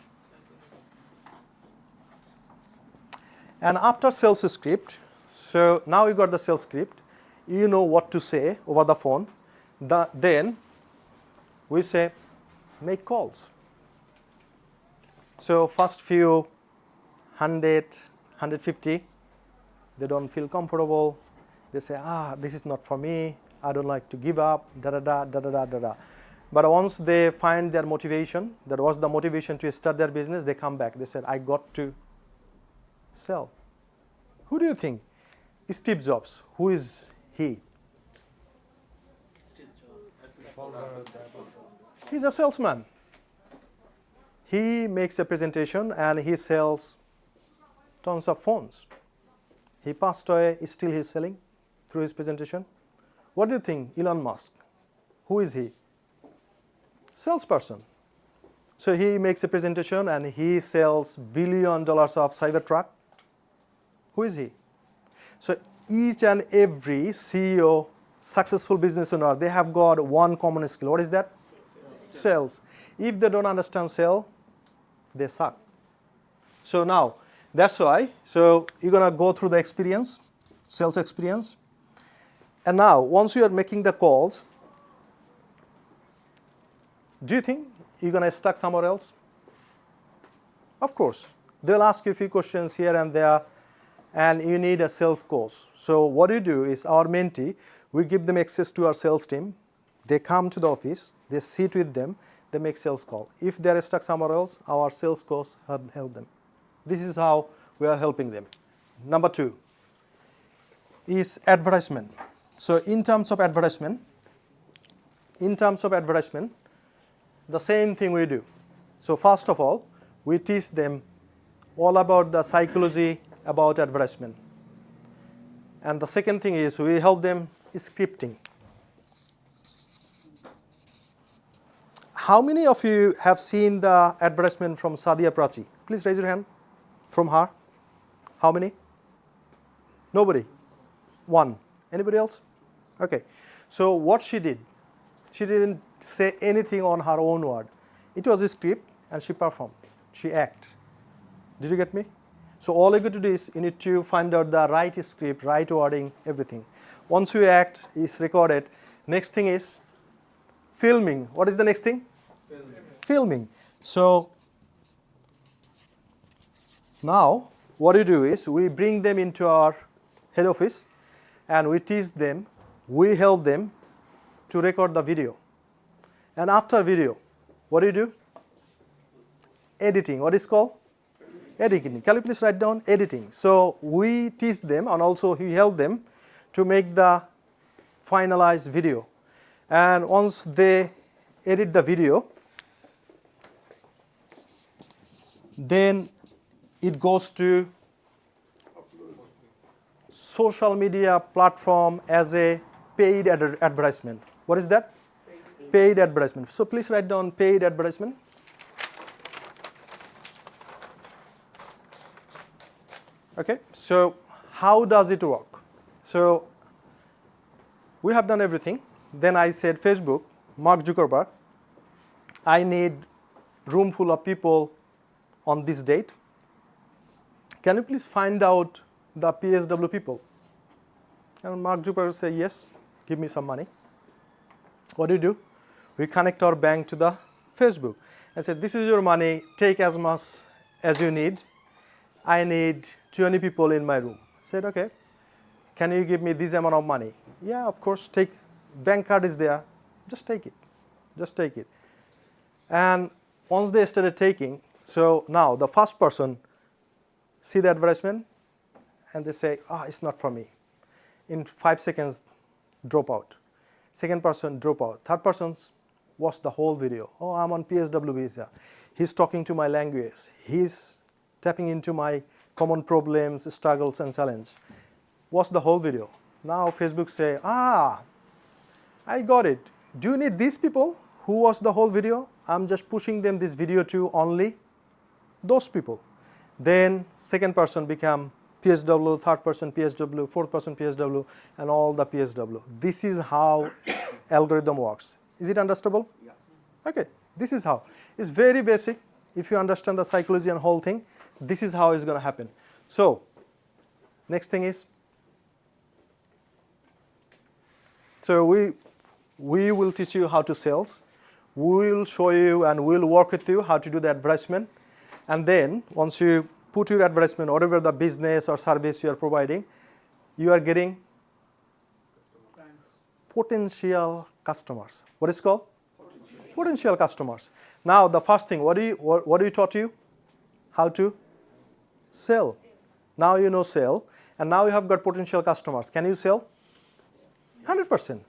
And after sales script, so now you got the sales script, you know what to say over the phone. Then we say, make calls. So first few 100, 150, they don't feel comfortable. They say, this is not for me. I don't like to give up, da-da-da, da-da-da, da-da. But once they find their motivation, that was the motivation to start their business, they come back. They said, I got to sell. Who do you think? Steve Jobs. Who is he? He's a salesman. He makes a presentation and he sells tons of phones. He passed away, still he's selling through his presentation. What do you think? Elon Musk. Who is he? Salesperson. So he makes a presentation and he sells $1 billion of Cybertruck. Who is he? So each and every CEO, successful business owner, they have got one common skill. What is that? Sales. If they don't understand sales, they suck. So now, that's why, so you're going to go through the experience, sales experience. And now, once you are making the calls, do you think you're going to stuck somewhere else? Of course. They'll ask you a few questions here and there, and you need a sales course. So what you do is, our mentee, we give them access to our sales team. They come to the office, they sit with them, they make sales call. If they're stuck somewhere else, our sales course help them. This is how we are helping them. Number 2 is advertisement. So in terms of advertisement, the same thing we do. So first of all, we teach them all about the psychology about advertisement. And the second thing is we help them scripting. How many of you have seen the advertisement from Sadia Prachi? Please raise your hand. From her? How many? Nobody? One. Anybody else? Okay. So what she did, she didn't say anything on her own word. It was a script and she performed. She acted. Did you get me? So all you got to do is you need to find out the right script, right wording, everything. Once you act, it's recorded. Next thing is filming. What is the next thing? Filming. So now what we do is we bring them into our head office and we teach them, we help them to record the video. And after video, what do? Editing. What is called? Editing. Can you please write down editing? So we teach them and also we help them to make the finalized video. And once they edit the video, then it goes to social media platform as a paid advertisement. What is that? Paid advertisement. So please write down paid advertisement. Okay, so how does it work? So we have done everything. Then I said, Facebook, Mark Zuckerberg, I need room full of people on this date. Can you please find out the PSW people? And Mark Zuckerberg say, yes, give me some money. What do? We connect our bank to the Facebook. I said, this is your money, take as much as you need. I need 20 people in my room. I said, okay, can you give me this amount of money? Yeah, of course, take, bank card is there, just take it, just take it. And once they started taking, so now the first person see the advertisement and they say, oh, it's not for me. In 5 seconds, drop out. Second person, drop out. Third person, watch the whole video. Oh, I'm on PSW visa. He's talking to my language. He's tapping into my common problems, struggles, and challenges. Watch the whole video. Now Facebook say, I got it. Do you need these people who watch the whole video? I'm just pushing them this video to only those people. Then second person become PSW, third person PSW, fourth person PSW, and all the PSW. This is how algorithm works. Is it understandable? Yeah. Okay, this is how. It's very basic. If you understand the psychology and whole thing, this is how it's going to happen. So, next thing is, so we will teach you how to sales. We will show you and we'll work with you how to do the advertisement. And then once you put your advertisement, whatever the business or service you are providing, you are getting potential customers. What is it called? Potential customers. Now the first thing, what do you taught you? How to sell. Now you know sell, and now you have got potential customers. Can you sell? 100%.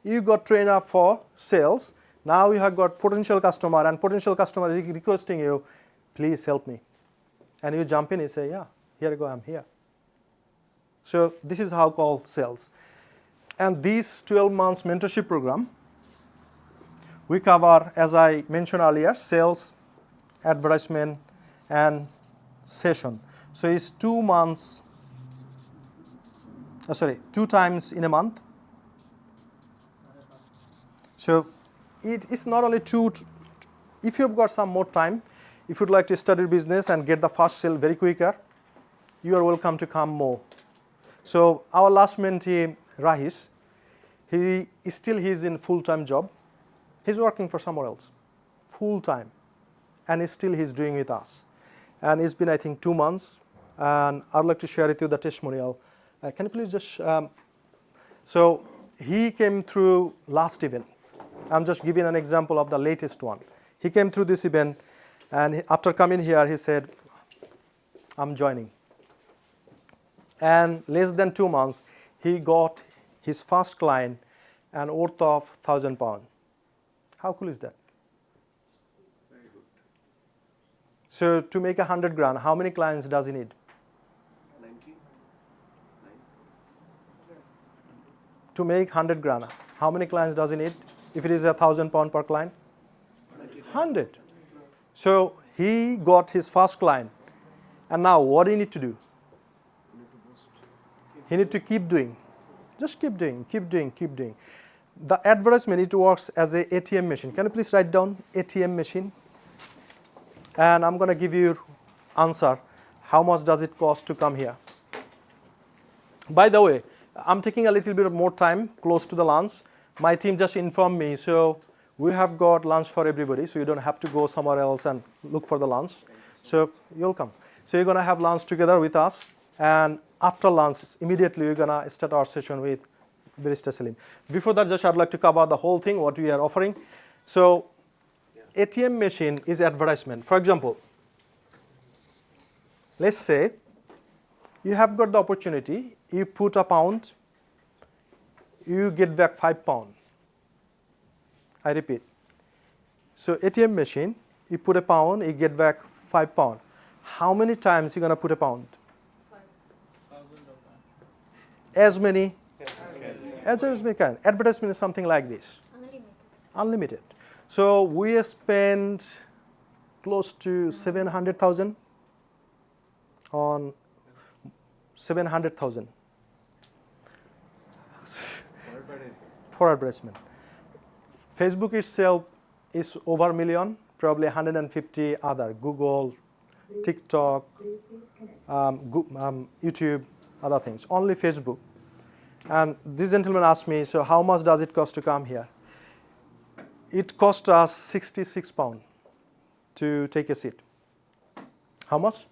You got trainer for sales. Now you have got potential customer, and potential customer is requesting you, please help me. And you jump in and say, yeah, here you go, I'm here. So this is how called sales. And this 12 months mentorship program, we cover, as I mentioned earlier, sales, advertisement, and session. So it's 2 months, 2 times in a month. So it's not only two, if you've got some more time, if you'd like to study business and get the first sale very quicker, you are welcome to come more. So our last mentee, Rahis, he's in full-time job. He's working for somewhere else, full-time, and he's doing with us. And it's been, I think, 2 months, and I'd like to share with you the testimonial. Can you please just, so he came through last event. I'm just giving an example of the latest one. He came through this event, and after coming here, he said, I'm joining. And less than 2 months, he got his first client and worth of £1,000. How cool is that? Very good. So to make 100 grand, how many clients does he need? 90? to make 100 grand, how many clients does he need? If it is £1,000 per client? 100. So he got his first client. And now what do you need to do? He need to keep doing. Just keep doing, keep doing, keep doing. The advertisement, it works as a ATM machine. Can you please write down ATM machine? And I'm going to give you answer. How much does it cost to come here? By the way, I'm taking a little bit of more time close to the lunch. My team just informed me, so we have got lunch for everybody, so you don't have to go somewhere else and look for the lunch. So you'll come. So you're going to have lunch together with us, and after lunch, immediately we're going to start our session with Barrister Salim. Before that, just I'd like to cover the whole thing, what we are offering. So ATM machine is advertisement. For example, let's say you have got the opportunity, you put £1, you get back £5. I repeat. So ATM machine, you put £1, you get back £5. How many times you going to put £1? As many as we can. Advertisement is something like this. Unlimited. So we spend close to 700,000 on 700,000 for advertisement. Facebook itself is over a million, probably 150 other, Google, TikTok, YouTube, other things. Only Facebook. And this gentleman asked me, so how much does it cost to come here? It cost us £66 to take a seat. How much?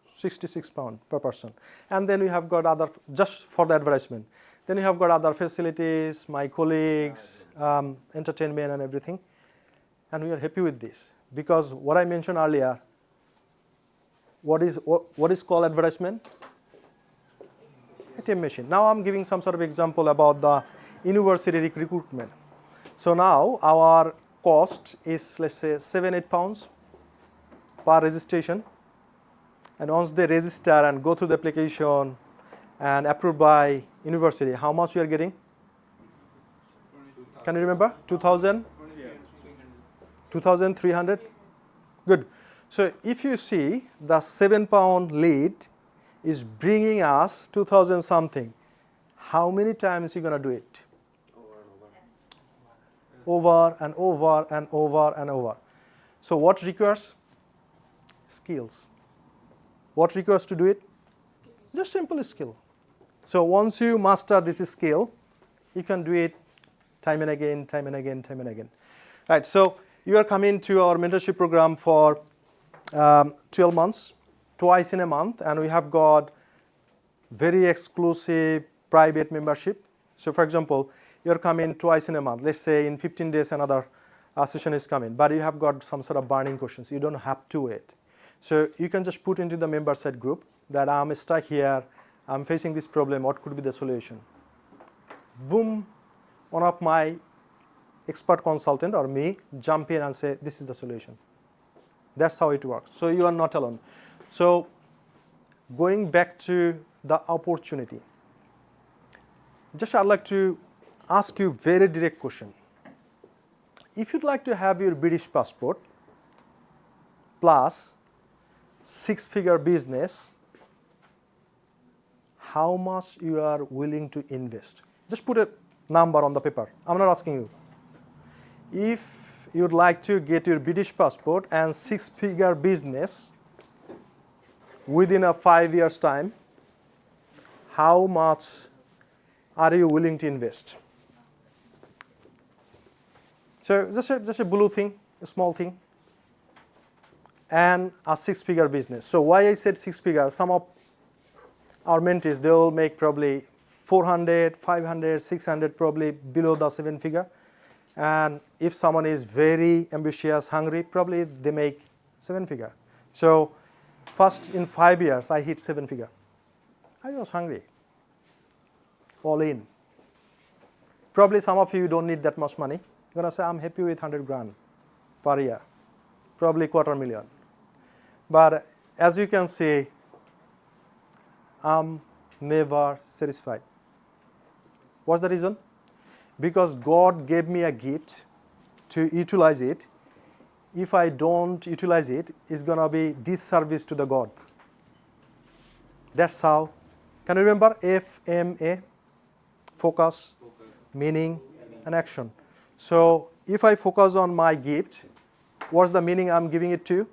£66 per person. And then we have got other, just for the advertisement. Then we have got other facilities, my colleagues, entertainment and everything. And we are happy with this. Because what I mentioned earlier, what is called advertisement? ATM machine. Now I'm giving some sort of example about the university recruitment. So now our cost is, let's say, £7-8 per registration. And once they register and go through the application and approved by university, how much we are getting? Can you remember? 2,000? 2,300? Good. So if you see the £7 lead is bringing us 2,000 something, how many times are you going to do it? Over and over and over and over. So what requires? Skills. What requires to do it? Just simple skill. So once you master this skill, you can do it time and again, time and again, time and again. Right, so you are coming to our mentorship program for 12 months, twice in a month, and we have got very exclusive private membership. So for example, you're coming twice in a month. Let's say in 15 days another session is coming, but you have got some sort of burning questions. You don't have to wait. So you can just put into the member site group that I'm stuck here, I'm facing this problem, what could be the solution? Boom, one of my expert consultant or me jump in and say, this is the solution. That's how it works. So you are not alone. So going back to the opportunity, just I'd like to ask you a very direct question. If you'd like to have your British passport plus 6-figure business, how much you are willing to invest? Just put a number on the paper. I'm not asking you. If you'd like to get your British passport and 6-figure business within a 5 years time, how much are you willing to invest? So just a blue thing, a small thing, and a 6-figure business. So why I said 6-figure, some of our mentees, they will make probably 400, 500, 600, probably below the 7-figure. And if someone is very ambitious, hungry, probably they make 7-figure. So first in 5 years, I hit 7-figure. I was hungry, all in. Probably some of you don't need that much money. You're going to say, I'm happy with 100 grand per year, probably $250,000. But as you can see, never satisfied. What's the reason? Because God gave me a gift to utilize it. If I don't utilize it, it's going to be disservice to the God. That's how. Can you remember FMA? Focus, meaning, and action. So if I focus on my gift, what's the meaning I'm giving it to?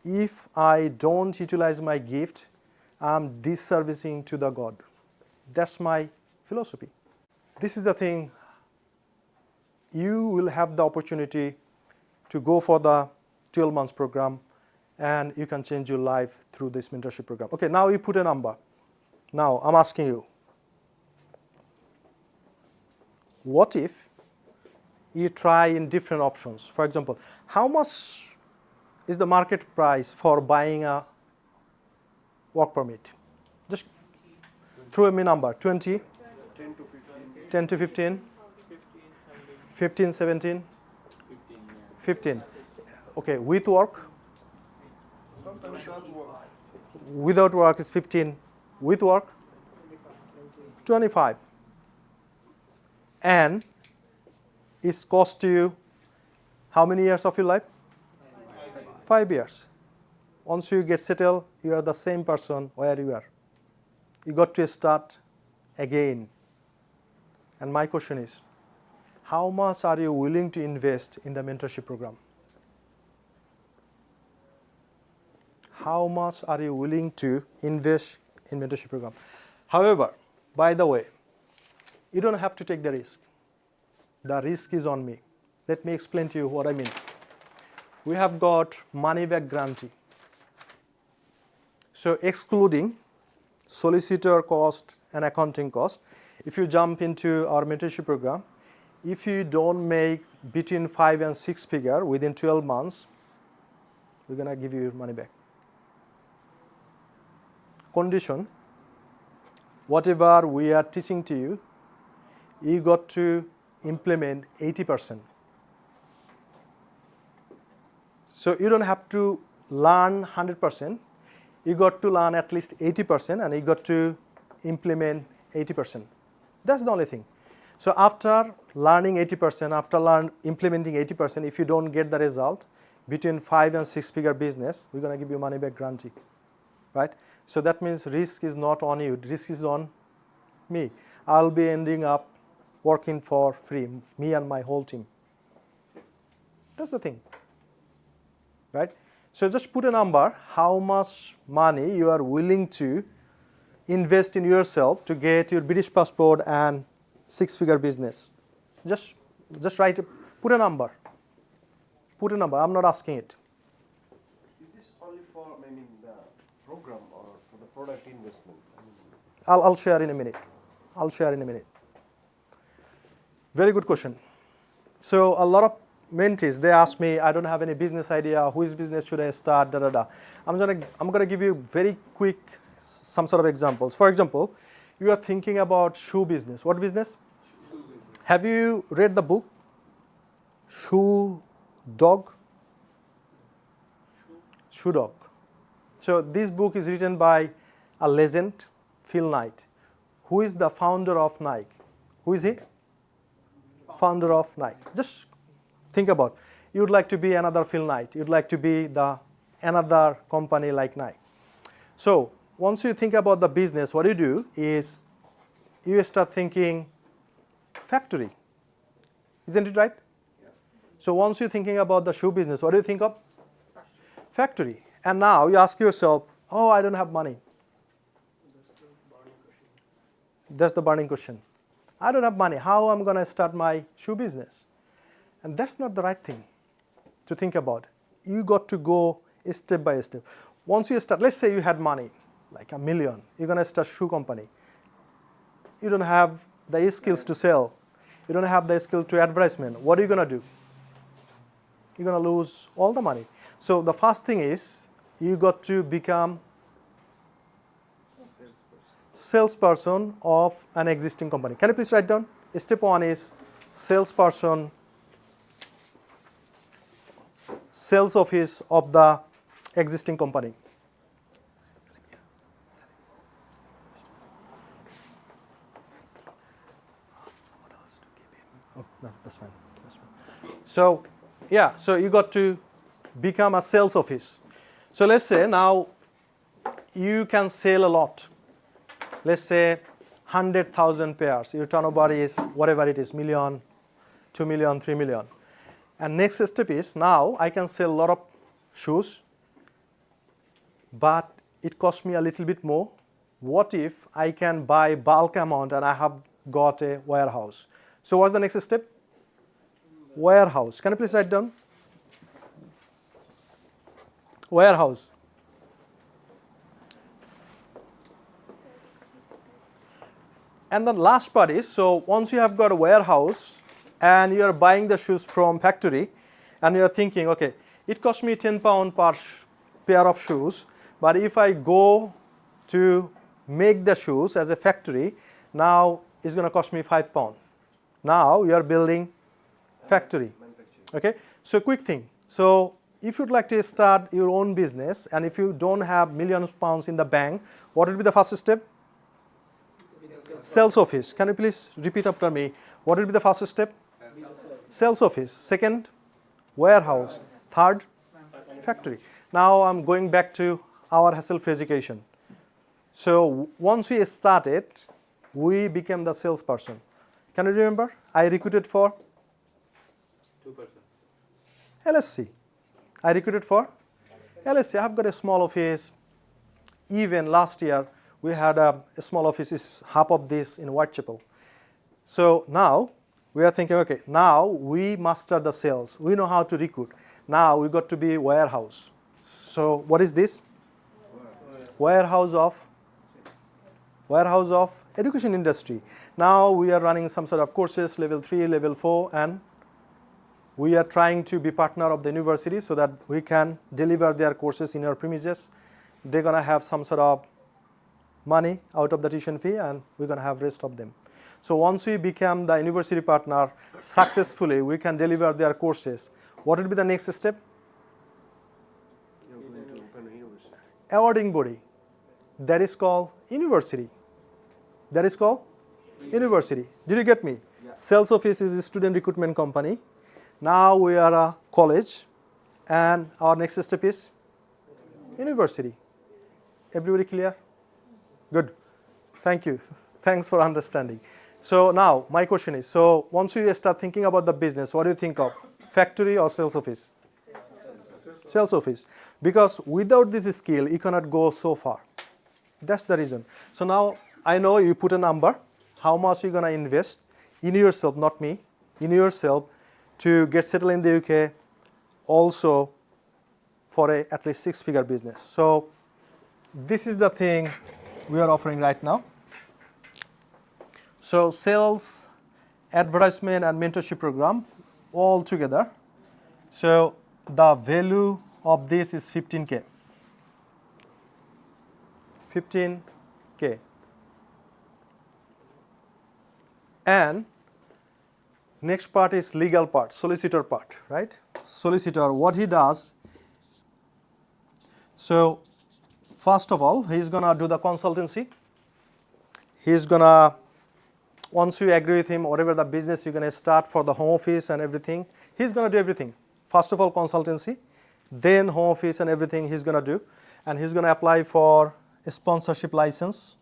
If I don't utilize my gift, I'm disservicing to the God. That's my philosophy. This is the thing. You will have the opportunity to go for the 12 months program, and you can change your life through this mentorship program. Okay, now you put a number. Now I'm asking you, what if you try in different options? For example, how much is the market price for buying a work permit? Just throw me a number. 20? 10 to 15? 15, 17? 15. Okay, with work? Sometimes without work. Without work is 15. With work? 25. And it's cost you how many years of your life? 5 years. Once you get settled, you are the same person where you are. You got to start again. And my question is, how much are you willing to invest in the mentorship program? How much are you willing to invest in mentorship program? However, by the way, you don't have to take the risk. The risk is on me. Let me explain to you what I mean. We have got money back guarantee. So excluding solicitor cost and accounting cost, if you jump into our mentorship program, if you don't make between 5 and 6 figure within 12 months, we're going to give you your money back. Condition, whatever we are teaching to you, you got to implement 80%. So you don't have to learn 100%. You got to learn at least 80%, and you got to implement 80%. That's the only thing. So after learning 80%, after implementing 80%, if you don't get the result between 5 and 6 figure business, we're going to give you money back guarantee, right? So that means risk is not on you, risk is on me. I'll be ending up working for free, me and my whole team. That's the thing, right? So just put a number, how much money you are willing to invest in yourself to get your British passport and 6-figure business. Just write, put a number. Put a number, I'm not asking it. Is this only for, I mean, the program or for the product investment? I'll share in a minute. I'll share in a minute. Very good question. So a lot of mentees, they ask me, I don't have any business idea, whose business should I start, da da da. I'm gonna give you very quick some sort of examples. For example, you are thinking about shoe business. What business? Shoe business. Have you read the book Shoe Dog? Shoe Dog. So this book is written by a legend, Phil Knight. Who is the founder of Nike? Who is he? Founder of Nike. Just think about, you'd like to be another Phil Knight. You'd like to be another company like Nike. So once you think about the business, what you do is you start thinking factory. Isn't it right? Yeah. So once you're thinking about the shoe business, what do you think of? Factory. And now you ask yourself, oh, I don't have money. That's the burning question. I don't have money. How am I going to start my shoe business? And that's not the right thing to think about. You got to go step by step. Once you start, let's say you had money, like $1 million. You're going to start a shoe company. You don't have the skills to sell. You don't have the skill to advertisement. What are you going to do? You're going to lose all the money. So the first thing is you got to become salesperson of an existing company. Can you please write down? Step 1 is salesperson, sales office of the existing company. So yeah, so you got to become a sales office. So let's say now you can sell a lot. Let's say 100,000 pairs. Your turnover is whatever it is, million, 2 million, 3 million. And next step is now I can sell a lot of shoes, but it costs me a little bit more. What if I can buy bulk amount and I have got a warehouse? So what's the next step? Warehouse. Can you please write down? Warehouse. And the last part is, so once you have got a warehouse and you are buying the shoes from factory and you are thinking, okay, it costs me £10 per pair of shoes, but if I go to make the shoes as a factory, now it's going to cost me £5. Now you are building factory. Okay, so quick thing. So if you'd like to start your own business and if you don't have millions of pounds in the bank, what would be the first step? Sales office. Can you please repeat after me? What will be the first step? Sales office. Second, warehouse. Third, factory. Now I'm going back to our Hasself education. So once we started, we became the salesperson. Can you remember? I recruited for 2%. LSC. I recruited for LSC. I have got a small office. Even last year, we had a small office, is half of this in Whitechapel. So now we are thinking, okay, now we master the sales. We know how to recruit. Now we got to be warehouse. So what is this? Warehouse of education industry. Now we are running some sort of courses, level 3, level 4, and we are trying to be partner of the university so that we can deliver their courses in our premises. They're going to have some sort of money out of the tuition fee and we're going to have rest of them. So once we become the university partner successfully, we can deliver their courses. What would be the next step? You're going to open a university. Awarding body. That is called university. That is called university. Did you get me? Yeah. Sales office is a student recruitment company. Now we are a college and our next step is university. Everybody clear? Good. Thank you. Thanks for understanding. So now my question is, so once you start thinking about the business, what do you think of? Factory or sales office? Sales office. Because without this skill, you cannot go so far. That's the reason. So now I know you put a number, how much you're going to invest in yourself, not me, in yourself to get settled in the UK, also for a at least 6-figure business. So this is the thing we are offering right now. So sales, advertisement and mentorship program all together. So the value of this is 15K. 15K. And next part is legal part, solicitor part, right? Solicitor, what he does, so first of all, he's going to do the consultancy. He's going to, once you agree with him, whatever the business you're going to start for the home office and everything, he's going to do everything. First of all, consultancy, then home office and everything he's going to do. And he's going to apply for a sponsorship license.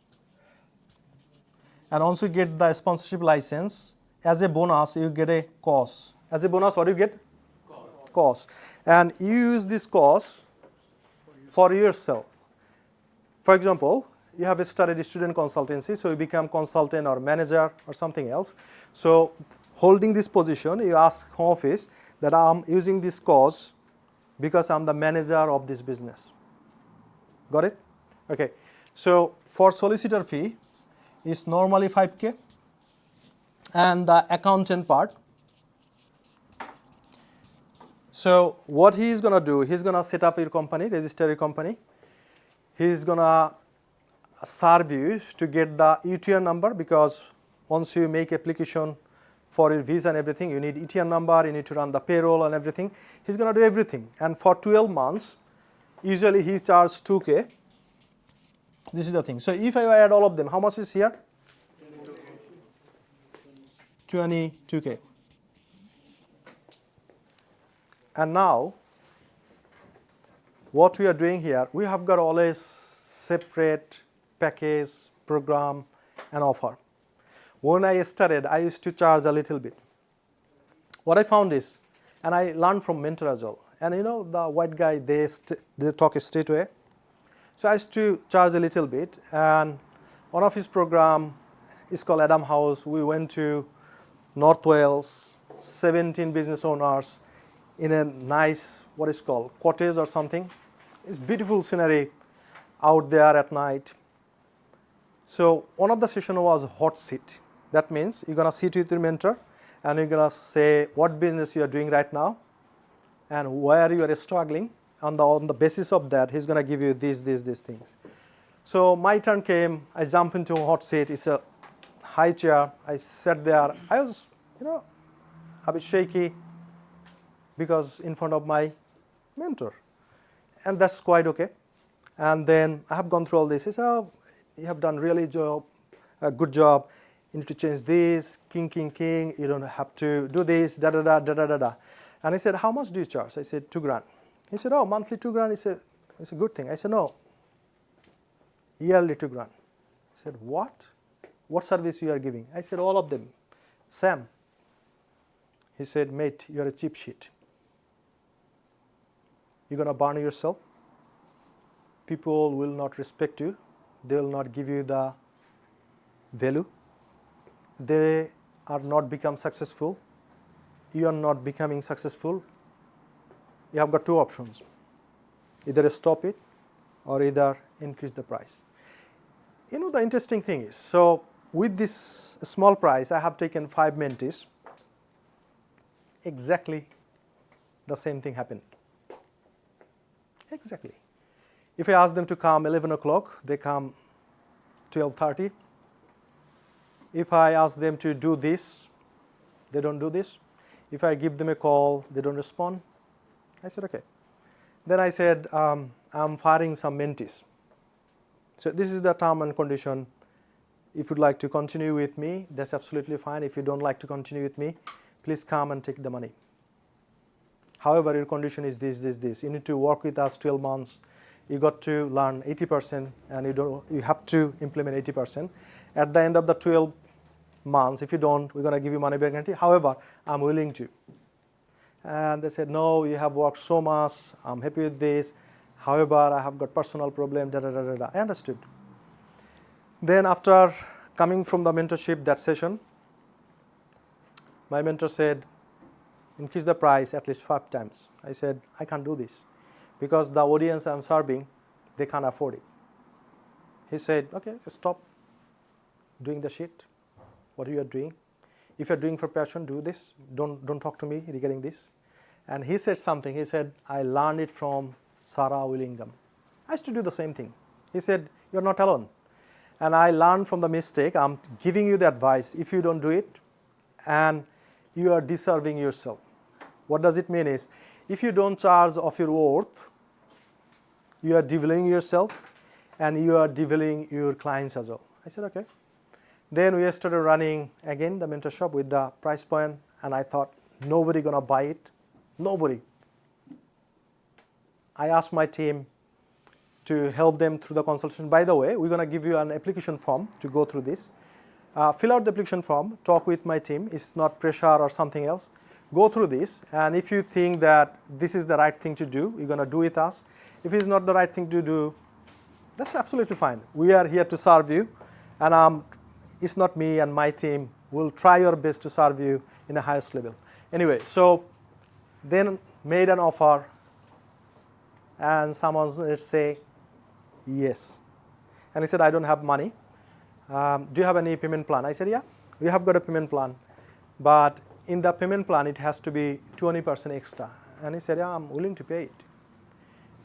And once you get the sponsorship license, as a bonus, you get a course. As a bonus, what do you get? Course. And you use this course for yourself. For example, you have studied student consultancy, so you become consultant or manager or something else. So holding this position, you ask home office that I'm using this course because I'm the manager of this business. Got it? Okay. So for solicitor fee, is normally 5K. And the accountant part. So what he is going to do, he's going to set up your company, register your company. He's going to serve you to get the UTR number, because once you make application for your visa and everything, you need UTR number, you need to run the payroll and everything. He's going to do everything. And for 12 months, usually he charges 2K. This is the thing. So if I add all of them, how much is here? 22K. And now, what we are doing here, we have got always separate package, program, and offer. When I started, I used to charge a little bit. What I found is, and I learned from mentor as well, and you know the white guy, they talk straight away. So I used to charge a little bit, and one of his program is called Adam House. We went to North Wales, 17 business owners in a nice, what is called, cottage or something. It's beautiful scenery out there at night. So one of the session was hot seat. That means you're going to sit with your mentor and you're going to say what business you are doing right now and where you are struggling. On the basis of that, he's going to give you these things. So my turn came. I jump into a hot seat. It's a high chair. I sat there. I was, a bit shaky because in front of my mentor. And that's quite okay. And then I have gone through all this. He said, oh, you have done really a good job. You need to change this, king. You don't have to do this, da. And he said, how much do you charge? I said, $2,000. He said, oh, monthly $2,000 is a good thing. I said, no, yearly $2,000. He said, what? What service you are giving? I said, all of them. Sam. He said, mate, you are a cheap shit. You're going to burn yourself. People will not respect you. They will not give you the value. They are not become successful. You are not becoming successful. You have got two options. Either stop it or either increase the price. The interesting thing is, so with this small price, I have taken 5 mentees. Exactly the same thing happened. Exactly. If I ask them to come 11 o'clock, they come 12:30. If I ask them to do this, they don't do this. If I give them a call, they don't respond. I said, okay. Then I said, I'm firing some mentees. So this is the term and condition. If you'd like to continue with me, that's absolutely fine. If you don't like to continue with me, please come and take the money. However, your condition is this. You need to work with us 12 months. You got to learn 80% and you have to implement 80%. At the end of the 12 months, if you don't, we're going to give you money back guarantee. However, I'm willing to. And they said, no, you have worked so much. I'm happy with this. However, I have got personal problem, da. I understood. Then after coming from the mentorship, that session, my mentor said, increase the price at least 5 times. I said, I can't do this because the audience I'm serving, they can't afford it. He said, okay, stop doing the shit. What you are doing. If you're doing for passion, do this. Don't talk to me regarding this. And he said something. He said, I learned it from Sarah Willingham. I used to do the same thing. He said, you're not alone. And I learned from the mistake. I'm giving you the advice. If you don't do it, and you are deserving yourself. What does it mean is, if you don't charge of your worth, you are devaluing yourself and you are devaluing your clients as well. I said, okay. Then we started running again the mentorship with the price point, and I thought nobody gonna buy it. Nobody. I asked my team to help them through the consultation. By the way, we're gonna give you an application form to go through this. Fill out the application form, talk with my team. It's not pressure or something else. Go through this, and if you think that this is the right thing to do, you're gonna do with us. If it's not the right thing to do, that's absolutely fine. We are here to serve you, and it's not me and my team. We'll try our best to serve you in the highest level. Anyway, so then made an offer, and someone, let's say, yes. And he said, I don't have money. Do you have any payment plan? I said, yeah, we have got a payment plan. But in the payment plan, it has to be 20% extra. And he said, yeah, I'm willing to pay it.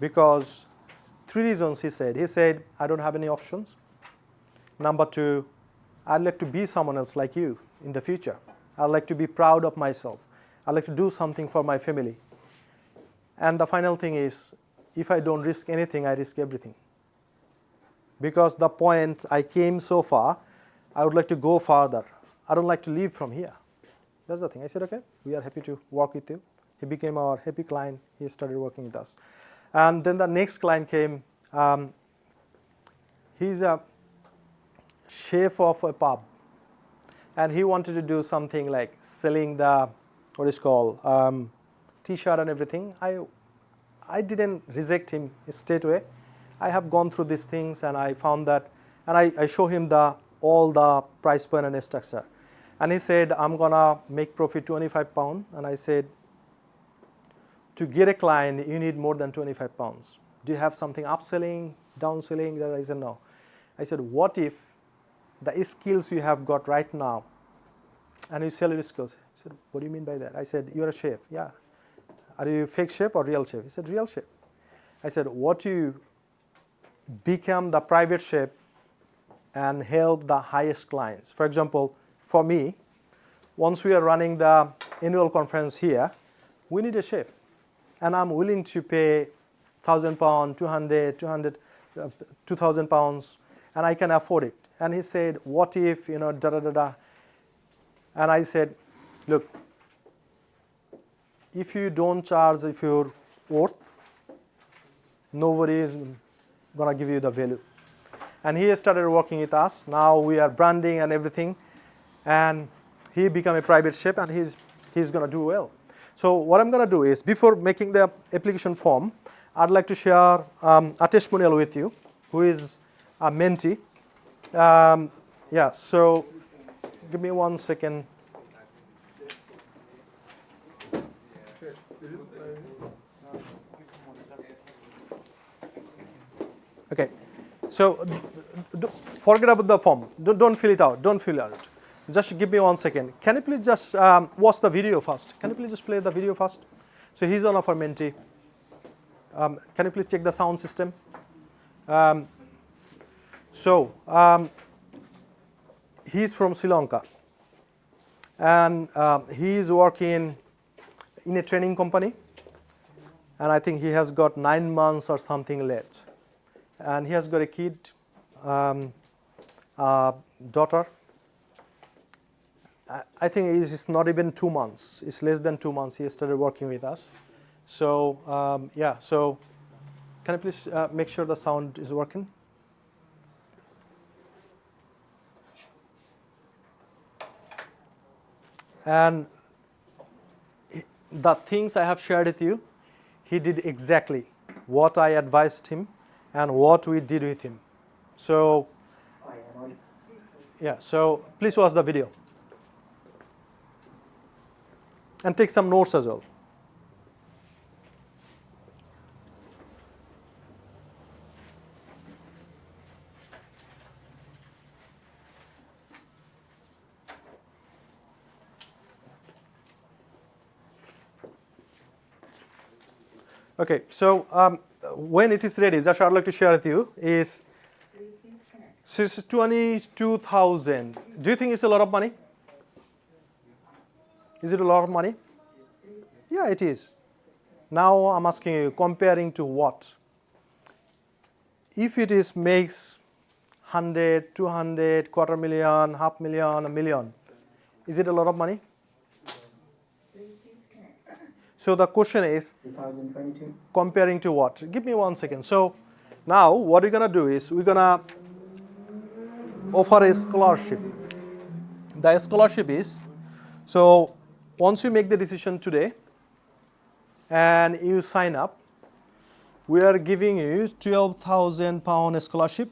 Because 3 reasons he said. He said, I don't have any options. Number 2, I'd like to be someone else like you in the future. I'd like to be proud of myself. I'd like to do something for my family. And the final thing is, if I don't risk anything, I risk everything. Because the point I came so far, I would like to go farther. I don't like to leave from here. That's the thing. I said, okay, we are happy to work with you. He became our happy client. He started working with us. And then the next client came. He's a chef of a pub, and he wanted to do something like selling the, what is called, T-shirt and everything. I didn't reject him straight away. I have gone through these things, and I found that, and I show him all the price point and structure. And he said, I'm gonna make profit £25. And I said, to get a client, you need more than £25. Do you have something upselling, downselling? I said, no. I said, what if the skills you have got right now, and you sell your skills? He said, what do you mean by that? I said, you're a chef. Yeah. Are you a fake chef or real chef? He said, real chef. I said, what you become the private chef and help the highest clients. For example, for me, once we are running the annual conference here, we need a chef. And I'm willing to pay £1,000, 200, £2,000, and I can afford it. And he said, what if, da-da-da-da. And I said, look, if you don't charge if you're worth, nobody is going to give you the value. And he started working with us. Now we are branding and everything. And he became a private chef, and he's going to do well. So what I'm going to do is, before making the application form, I'd like to share a testimonial with you, who is a mentee. Yeah, so give me 1 second. Okay, so forget about the form. Don't fill it out. Don't fill it out. Just give me 1 second. Can you please just watch the video first? Can you please just play the video first? So he's one of our mentee. Can you please check the sound system? He's from Sri Lanka, and he's working in a training company, and I think he has got 9 months or something left. And he has got a kid, daughter. I think it's not even 2 months. It's less than 2 months he started working with us. So yeah, so can you please make sure the sound is working? And the things I have shared with you, he did exactly what I advised him and what we did with him. So yeah, so please watch the video and take some notes as well. Okay, so when it is ready, just I'd like to share with you is 22,000. Do you think it's a lot of money? Is it a lot of money? Yeah, it is. Now I'm asking you, comparing to what? If it is makes 100, 200, $250,000, $500,000, $1 million, is it a lot of money? So the question is, comparing to what? Give me 1 second. So now what we're going to do is, we're going to offer a scholarship. The scholarship is, so once you make the decision today and you sign up, we are giving you £12,000 scholarship.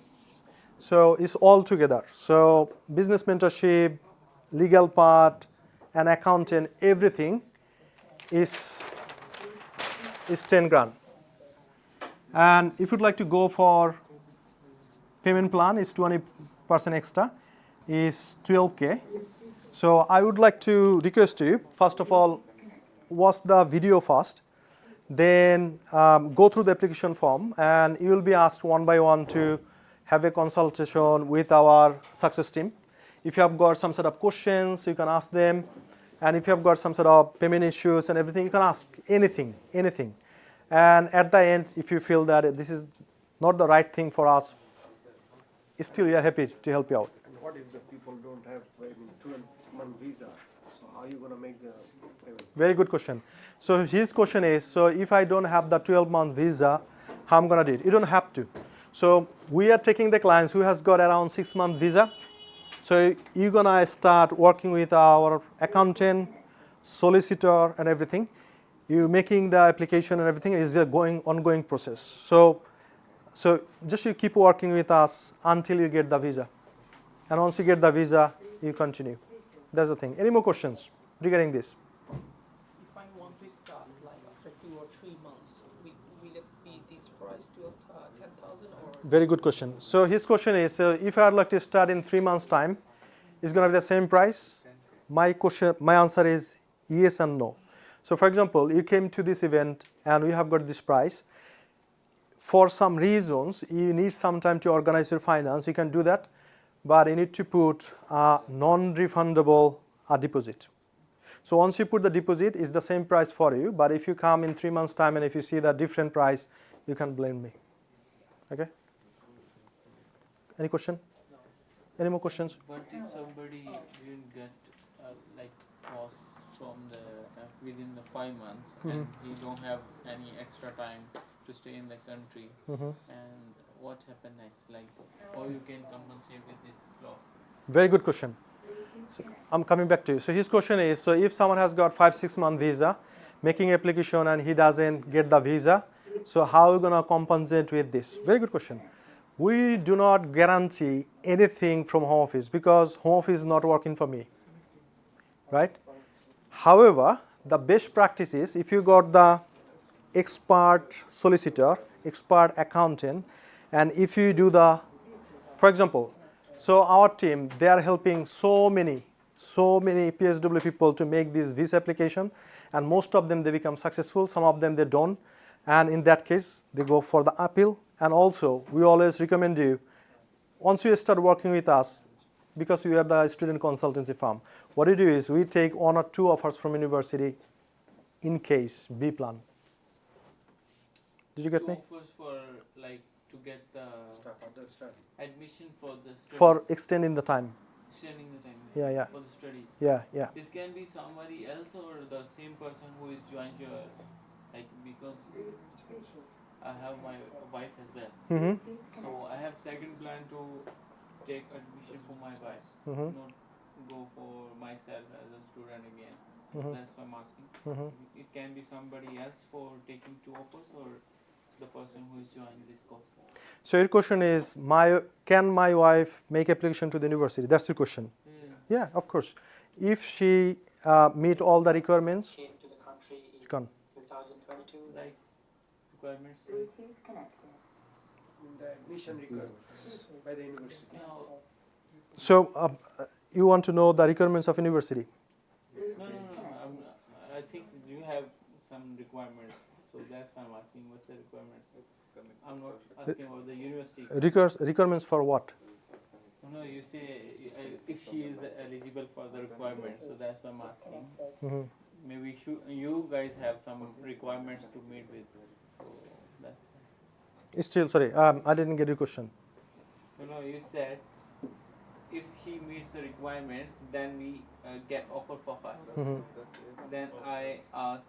So it's all together. So business mentorship, legal part, and accountant, everything is 10 grand. And if you'd like to go for payment plan, is 20% extra, is 12K. So I would like to request you, first of all, watch the video first, then go through the application form, and you will be asked one by one to have a consultation with our success team. If you have got some sort of questions, you can ask them. And if you have got some sort of payment issues and everything, you can ask anything. And at the end, if you feel that this is not the right thing for us, still we are happy to help you out. And what if the people don't have 2-month visa? So how are you going to make the payment? Very good question. So his question is, so if I don't have the 12-month visa, how I'm going to do it? You don't have to. So we are taking the clients who has got around 6-month visa. So you're going to start working with our accountant, solicitor, and everything. You making the application and everything is a ongoing process. So just you keep working with us until you get the visa. And once you get the visa, you continue. That's the thing. Any more questions regarding this? If I want to start like after 2 or 3 months, will it be this price to 10,000 or? Very good question. So his question is, if I would like to start in 3 months' time, is going to be the same price? My answer is yes and no. So for example, you came to this event and we have got this price. For some reasons, you need some time to organize your finance. You can do that, but you need to put a non-refundable deposit. So once you put the deposit, it's the same price for you. But if you come in 3 months' time and if you see the different price, you can blame me. Okay? Any question? No. Any more questions? What if somebody didn't get like costs from the within the 5 months and he don't have any extra time to stay in the country, and what happened next? Like, how you can compensate with this loss? Very good question. So I'm coming back to you. So his question is, so if someone has got 5-6 month visa, making application and he doesn't get the visa, so how are you going to compensate with this? Very good question. We do not guarantee anything from home office because home office is not working for me, right? However, the best practice is if you got the expert solicitor, expert accountant, and if you do the, for example, so our team, they are helping so many PSW people to make this visa application, and most of them, they become successful, some of them they don't, and in that case, they go for the appeal. And also, we always recommend you, once you start working with us, because we are the student consultancy firm, what we do is we take 1 or 2 offers from university in case, B plan. Did you get me? Offers for like to get the admission for the studies. For extending the time. Extending the time. Yeah. For the studies. Yeah. This can be somebody else or the same person who is joined your, like, because I have my wife as well. So I have second plan to take admission for my wife, not go for myself as a student again. So that's why I'm asking. It can be somebody else for taking 2 offers or the person who is joining this course. So your question is, can my wife make application to the university? That's your question. Yeah, of course. If she meet all the requirements, Came to the country in she can. 2022, like requirements. The admission required by the university. So you want to know the requirements of university? No. I think you have some requirements, so that's why I'm asking what's the requirements. I'm not asking about the university. Requirements for what? No, you say if she is eligible for the requirements, so that's why I'm asking. Maybe you guys have some requirements to meet with, so that's why. Still, sorry, I didn't get your question. No, you said if he meets the requirements, then we get offer for her. Then I asked,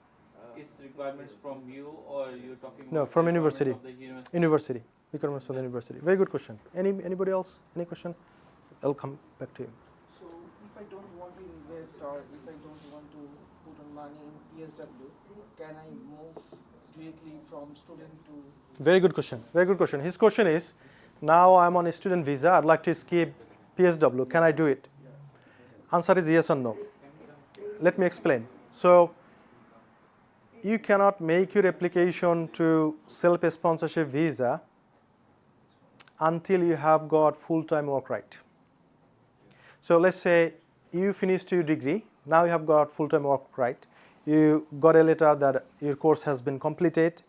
is requirements from you or you're talking about No, from university. of the university? University. Requirements for the university. Very good question. Anybody else? Any question? I'll come back to you. So if I don't want to invest or if I don't want to put on money in PSW, can I move directly from student to? Very good question. Very good question. His question is, now I'm on a student visa. I'd like to skip PSW. Can I do it? Answer is yes or no. Let me explain. So you cannot make your application to self-sponsorship visa until you have got full-time work right. So let's say you finished your degree, now you have got full-time work right. You got a letter that your course has been completed,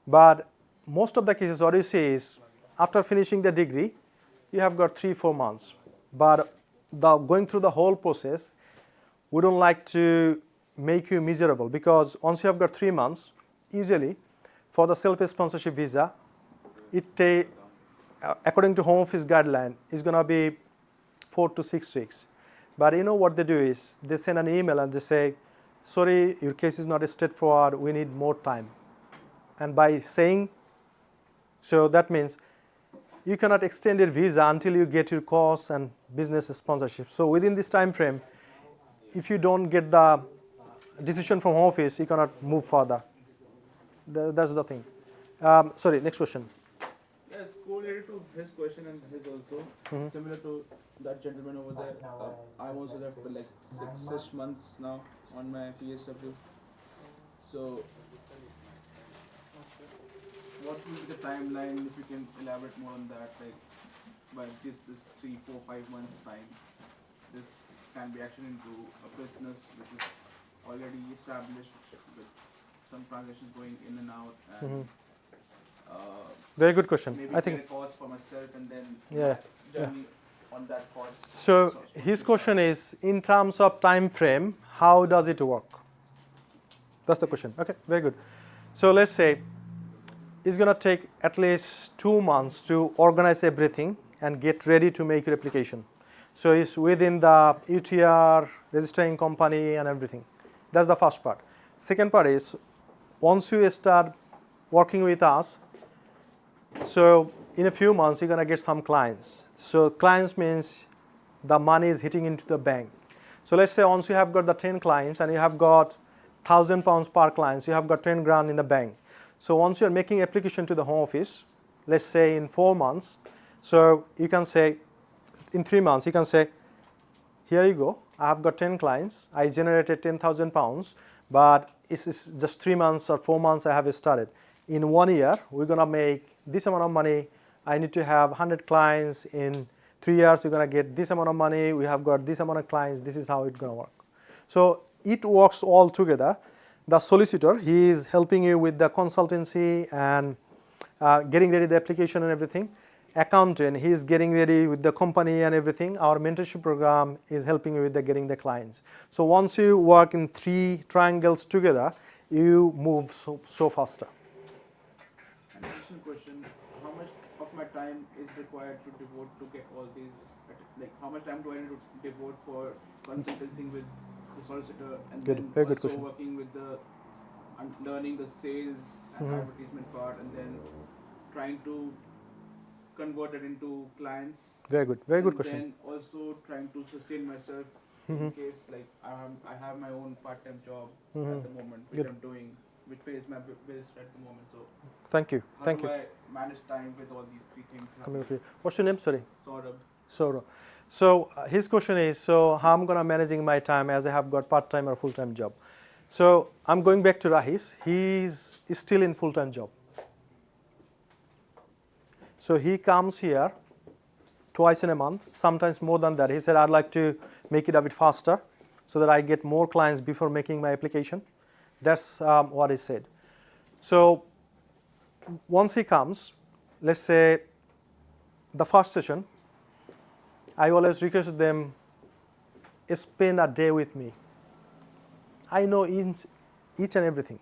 but most of the cases what you see is after finishing the degree, you have got 3-4 months. But going through the whole process, we don't like to make you miserable because once you have got 3 months, usually for the self-sponsorship visa, according to Home Office guideline, is going to be 4 to 6 weeks. But you know what they do is they send an email and they say, sorry, your case is not straightforward, we need more time. And by saying, so that means you cannot extend your visa until you get your course and business sponsorship. So within this time frame, if you don't get the decision from home office, you cannot move further. That's the thing. Sorry, next question. Yeah, it's correlated to his question and his also. Similar to that gentleman over there. I'm also there for like six months now on my PSW. So, what will be the timeline if you can elaborate more on that? Like, by this 3, 4, 5 months time, this can be actually into a business which is already established with some transactions going in and out and very good question. maybe I think get a course for myself and then journey on that course. So his question is, in terms of time frame, how does it work? That's the question. Okay, very good. So let's say it's going to take at least 2 months to organize everything and get ready to make your application. So it's within the UTR, registering company and everything. That's the first part. Second part is, once you start working with us, so in a few months you're going to get some clients. So clients means the money is hitting into the bank. So let's say once you have got the 10 clients and you have got £1,000 per client, so you have got 10 grand in the bank. So once you're making application to the home office, let's say in 4 months, so you can say, in 3 months, you can say, here you go, I have got 10 clients, I generated £10,000, but it's just 3 months or 4 months I have started. In 1 year, we're going to make this amount of money. I need to have 100 clients. In 3 years, we're going to get this amount of money. We have got this amount of clients. This is how it's going to work. So it works all together. The solicitor, he is helping you with the consultancy and getting ready the application and everything. Accountant, he is getting ready with the company and everything. Our mentorship program is helping you with the getting the clients. So once you work in 3 triangles together, you move so faster. An additional question, how much of my time is required to devote to get all these, like how much time do I need to devote for consulting with the solicitor and then Very also good question. working with the, learning the sales and advertisement part and then trying to convert it into clients. Very good question. And then also trying to sustain myself in case like I have my own part-time job at the moment which I'm doing, which pays my bills at the moment. So thank you. how do I manage time with all these 3 things? What's your name? Sorry. Saurabh. So his question is, so how I'm gonna managing my time as I have got part-time or full-time job. So I'm going back to Rahis. He's still in full-time job. So he comes here twice in a month, sometimes more than that. He said, I'd like to make it a bit faster so that I get more clients before making my application. That's what he said. So once he comes, let's say the first session, I always request them, spend a day with me. I know each and everything.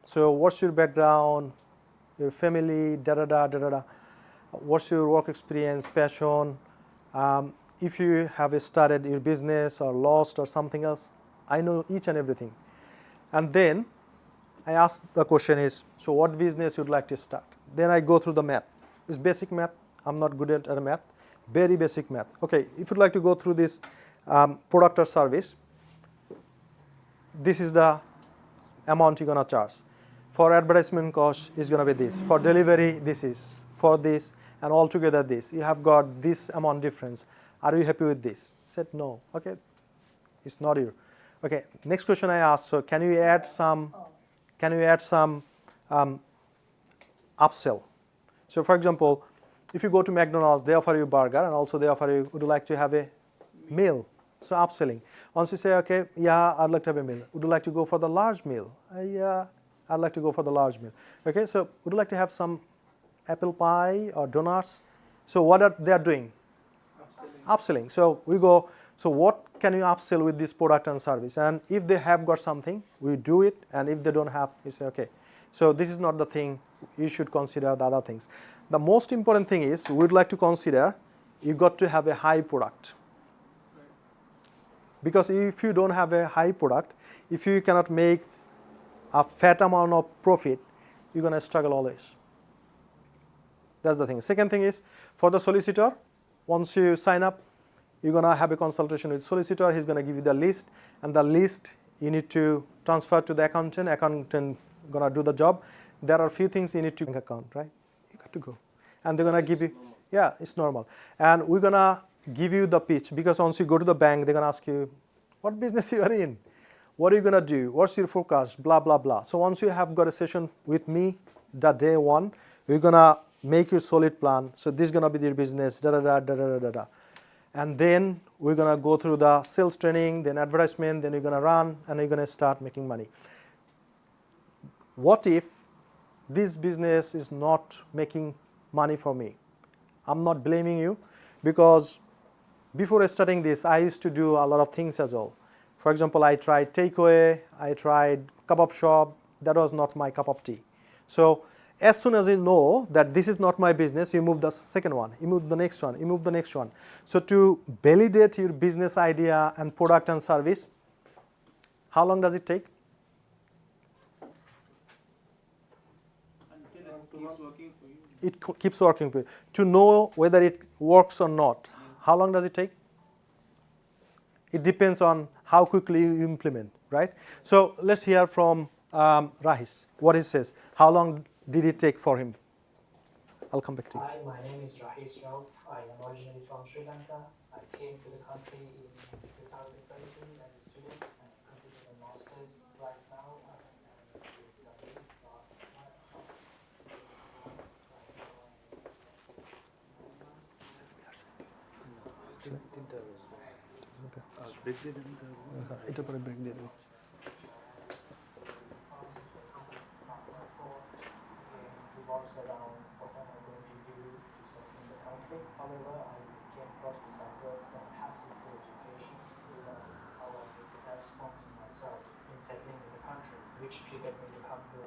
So what's your background, your family, what's your work experience, passion, if you have started your business or lost or something else, I know each and everything. And then I ask the question is, so what business you'd like to start? Then I go through the math. It's basic math. I'm not good at math. Very basic math. Okay, if you'd like to go through this product or service, this is the amount you're gonna charge. For advertisement cost is gonna be this. For delivery, this is. For this, and altogether this. You have got this amount difference. Are you happy with this? I said no. Okay, it's not you. Okay, next question I asked. So can you add some? Upsell? So for example, if you go to McDonald's, they offer you burger and also they offer you, would you like to have a meal? So upselling. Once you say, okay, yeah, I'd like to have a meal. Would you like to go for the large meal? Yeah, I'd like to go for the large meal. Okay, so would you like to have some apple pie or donuts? So what are they doing? Upselling. So we go, so what can you upsell with this product and service? And if they have got something, we do it. And if they don't have, we say, okay. So this is not the thing. You should consider the other things. The most important thing is we'd like to consider you got to have a high product. Because if you don't have a high product, if you cannot make a fat amount of profit, you're going to struggle always. That's the thing. Second thing is, for the solicitor, once you sign up, you're going to have a consultation with solicitor. He's going to give you the list, and the list you need to transfer to the accountant. Accountant going to do the job. There are a few things you need to bank account, right? You got to go. And they're going to give you, yeah, it's normal. And we're going to give you the pitch, because once you go to the bank, they're going to ask you, what business you are in? What are you going to do? What's your forecast? Blah, blah, blah. So once you have got a session with me, the day one, we're going to make your solid plan. So this is going to be your business, da, da, da, da, da, da, da. And then we're going to go through the sales training, then advertisement, then we're going to run, and we're going to start making money. What if this business is not making money for me? I'm not blaming you, because before starting this, I used to do a lot of things as well. For example, I tried takeaway, I tried kebab shop. That was not my cup of tea. So as soon as you know that this is not my business, you move the second one, you move the next one, you move the next one. So to validate your business idea and product and service, how long does it take? Until it keeps working for you. It keeps working for you. To know whether it works or not, how long does it take? It depends on how quickly you implement, right? So let's hear from Rahis, what he says. How long did it take for him? I'll come back to you. Hi, my name is Rahis Rauf. I am originally from Sri Lanka. I came to the country in 2022 as a student and completed a master's. Right now, I am a PhD. এটার পরে break দিয়ে দেবো। Revolves around what am I going to do to settle in the country. However, I came across this idea from hassle-free education, realizing how I could self-sponsor myself in settling in the country, which triggered me to come to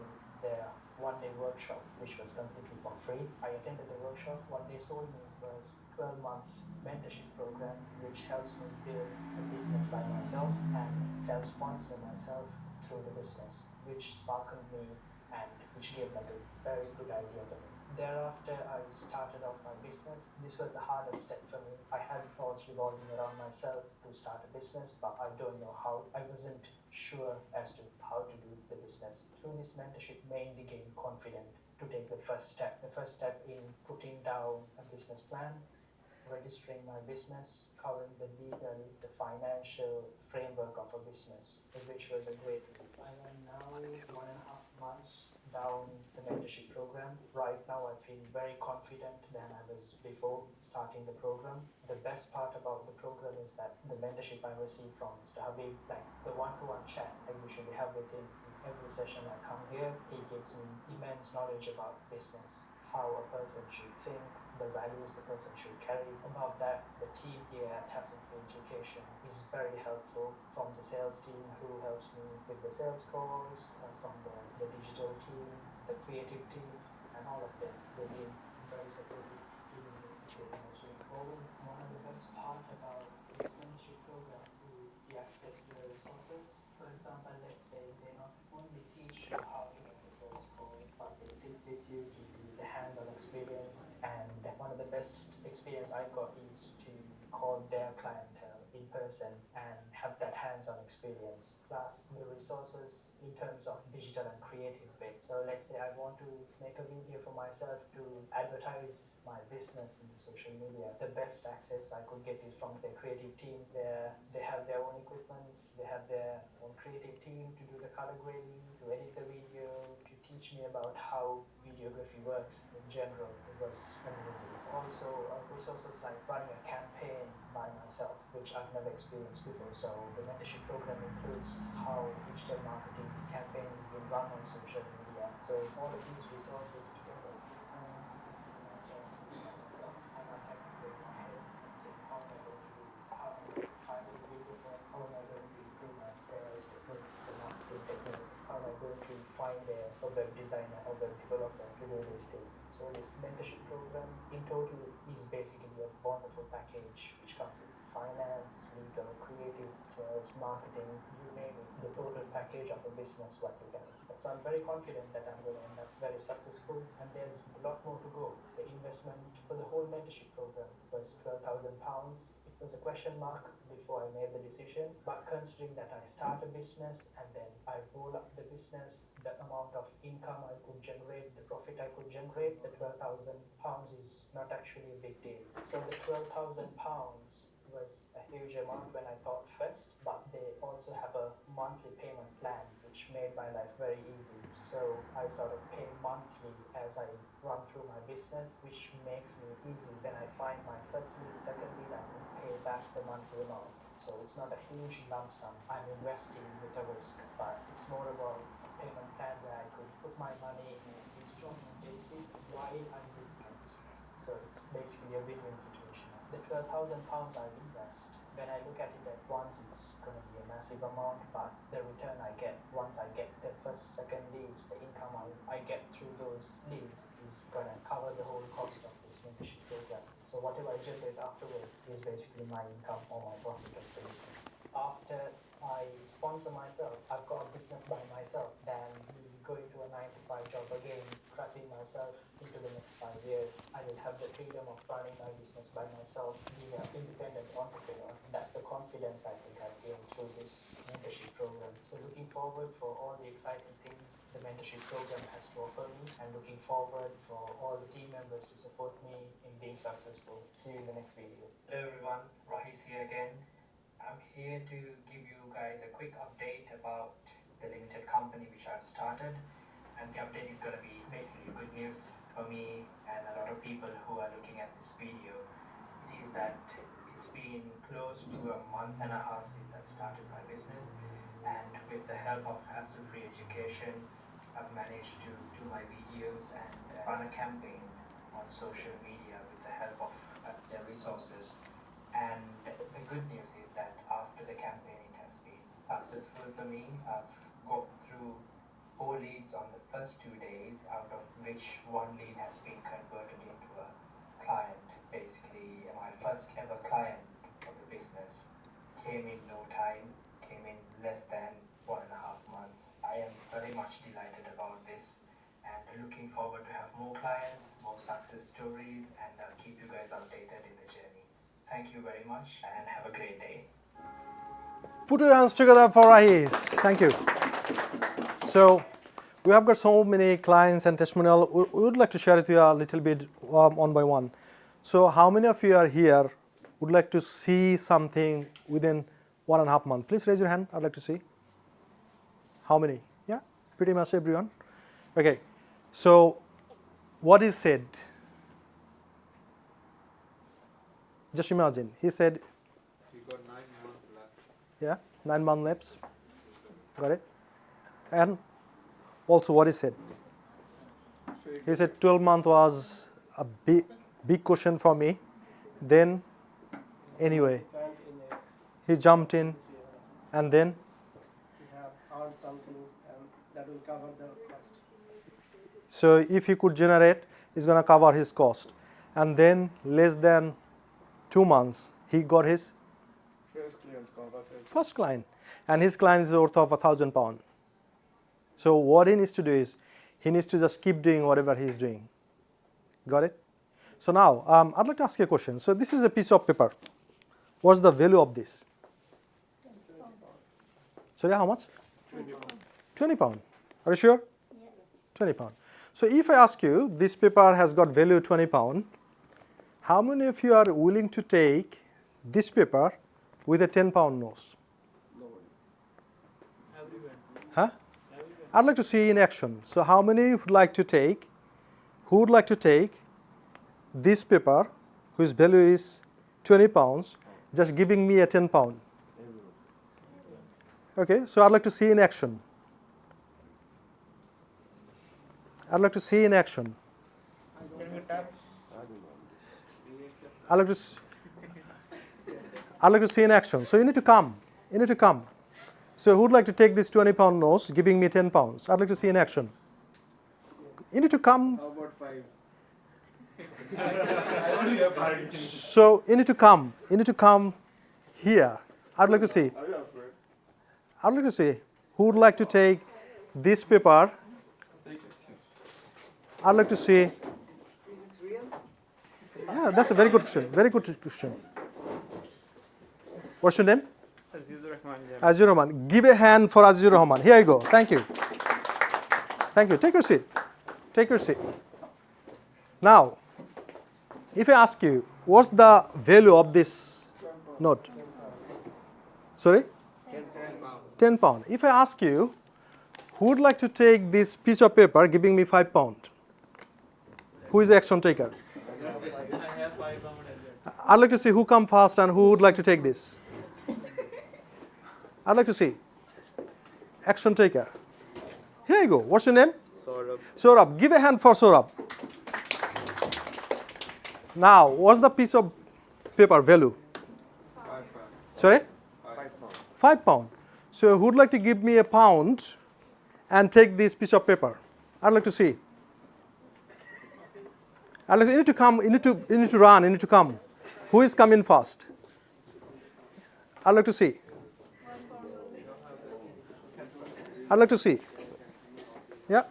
their one-day workshop, which was completely for free. I attended the workshop. What they sold me was 12-month mentorship program, which helps me build a business by myself and self-sponsor myself through the business, which sparkled me and which gave like a very good idea for me. Thereafter, I started off my business. This was the hardest step for me. I had thoughts revolving around myself to start a business, but I don't know how. I wasn't sure as to how to do the business. Through this mentorship, mainly gained confident to take the first step. The first step in putting down a business plan, registering my business, covering the legal, the financial framework of a business, which was a great thing. I am now 1.5 months down the mentorship program. Right now, I feel very confident than I was before starting the program. The best part about the program is that the mentorship I received from Mr. Habib, like the one-to-one chat I usually have with him in every session I come here, he gives me immense knowledge about business, how a person should think, the values the person should carry. About that, the team here at Hassle-Free Education is very helpful, from the sales team who helps me with the sales calls, from the digital team, the creative team, and all of them. They've been very supportive to me getting achieving forward. One of the best part about this mentorship program is the access to the resources. For example, let's say they not only teach you how to make a sales call, but they sit with you, give you the hands-on experience. And one of the best experience I got is to call their clientele in person and have that hands-on experience, plus the resources in terms of digital and creative bit. So let's say I want to make a video for myself to advertise my business in the social media. The best access I could get is from their creative team. They have their own equipments, they have their own creative team to do the color grading, to edit the video, to teach me about how videography works in general. It was amazing. Also, resources like running a campaign by myself, which I've never experienced before. So the mentorship program includes how digital marketing campaign is being run on social media. So all of these resources together, I am myself. I might have to break my head and think, how am I going to do this? How am I going to find the video for? How am I going to improve my sales techniques, the marketing techniques? How am I going to find find a web designer, a web developer to do these things. So this mentorship program in total is basically a wonderful package which comes with finance, legal, creative, sales, marketing, you name it, the total package of a business what you can expect. So I'm very confident that I'm going to end up very successful, and there's a lot more to go. The investment for the whole mentorship program was £12,000. It was a question mark before I made the decision, but considering that I start a business and then I roll up the business, the amount of income I could generate, the profit I could generate, the £12,000 is not actually a big deal. So the £12,000 was a huge amount when I thought first, but they also have a monthly payment plan which made my life very easy. So I sort of pay monthly as I run through my business, which makes me easy. When I find my first lead, second lead, I can pay back the monthly amount. So it's not a huge lump sum. I'm investing with a risk, but it's more about a payment plan where I could put my money in an installment basis while I'm doing my business. So it's basically a win-win situation. The £12,000 I invest, when I look at it at once, it's going to be a massive amount, but the return I get once I get the first, second leads, the income I get through those leads is going to cover the whole cost of this mentorship program. So whatever I generate afterwards is basically my income or my profit of the business. After I sponsor myself, I've got a business by myself, then going to a 9-to-5 job again, trapping myself into the next 5 years. I will have the freedom of running my business by myself, being an independent entrepreneur. That's the confidence I think I've gained through this mentorship program. So looking forward for all the exciting things the mentorship program has to offer me, and looking forward for all the team members to support me in being successful. See you in the next video. Hello everyone, Rahis here again. I'm here to give you guys a quick update about the limited company which I've started, and the update is going to be basically good news for me and a lot of people who are looking at this video. It is that it's been close to a month and a half since I've started my business, and with the help of hassle-free education, I've managed to do my videos and run a campaign on social media with the help of the resources. And the good news is that after the campaign, it has been successful for me. I've got through 4 leads on the first 2 days, out of which 1 lead has been converted into a client. Basically, my first ever client for the business came in no time, came in less than 1.5 months. I am very much delighted about this, and looking forward to have more clients, more success stories, and I'll keep you guys updated in the journey. Thank you very much and have a great day. Put your hands together for Rahis. Thank you. So we have got so many clients and testimonial. We would like to share with you a little bit one by one. So how many of you are here would like to see something within 1.5 months? Please raise your hand. I'd like to see. How many? Yeah, pretty much everyone. Okay. So what is said? Just imagine. He said, We got 9 months left. yeah, 9 months left. Got it? And also what he said? He said 12 months was a big question for me. Then, anyway, he jumped in, and then We have earned something, and that will cover the cost. so if he could generate, it's going to cover his cost. And then less than 2 months, he got his First client converted. first client, and his client is worth of £1,000. So what he needs to do is, he needs to just keep doing whatever he is doing. Got it? So now, I'd like to ask you a question. So this is a piece of paper. What's the value of this? Sorry, how much? 20 pound. Are you sure? Yeah. 20 pound. So if I ask you, this paper has got value 20 pound, how many of you are willing to take this paper with a 10 pound nose? Huh? I'd like to see in action. So how many would like to take, who would like to take this paper, whose value is 20 pounds, just giving me a 10 pound? Okay, so I'd like to see in action. I'd like to see in action. I'd like to see in action. So you need to come. You need to come. So who would like to take this 20 pound notes, giving me 10 pounds? I'd like to see in action. You need to come. How about 5? I only have 5. So you need to come. You need to come here. I'd like to see. Are you afraid? I'd like to see who would like to take this paper. I'd like to see. Is this real? Yeah, that's a very good question. Very good question. What's your name? Azizur Rahman. Give a hand for Azizur Rahman. Here you go. Thank you. Thank you. Take your seat. Take your seat. Now, if I ask you, what's the value of this note? Sorry? 10 pound. If I ask you, who would like to take this piece of paper giving me 5 pound? Who is the action taker? I have 5 pound as well. I'd like to see who come first and who would like to take this. I'd like to see. Action taker. Here you go. What's your name? Saurabh. Saurabh. Give a hand for Saurabh. Now, what's the piece of paper value? 5 pound. Sorry? 5 pound. 5 pound. So, who would like to give me a pound and take this piece of paper? I'd like to see. I'd like to, you need to come. You need to run. You need to come. Who is coming first? I'd like to see. I'd like to see. Yeah.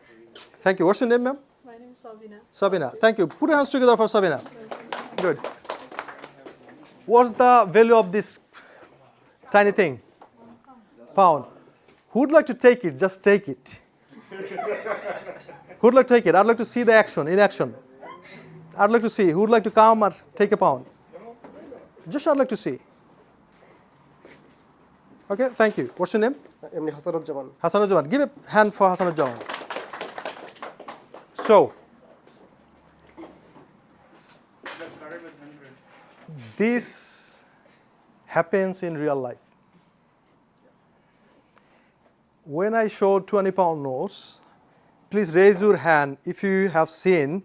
Thank you. What's your name, ma'am? My name is Sabina. Sabina. Thank you. Put your hands together for Sabina. Good. What's the value of this tiny thing? Pound. Who would like to take it? Just take it. Who would like to take it? I'd like to see the action, in action. I'd like to see. Who would like to come or take a pound? Just I'd like to see. Okay, thank you. What's your name? Emni Hasanujjaman. Hasanujjaman. Give a hand for Hasanujjaman. So, this happens in real life. When I show 20 pound notes, please raise your hand if you have seen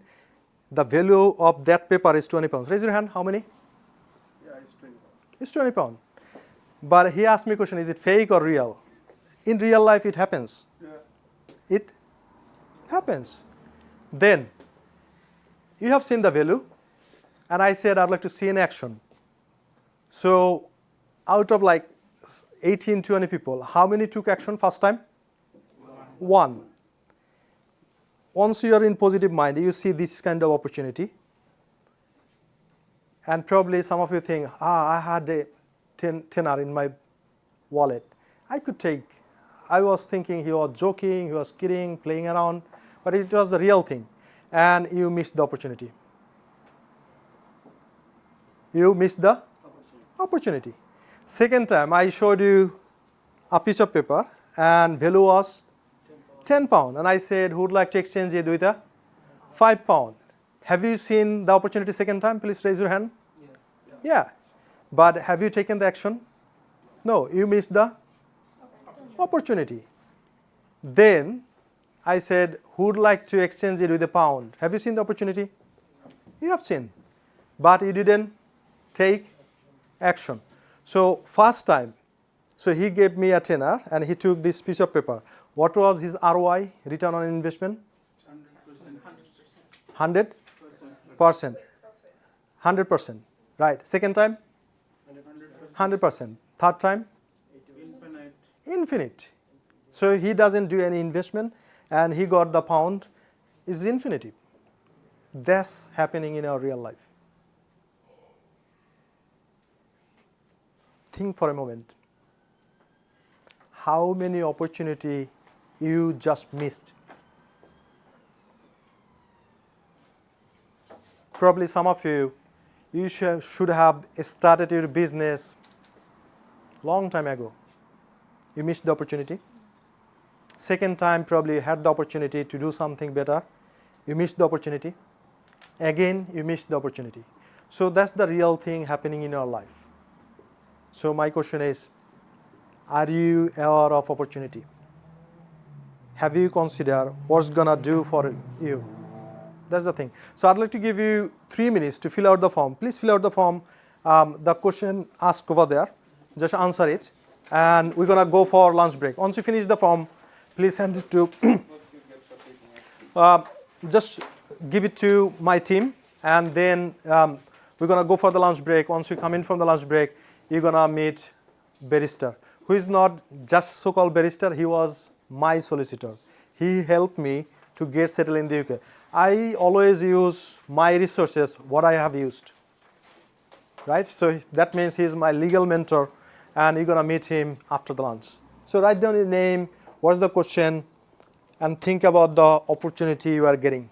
the value of that paper is 20 pounds. Raise your hand. How many? Yeah, it's 20 pounds. It's 20 pounds. But he asked me a question, is it fake or real? In real life, it happens. Yeah. It happens. Then, you have seen the value, and I said, I'd like to see in action. So, out of like 18, 20 people, how many took action first time? One. Once you are in positive mind, you see this kind of opportunity. And probably some of you think, I had a tenner in my wallet. I could take. I was thinking he was joking, he was kidding, playing around, but it was the real thing. And you missed the opportunity. You missed the opportunity. Second time, I showed you a piece of paper and value was 10 pound. And I said, who would like to exchange it with a 5 pound? Have you seen the opportunity second time? Please raise your hand. Yes. Yeah. But have you taken the action? No, you missed the opportunity. Then I said, who would like to exchange it with a pound? Have you seen the opportunity? You have seen. But you didn't take action. So first time, so he gave me a tenner and he took this piece of paper. What was his ROI, return on investment? 100%. 100%. Right. Second time? 100%. Third time? Infinite. So he doesn't do any investment and he got the pound is infinity. That's happening in our real life. Think for a moment. How many opportunity you just missed? Probably some of you should have started your business long time ago. You missed the opportunity. Second time, probably you had the opportunity to do something better. You missed the opportunity. Again, you missed the opportunity. So that's the real thing happening in your life. So my question is, are you aware of opportunity? Have you considered what's gonna do for you? That's the thing. So I'd like to give you 3 minutes to fill out the form. Please fill out the form. The question asked over there. Just answer it. and we're gonna go for lunch break. Once you finish the form, please hand it to, just give it to my team, and then we're gonna go for the lunch break. Once you come in from the lunch break, you're gonna meet barrister, who is not just so-called barrister, he was my solicitor. He helped me to get settled in the UK. I always use my resources, what I have used, right? So that means he's my legal mentor, and you're gonna meet him after the lunch. So write down your name, what's the question, and think about the opportunity you are getting.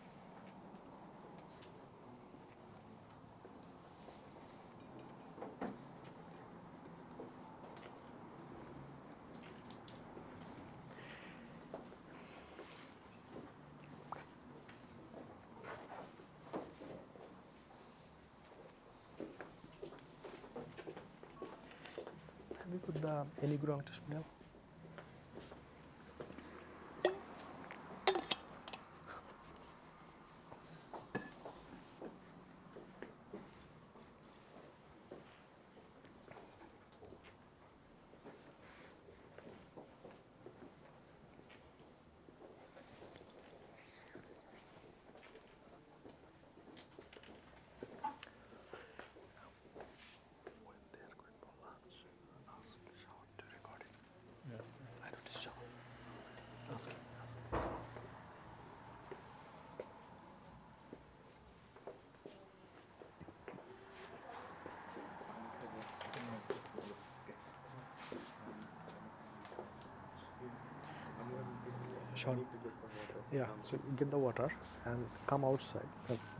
Have you got the any ground testimonial? Sean, yeah, so get the water and come outside.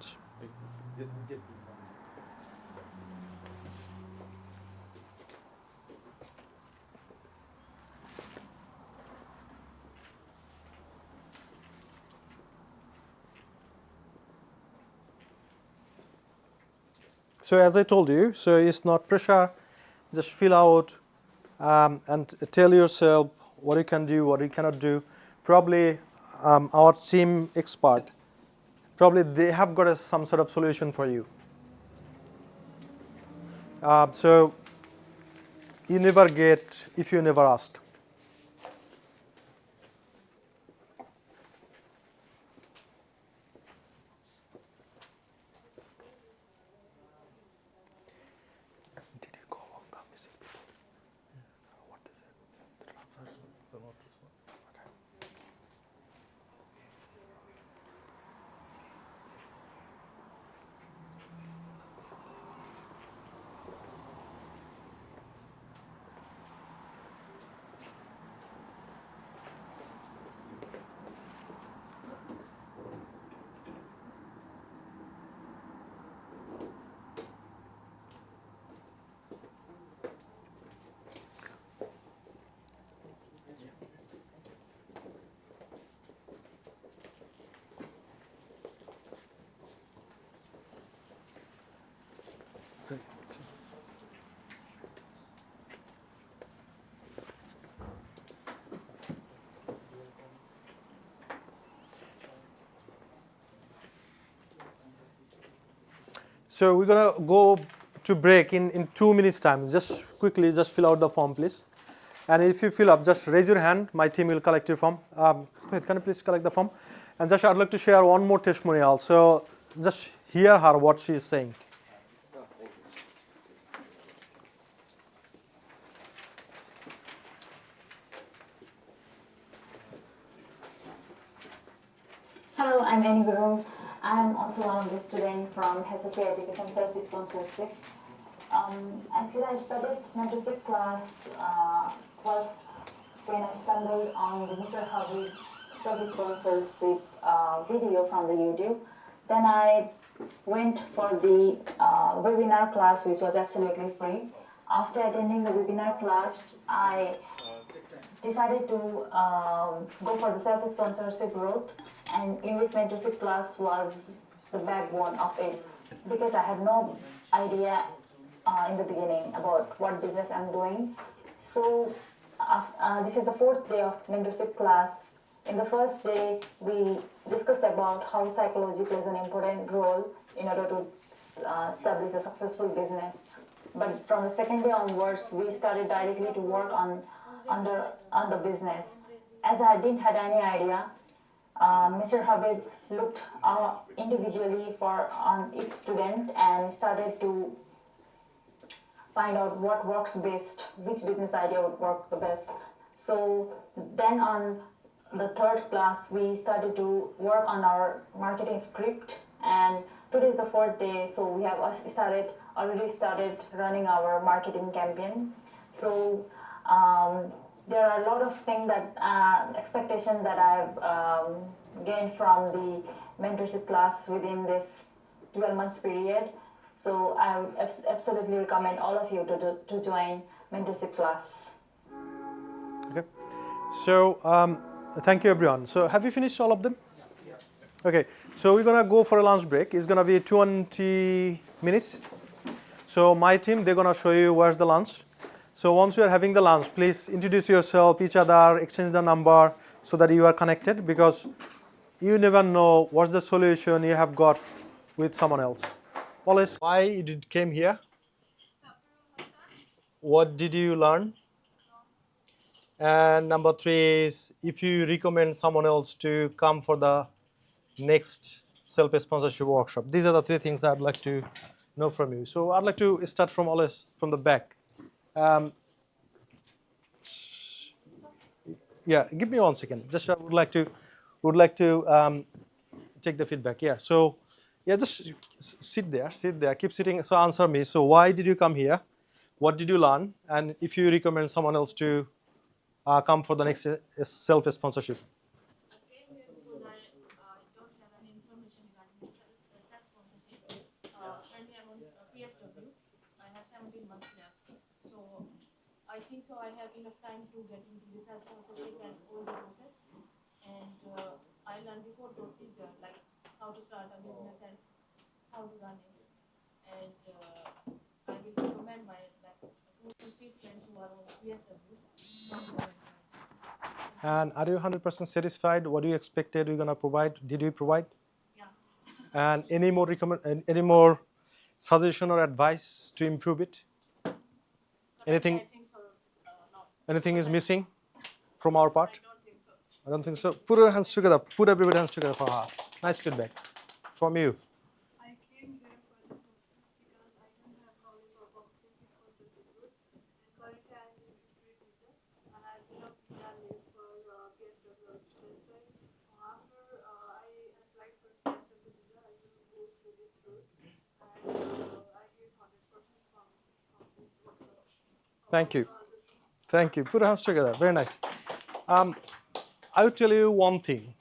Just so as I told you, so it's not pressure, just fill out and tell yourself what you can do, what you cannot do. Probably our team expert, probably they have got some sort of solution for you. So you never get if you never ask. Did you go on the missing people? What is it? The transfers? The notice one? Okay. So we're gonna go to break in 2 minutes time. Just quickly, just fill out the form, please. And if you fill up, just raise your hand. My team will collect your form. Can you please collect the form? And just I'd like to share one more testimonial. So just hear her what she is saying. Hello, I'm Annie Guru. I'm also one of the students from Higher Education Self-Sponsorship. Actually, I studied mentorship class first when I stumbled on the Mr. Harvey self-sponsorship video from the YouTube. Then I went for the webinar class, which was absolutely free. After attending the webinar class, I decided to go for the self-sponsorship route, and English mentorship class was the backbone of it, because I had no idea in the beginning about what business I'm doing. So this is the 4th day of mentorship class. In the first day, we discussed about how psychology plays an important role in order to establish a successful business. But from the second day onwards, we started directly to work on the business. As I didn't had any idea, Mr. Habib looked individually for on each student and started to find out what works best, which business idea would work the best. So then on the third class, we started to work on our marketing script, and today is the fourth day, so we have already started running our marketing campaign. So there are a lot of things that expectations that I've gained from the mentorship class within this 12 months period. So I would absolutely recommend all of you to join mentorship class. Okay. So thank you everyone. So have you finished all of them? Okay. So we're gonna go for a lunch break. It's gonna be 20 minutes. So my team, they're gonna show you where's the lunch. So once you are having the lunch, please introduce yourself, each other, exchange the number so that you are connected, because you never know what's the solution you have got with someone else. Always, why you came here? What did you learn? And number 3 is, if you recommend someone else to come for the next self-sponsorship workshop. These are the 3 things I'd like to know from you. So I'd like to start from always from the back. Yeah, give me 1 second. Just I would like to take the feedback. Yeah. So yeah, just sit there, keep sitting. So answer me. So why did you come here? What did you learn? And if you recommend someone else to come for the next self-sponsorship. I think so. I have enough time to get into this as sponsorship and all the process. And I learned before procedure, like how to start a business and how to run it. And I will recommend my 2 friends who are on PSW. And are you 100% satisfied? What you expected you're gonna provide? Did you provide? Yeah. And any more suggestion or advice to improve it? Anything? Anything is missing from our part? I don't think so. Put your hands together. Put everybody's hands together for her. Nice feedback from you. I came here for this workshop because I don't have knowledge about self-sponsorship route. And currently I am in student visa, and I do not live for PSW. That's why after I applied for PSW visa, I will go through this route, and I get 100% from this workshop. Thank you. Thank you. Put your hands together. Very nice. I will tell you one thing.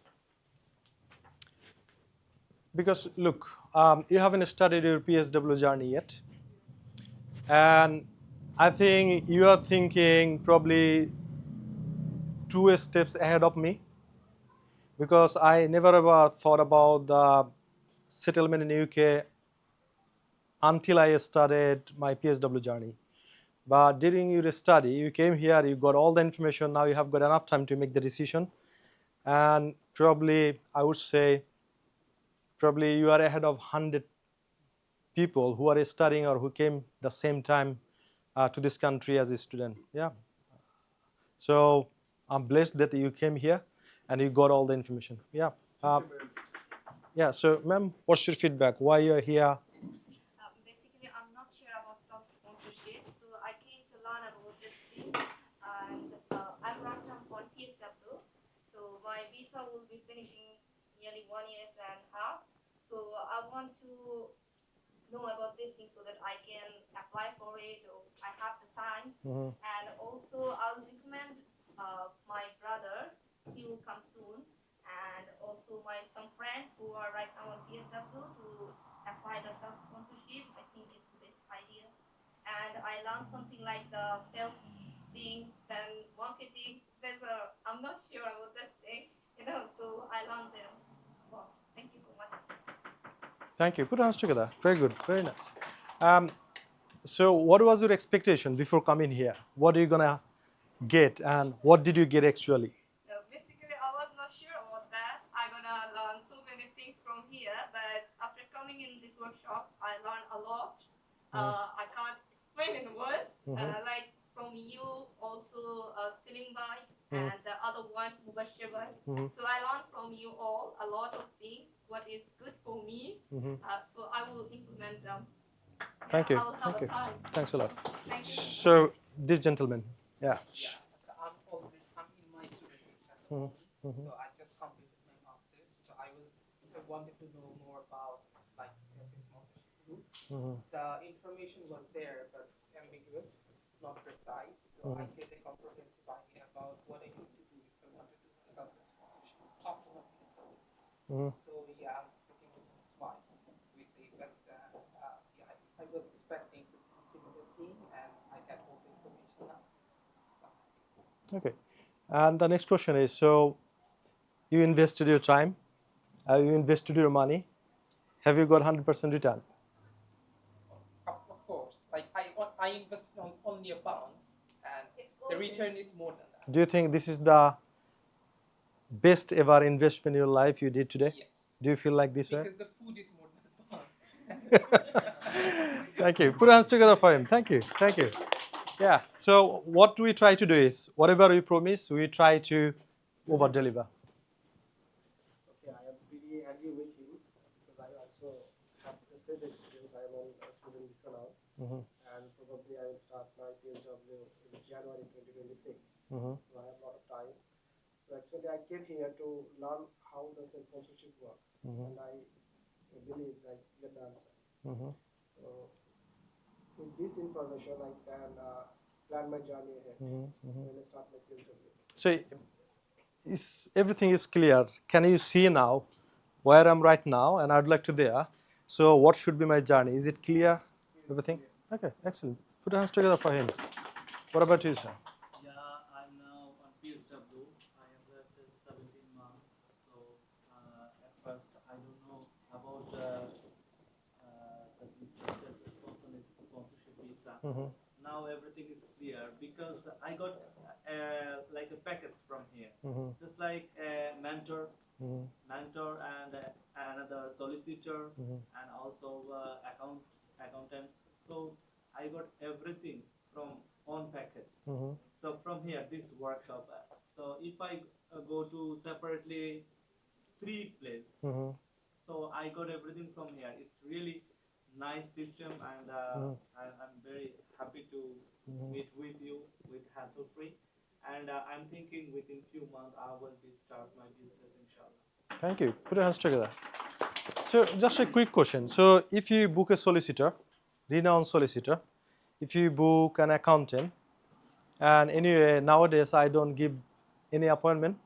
Because look, you haven't started your PSW journey yet. And I think you are thinking probably 2 steps ahead of me. Because I never ever thought about the settlement in UK until I started my PSW journey. But during your study, you came here, you got all the information, now you have got enough time to make the decision. And probably, I would say, probably you are ahead of 100 people who are studying or who came the same time to this country as a student. Yeah. So I'm blessed that you came here and you got all the information. Yeah. Yeah. So, ma'am, what's your feedback? Why you're here? Basically, I'm not sure about self-sponsorship, so I came to learn about this thing. And I'm right now on PSW, so my visa will be finishing nearly 1 year and a half. So I want to know about this thing so that I can apply for it, or I have the time. And also, I'll recommend my brother. He will come soon, and also some friends who are right now on PSW to apply the self-sponsorship. I think it's the best idea. And I learned something like the sales thing, then marketing. I'm not sure about this thing, so I learned them a lot. Thank you so much. Thank you. Put hands together. Very good. Very nice. So what was your expectation before coming here? What are you going to get and what did you get actually? Basically, I was not sure about that. I'm going to learn so many things from here, but after coming in this workshop, I learned a lot. I can't explain explain in words. Mhm. Like from you, also Selim Bhai, Mhm. and the other one, Mubashir Bhai. Mhm. So I learned from you all a lot of things, what is good for me. Mhm. So I will implement them. Thank you. I will have Thank a you. time. Thanks a lot. Thank you. So, this gentleman, yeah. Yeah, so I'm in my student visa at the Mhm. moment. Mhm. So I just completed my master's. So I wanted to know more about like self-sponsorship route. Mhm. The information was there, but it's ambiguous, not precise. So I Mhm. get a comprehensive idea about what I need to do if I want to do self-sponsorship after my PhD. Mhm. So yeah, I'm pretty much satisfied with it. But yeah, I was expecting a similar thing, and I got all the information now. So Okay. And the next question is, so you invested your time, you invested your money. Have you got 100% return? of course, like I invested on only a pound, and the return is more than that. Do you think this is the best ever investment in your life you did today? Yes. Do you feel like this way? Because the food is more than a pound. Thank you. Put hands together for him. Thank you. Thank you. Yeah. So what we try to do is, whatever we promise, we try to over deliver. Okay, I am pretty agree with him because I also have the same experience. I am on a student visa now, Mhm. and probably I will start my PSW in January 2026. Mhm. So I have a lot of time. So actually, I came here to learn how the self-sponsorship works, Mhm. and I believe I get the answer. Mhm. So with this information, I can plan my journey ahead Mhm. Mhm. when I start my PSW. So everything is clear. Can you see now where I'm right now, and I'd like to there. So what should be my journey? Is it clear? Everything? Okay, excellent. Put your hands together for him. What about you, sir? Yeah, I'm now on PSW. I have left 17 months. So at first I don't know about the sponsorship visa. Mhm. Now everything is clear because I got like a packets from here, Mhm. just like a mentor, Mhm. and another solicitor, Mhm. and also accountants. So I got everything from one package. Mhm. So from here, this workshop. So if I go to separately 3 places, Mhm. so I got everything from here. It's really nice system, and I'm very happy to meet with you with hassle free. And I'm thinking within few months I will be start my business, inshallah. Thank you. Put your hands together. So just a quick question. So if you book a solicitor, renowned solicitor, if you book an accountant, and anyway, nowadays I don't give any appointment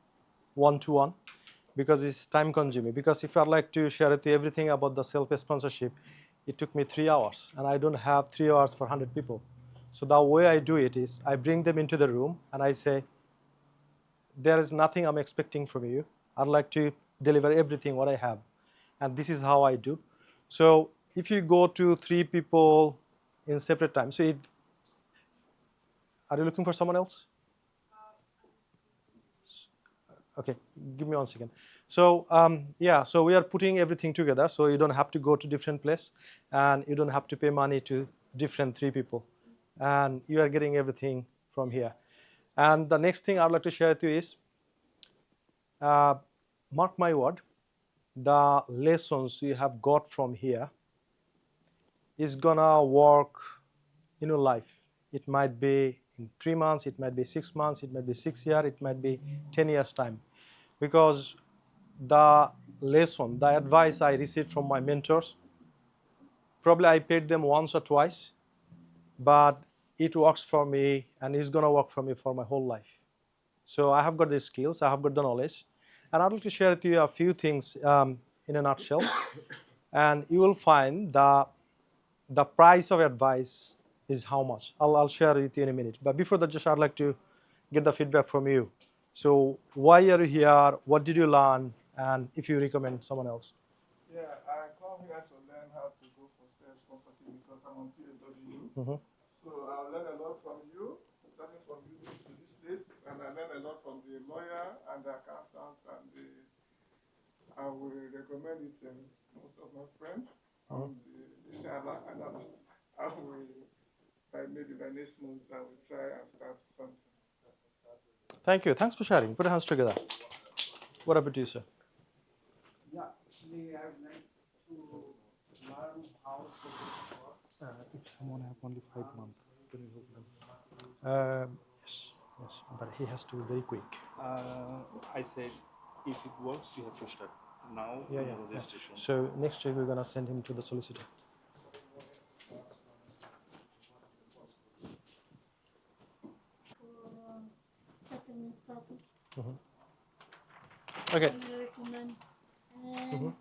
one-to-one because it's time consuming. Because if I'd like to share with you everything about the self-sponsorship, it took me 3 hours, and I don't have 3 hours for 100 people. So the way I do it is I bring them into the room and I say, there is nothing I'm expecting from you. I'd like to deliver everything what I have. And this is how I do. So if you go to 3 people in separate time, so are you looking for someone else? Okay, give me 1 second. So yeah, so we are putting everything together, so you don't have to go to different place, and you don't have to pay money to different 3 people, and you are getting everything from here. And the next thing I'd like to share with you is, mark my word, the lessons you have got from here is gonna work in your life. It might be in 3 months, it might be 6 months, it might be 6 years, it might be 10 years time. Because the lesson, the advice I received from my mentors, probably I paid them once or twice, but it works for me and it's gonna work for me for my whole life. So I have got the skills, I have got the knowledge, and I'd like to share with you a few things in a nutshell. And you will find the price of advice is how much. I'll share it with you in a minute. But before that, just I'd like to get the feedback from you. So why are you here? What did you learn? And if you recommend someone else. Yeah, I come here to learn how to go for self-sponsorship because I'm on PSW. Mhm. So I'll learn a lot from you, starting from you to this place, and I learn a lot from the lawyer and the accountant, and I will recommend it to most of my friends. Mhm. Inshallah, and I will maybe by next month I will try and start something. Thank you. Thanks for sharing. Put your hands together. What about you, sir? Yeah, actually, I would like to learn how it works. If someone have only 5 months, can you help them? Yes, yes, but he has to be very quick. I said, if it works, you have to start now. Yeah, yeah, yeah. So next week we're gonna send him to the solicitor. For settlement status. Okay. I recommend. And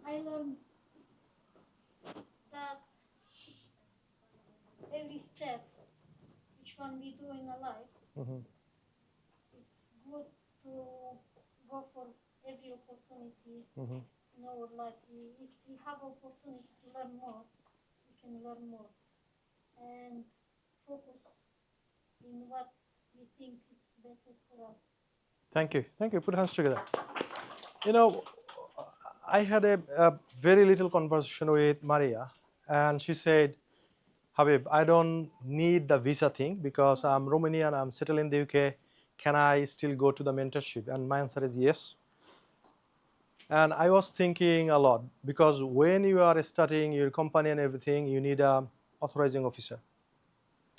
I learned that every step, which one we do in a life, it's good to go for every opportunity in our life. If we have opportunity to learn more, we can learn more and focus in what we think is better for us. Thank you. Thank you. Put hands together. You know, I had a very little conversation with Maria, and she said, Habib, I don't need the visa thing because I'm Romanian, I'm settled in the UK. Can I still go to the mentorship? And my answer is yes. And I was thinking a lot because when you are starting your company and everything, you need a authorizing officer.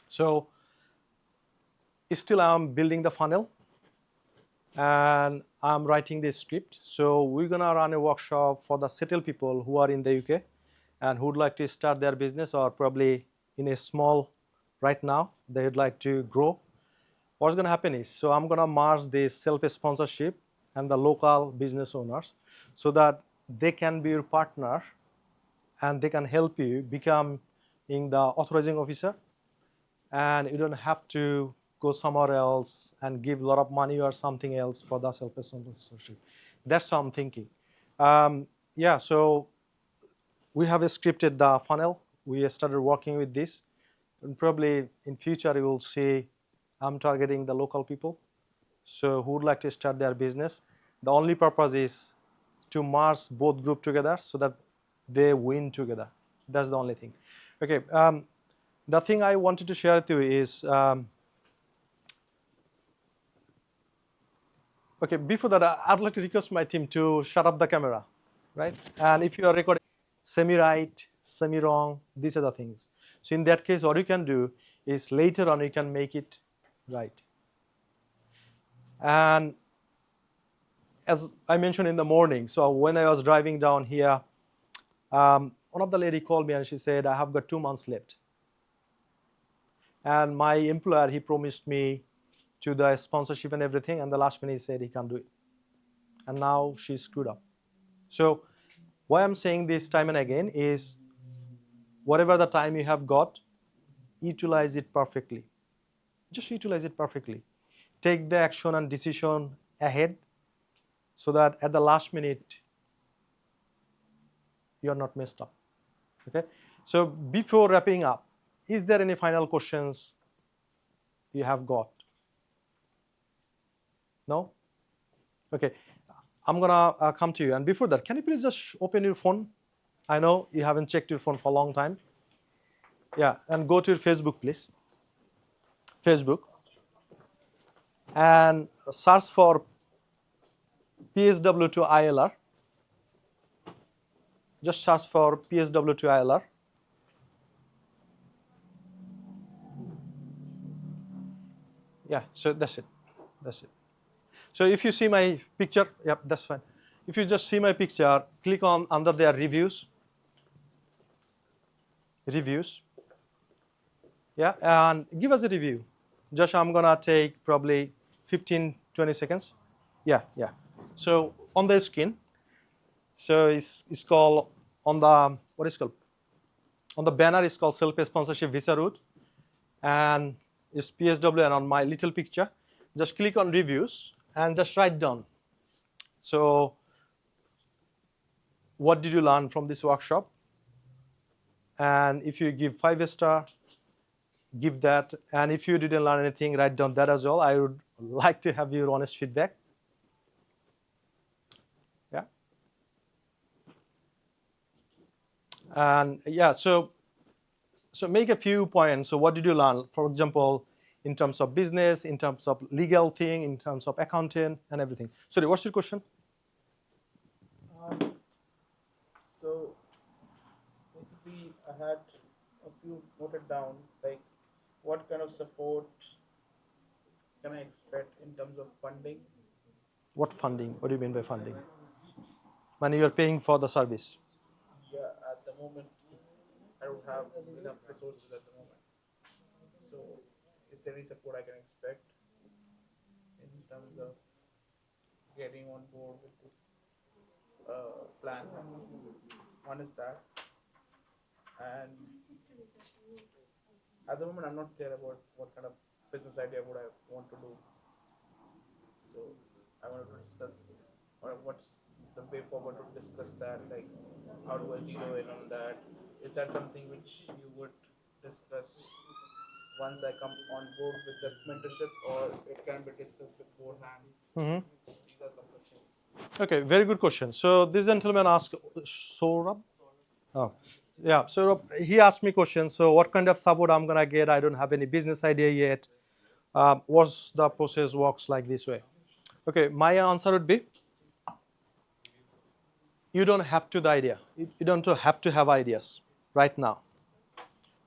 So still I'm building the funnel and I'm writing the script. So we're gonna run a workshop for the settled people who are in the UK and who would like to start their business or probably in a small right now, they would like to grow. What's gonna happen is, so I'm gonna merge the self-sponsorship and the local business owners so that they can be your partner and they can help you become in the authorizing officer, and you don't have to go somewhere else and give a lot of money or something else for the self-sponsorship. That's what I'm thinking. Yeah, so we have scripted the funnel. We started working with this, and probably in future you will see I'm targeting the local people, so who would like to start their business. The only purpose is to merge both group together so that they win together. That's the only thing. Okay. The thing I wanted to share with you is, okay, before that, I'd like to request my team to shut up the camera, right? And if you are recording semi-right, semi-wrong, these are the things. So in that case, what you can do is later on you can make it right. And as I mentioned in the morning, so when I was driving down here, one of the lady called me and she said, I have got 2 months left. And my employer, he promised me to the sponsorship and everything, and the last minute he said he can't do it. And now she's screwed up. So why I'm saying this time and again is, whatever the time you have got, utilize it perfectly. Just utilize it perfectly. Take the action and decision ahead so that at the last minute, you're not messed up. Okay. So before wrapping up, is there any final questions you have got? No? Okay. I'm gonna come to you. And before that, can you please just open your phone? I know you haven't checked your phone for a long time. Yeah, and go to your Facebook, please. Facebook. And search for PSW to ILR. Just search for PSW to ILR. Yeah, so that's it. That's it. So if you see my picture, yep, that's fine. If you just see my picture, click on under their reviews. Reviews. Yeah, and give us a review. Just I'm gonna take probably 15-20 seconds. Yeah, yeah. So on the screen, so it's called on the what is called on the banner is called self-sponsorship visa route, and it's PSW, and on my little picture, just click on reviews and just write down. So what did you learn from this workshop? And if you give 5 star, give that. And if you didn't learn anything, write down that as well. I would like to have your honest feedback. Yeah. And yeah, so So make a few points. So what did you learn? For example, in terms of business, in terms of legal thing, in terms of accounting and everything. Sorry, what's your question? So basically, I had a few noted down, like what kind of support can I expect in terms of funding? What funding? What do you mean by funding? Money you're paying for the service. Yeah, at the moment, I don't have enough resources at the moment. So, is there any support I can expect in terms of getting on board with this plan? One is that, and at the moment, I'm not clear about what kind of business idea would I want to do. So, I wanted to discuss, or what's the way forward to discuss that? Like, how do I zero in on that? Is that something which you would discuss once I come on board with the mentorship, or it can be discussed beforehand? These are some questions. Okay, very good question. So this gentleman asked, Saurabh? Oh, yeah. So he asked me questions. So what kind of support I'm gonna get? I don't have any business idea yet. What's the process works like this way? Okay, my answer would be, you don't have to the idea. You don't have to have ideas right now.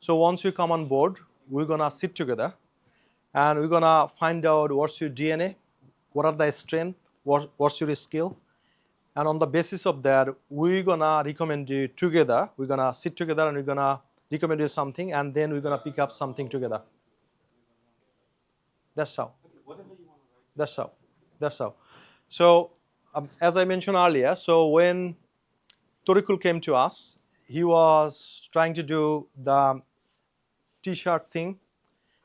So once you come on board, we're gonna sit together and we're gonna find out what's your DNA, what are the strengths, what's your skill, and on the basis of that, we're gonna recommend you together. We're gonna sit together and we're gonna recommend you something, and then we're gonna pick up something together. That's how. That's how. That's how. So as I mentioned earlier, so when Torikul came to us, he was trying to do the t-shirt thing,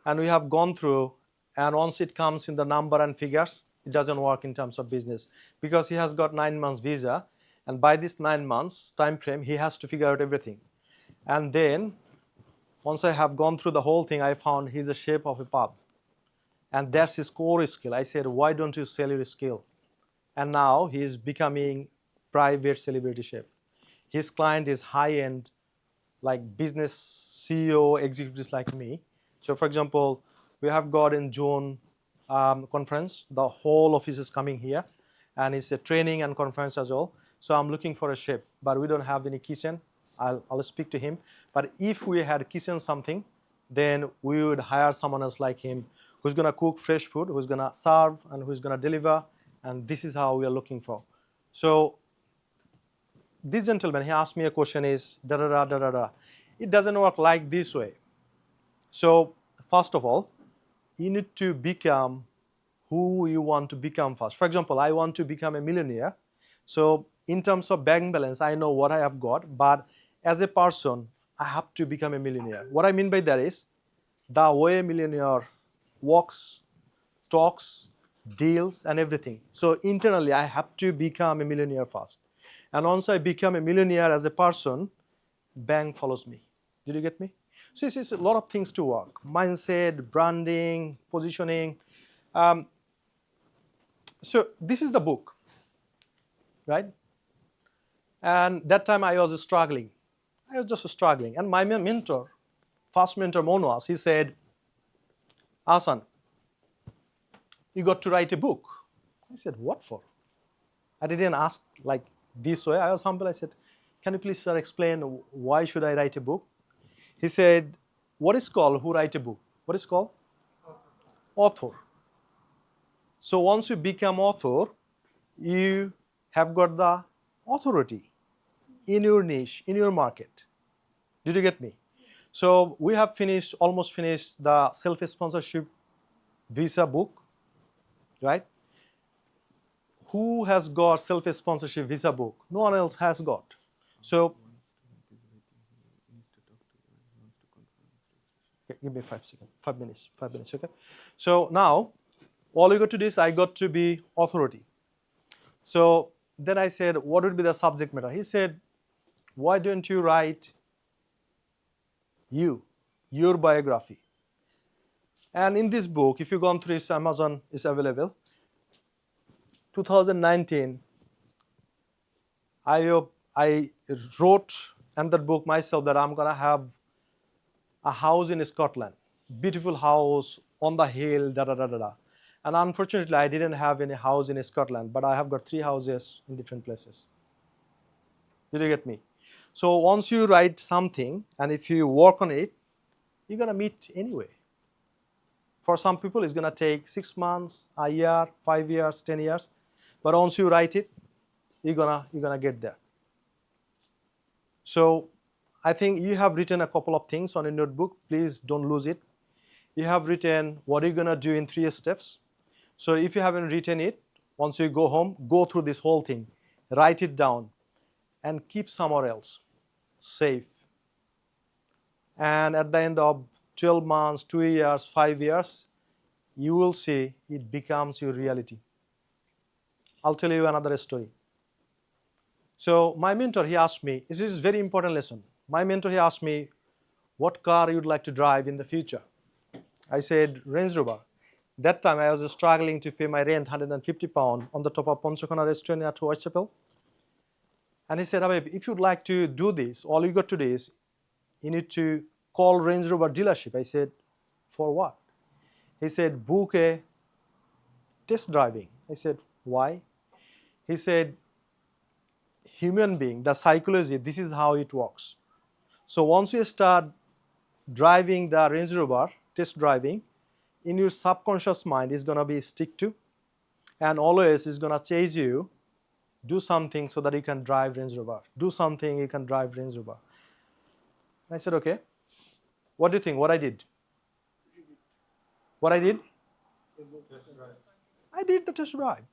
and we have gone through, and once it comes in the number and figures, it doesn't work in terms of business, because he has got 9 months visa, and by this 9 months time frame he has to figure out everything. And then once I have gone through the whole thing, I found he's a chef of a pub, and that's his core skill. I said, why don't you sell your skill? And now he is becoming private celebrity chef. His client is high-end, like business CEO executives like me. So for example, we have got in June conference, the whole office is coming here, and it's a training and conference as well. So I'm looking for a chef, but we don't have any kitchen. I'll speak to him. But if we had kitchen something, then we would hire someone else like him, who's gonna cook fresh food, who's gonna serve, and who's gonna deliver. And this is how we are looking for. So this gentleman, he asked me a question is, da da da da da da. It doesn't work like this way. So first of all, you need to become who you want to become first. For example, I want to become a millionaire. So in terms of bank balance, I know what I have got, but as a person, I have to become a millionaire. What I mean by that is, the way a millionaire walks, talks, deals, and everything. So internally, I have to become a millionaire first. And once I become a millionaire as a person, bank follows me. Did you get me? So it's a lot of things to work. Mindset, branding, positioning. So this is the book, right? And that time I was struggling. I was just struggling. And my mentor, first mentor Monoas, he said, Asan, you got to write a book. I said, what for? I didn't ask like this way. I was humble. I said, can you please, sir, explain why should I write a book? He said, what is called who write a book? What is called? Author. So once you become author, you have got the authority in your niche, in your market. Did you get me? So we have almost finished the self-sponsorship visa book, right? Who has got self-sponsorship visa book? No one else has got. So okay, give me 5 seconds, 5 minutes, okay? So now, all you got to do is I got to be authority. So then I said, what would be the subject matter? He said, why don't you write your biography? And in this book, if you go on through this, Amazon is available. 2019, I wrote in that book myself that I'm gonna have a house in Scotland, beautiful house on the hill, da da da da da. And unfortunately, I didn't have any house in Scotland, but I have got 3 houses in different places. Did you get me? So once you write something, and if you work on it, you're gonna meet anyway. For some people, it's gonna take 6 months, a year, 5 years, 10 years. But once you write it, you're gonna get there. So I think you have written a couple of things on your notebook. Please don't lose it. You have written what are you gonna do in 3 steps. So if you haven't written it, once you go home, go through this whole thing, write it down, and keep somewhere else, safe. And at the end of 12 months, 2 years, 5 years, you will see it becomes your reality. I'll tell you another story. So my mentor, he asked me, this is a very important lesson. My mentor, he asked me, what car you'd like to drive in the future? I said, Range Rover. That time I was struggling to pay my rent, £150 on the top of Ponchakona restaurant at Whitechapel. And he said, Habib, if you'd like to do this, all you got to do is, you need to call Range Rover dealership. I said, for what? He said, book a test driving. I said, why? He said, human being, the psychology, this is how it works. So once you start driving the Range Rover, test driving, in your subconscious mind is going to be stick to, and always is going to chase you, do something so that you can drive Range Rover. Do something, you can drive Range Rover. I said, okay. What do you think? What I did? What I did? I did the test drive.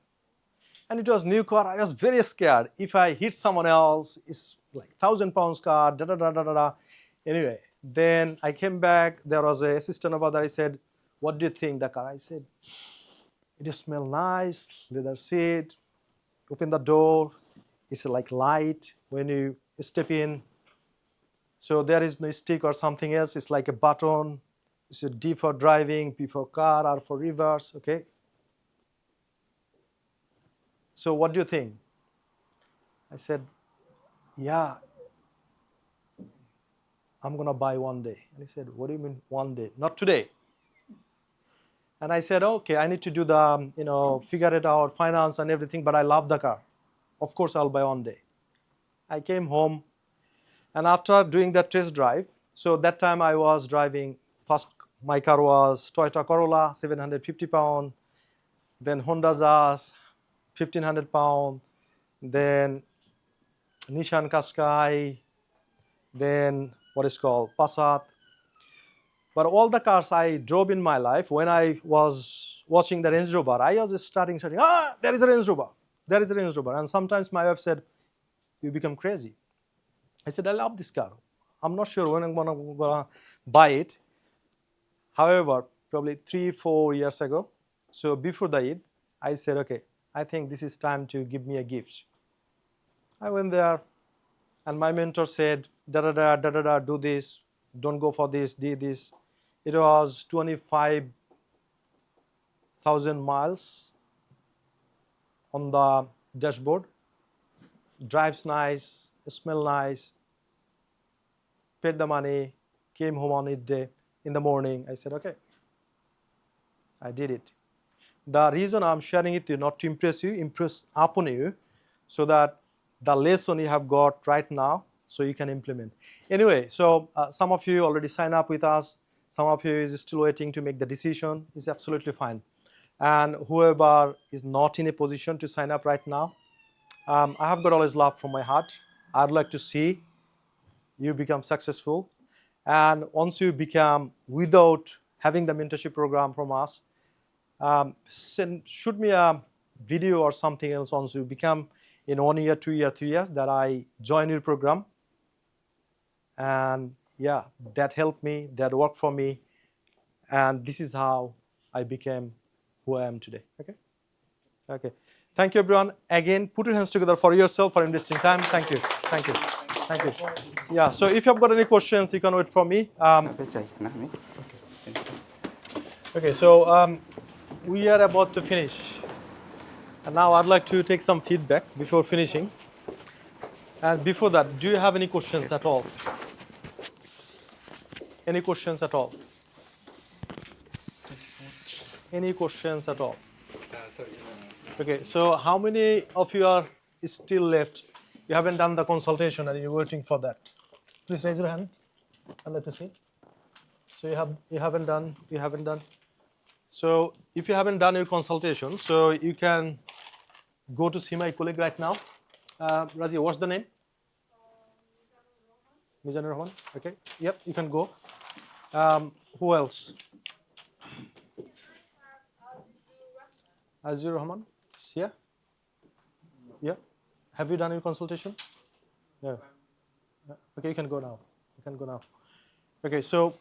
And it was new car. I was very scared. If I hit someone else, it's like £1,000 car, da da da da da da. Anyway, then I came back. There was an assistant over there. I said, what do you think the car? I said, it smells nice, leather seat, open the door, it's like light when you step in. So there is no stick or something else, it's like a button. It's a D for driving, P for car, R for reverse, okay? So what do you think? I said, yeah, I'm gonna buy one day. And he said, what do you mean one day? Not today. And I said, okay, I need to do the, figure it out, finance and everything, but I love the car. Of course, I'll buy one day. I came home, and after doing that test drive, so that time I was driving, first my car was Toyota Corolla, 750 pounds, then Honda Jazz, 1500 pounds, then Nissan Qashqai, then what is called Passat. But all the cars I drove in my life, when I was watching the Range Rover, I was starting, there is a Range Rover, there is a Range Rover. And sometimes my wife said, you become crazy. I said, I love this car. I'm not sure when I'm gonna buy it. However, probably 3-4 years ago, so before the Eid, I said, okay, I think this is time to give me a gift. I went there, and my mentor said, da da da da da da, do this, don't go for this, do this. It was 25,000 miles on the dashboard. Drives nice, smell nice. Paid the money, came home on it day in the morning. I said, okay, I did it. The reason I'm sharing it to you, not to impress you, impress upon you, so that the lesson you have got right now, so you can implement. Anyway, so some of you already signed up with us. Some of you is still waiting to make the decision. It's absolutely fine. And whoever is not in a position to sign up right now, I have got always love from my heart. I'd like to see you become successful. And once you become, without having the mentorship program from us, shoot me a video or something else once you become in 1 year, 2 year, 3 years that I join your program. And yeah, that helped me, that worked for me. And this is how I became who I am today. Okay? Okay. Thank you, everyone. Again, put your hands together for yourself for investing time. Thank you. Thank you. Thank you. Yeah, so if you have got any questions, you can wait for me. Okay, so we are about to finish. And now I'd like to take some feedback before finishing. And before that, do you have any questions at all? Any questions at all? Any questions at all? Sorry. Okay, so how many of you are still left? You haven't done the consultation and you're waiting for that. Please raise your hand and let me see. So you haven't done. So if you haven't done your consultation, so you can go to see my colleague right now. Razi, what's the name? Mizanur Rahman. Okay. Yep, you can go. Who else? Azur Rahman is here. Yeah. Have you done your consultation? No. Okay, you can go now. Okay, so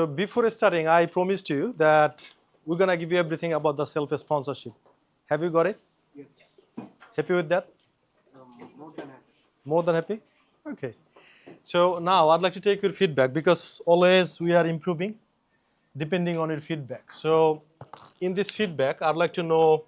before starting, I promised you that we're gonna give you everything about the self-sponsorship. Have you got it? Yes. Happy with that? More than happy. More than happy? Okay. So now I'd like to take your feedback because always we are improving depending on your feedback. So in this feedback, I'd like to know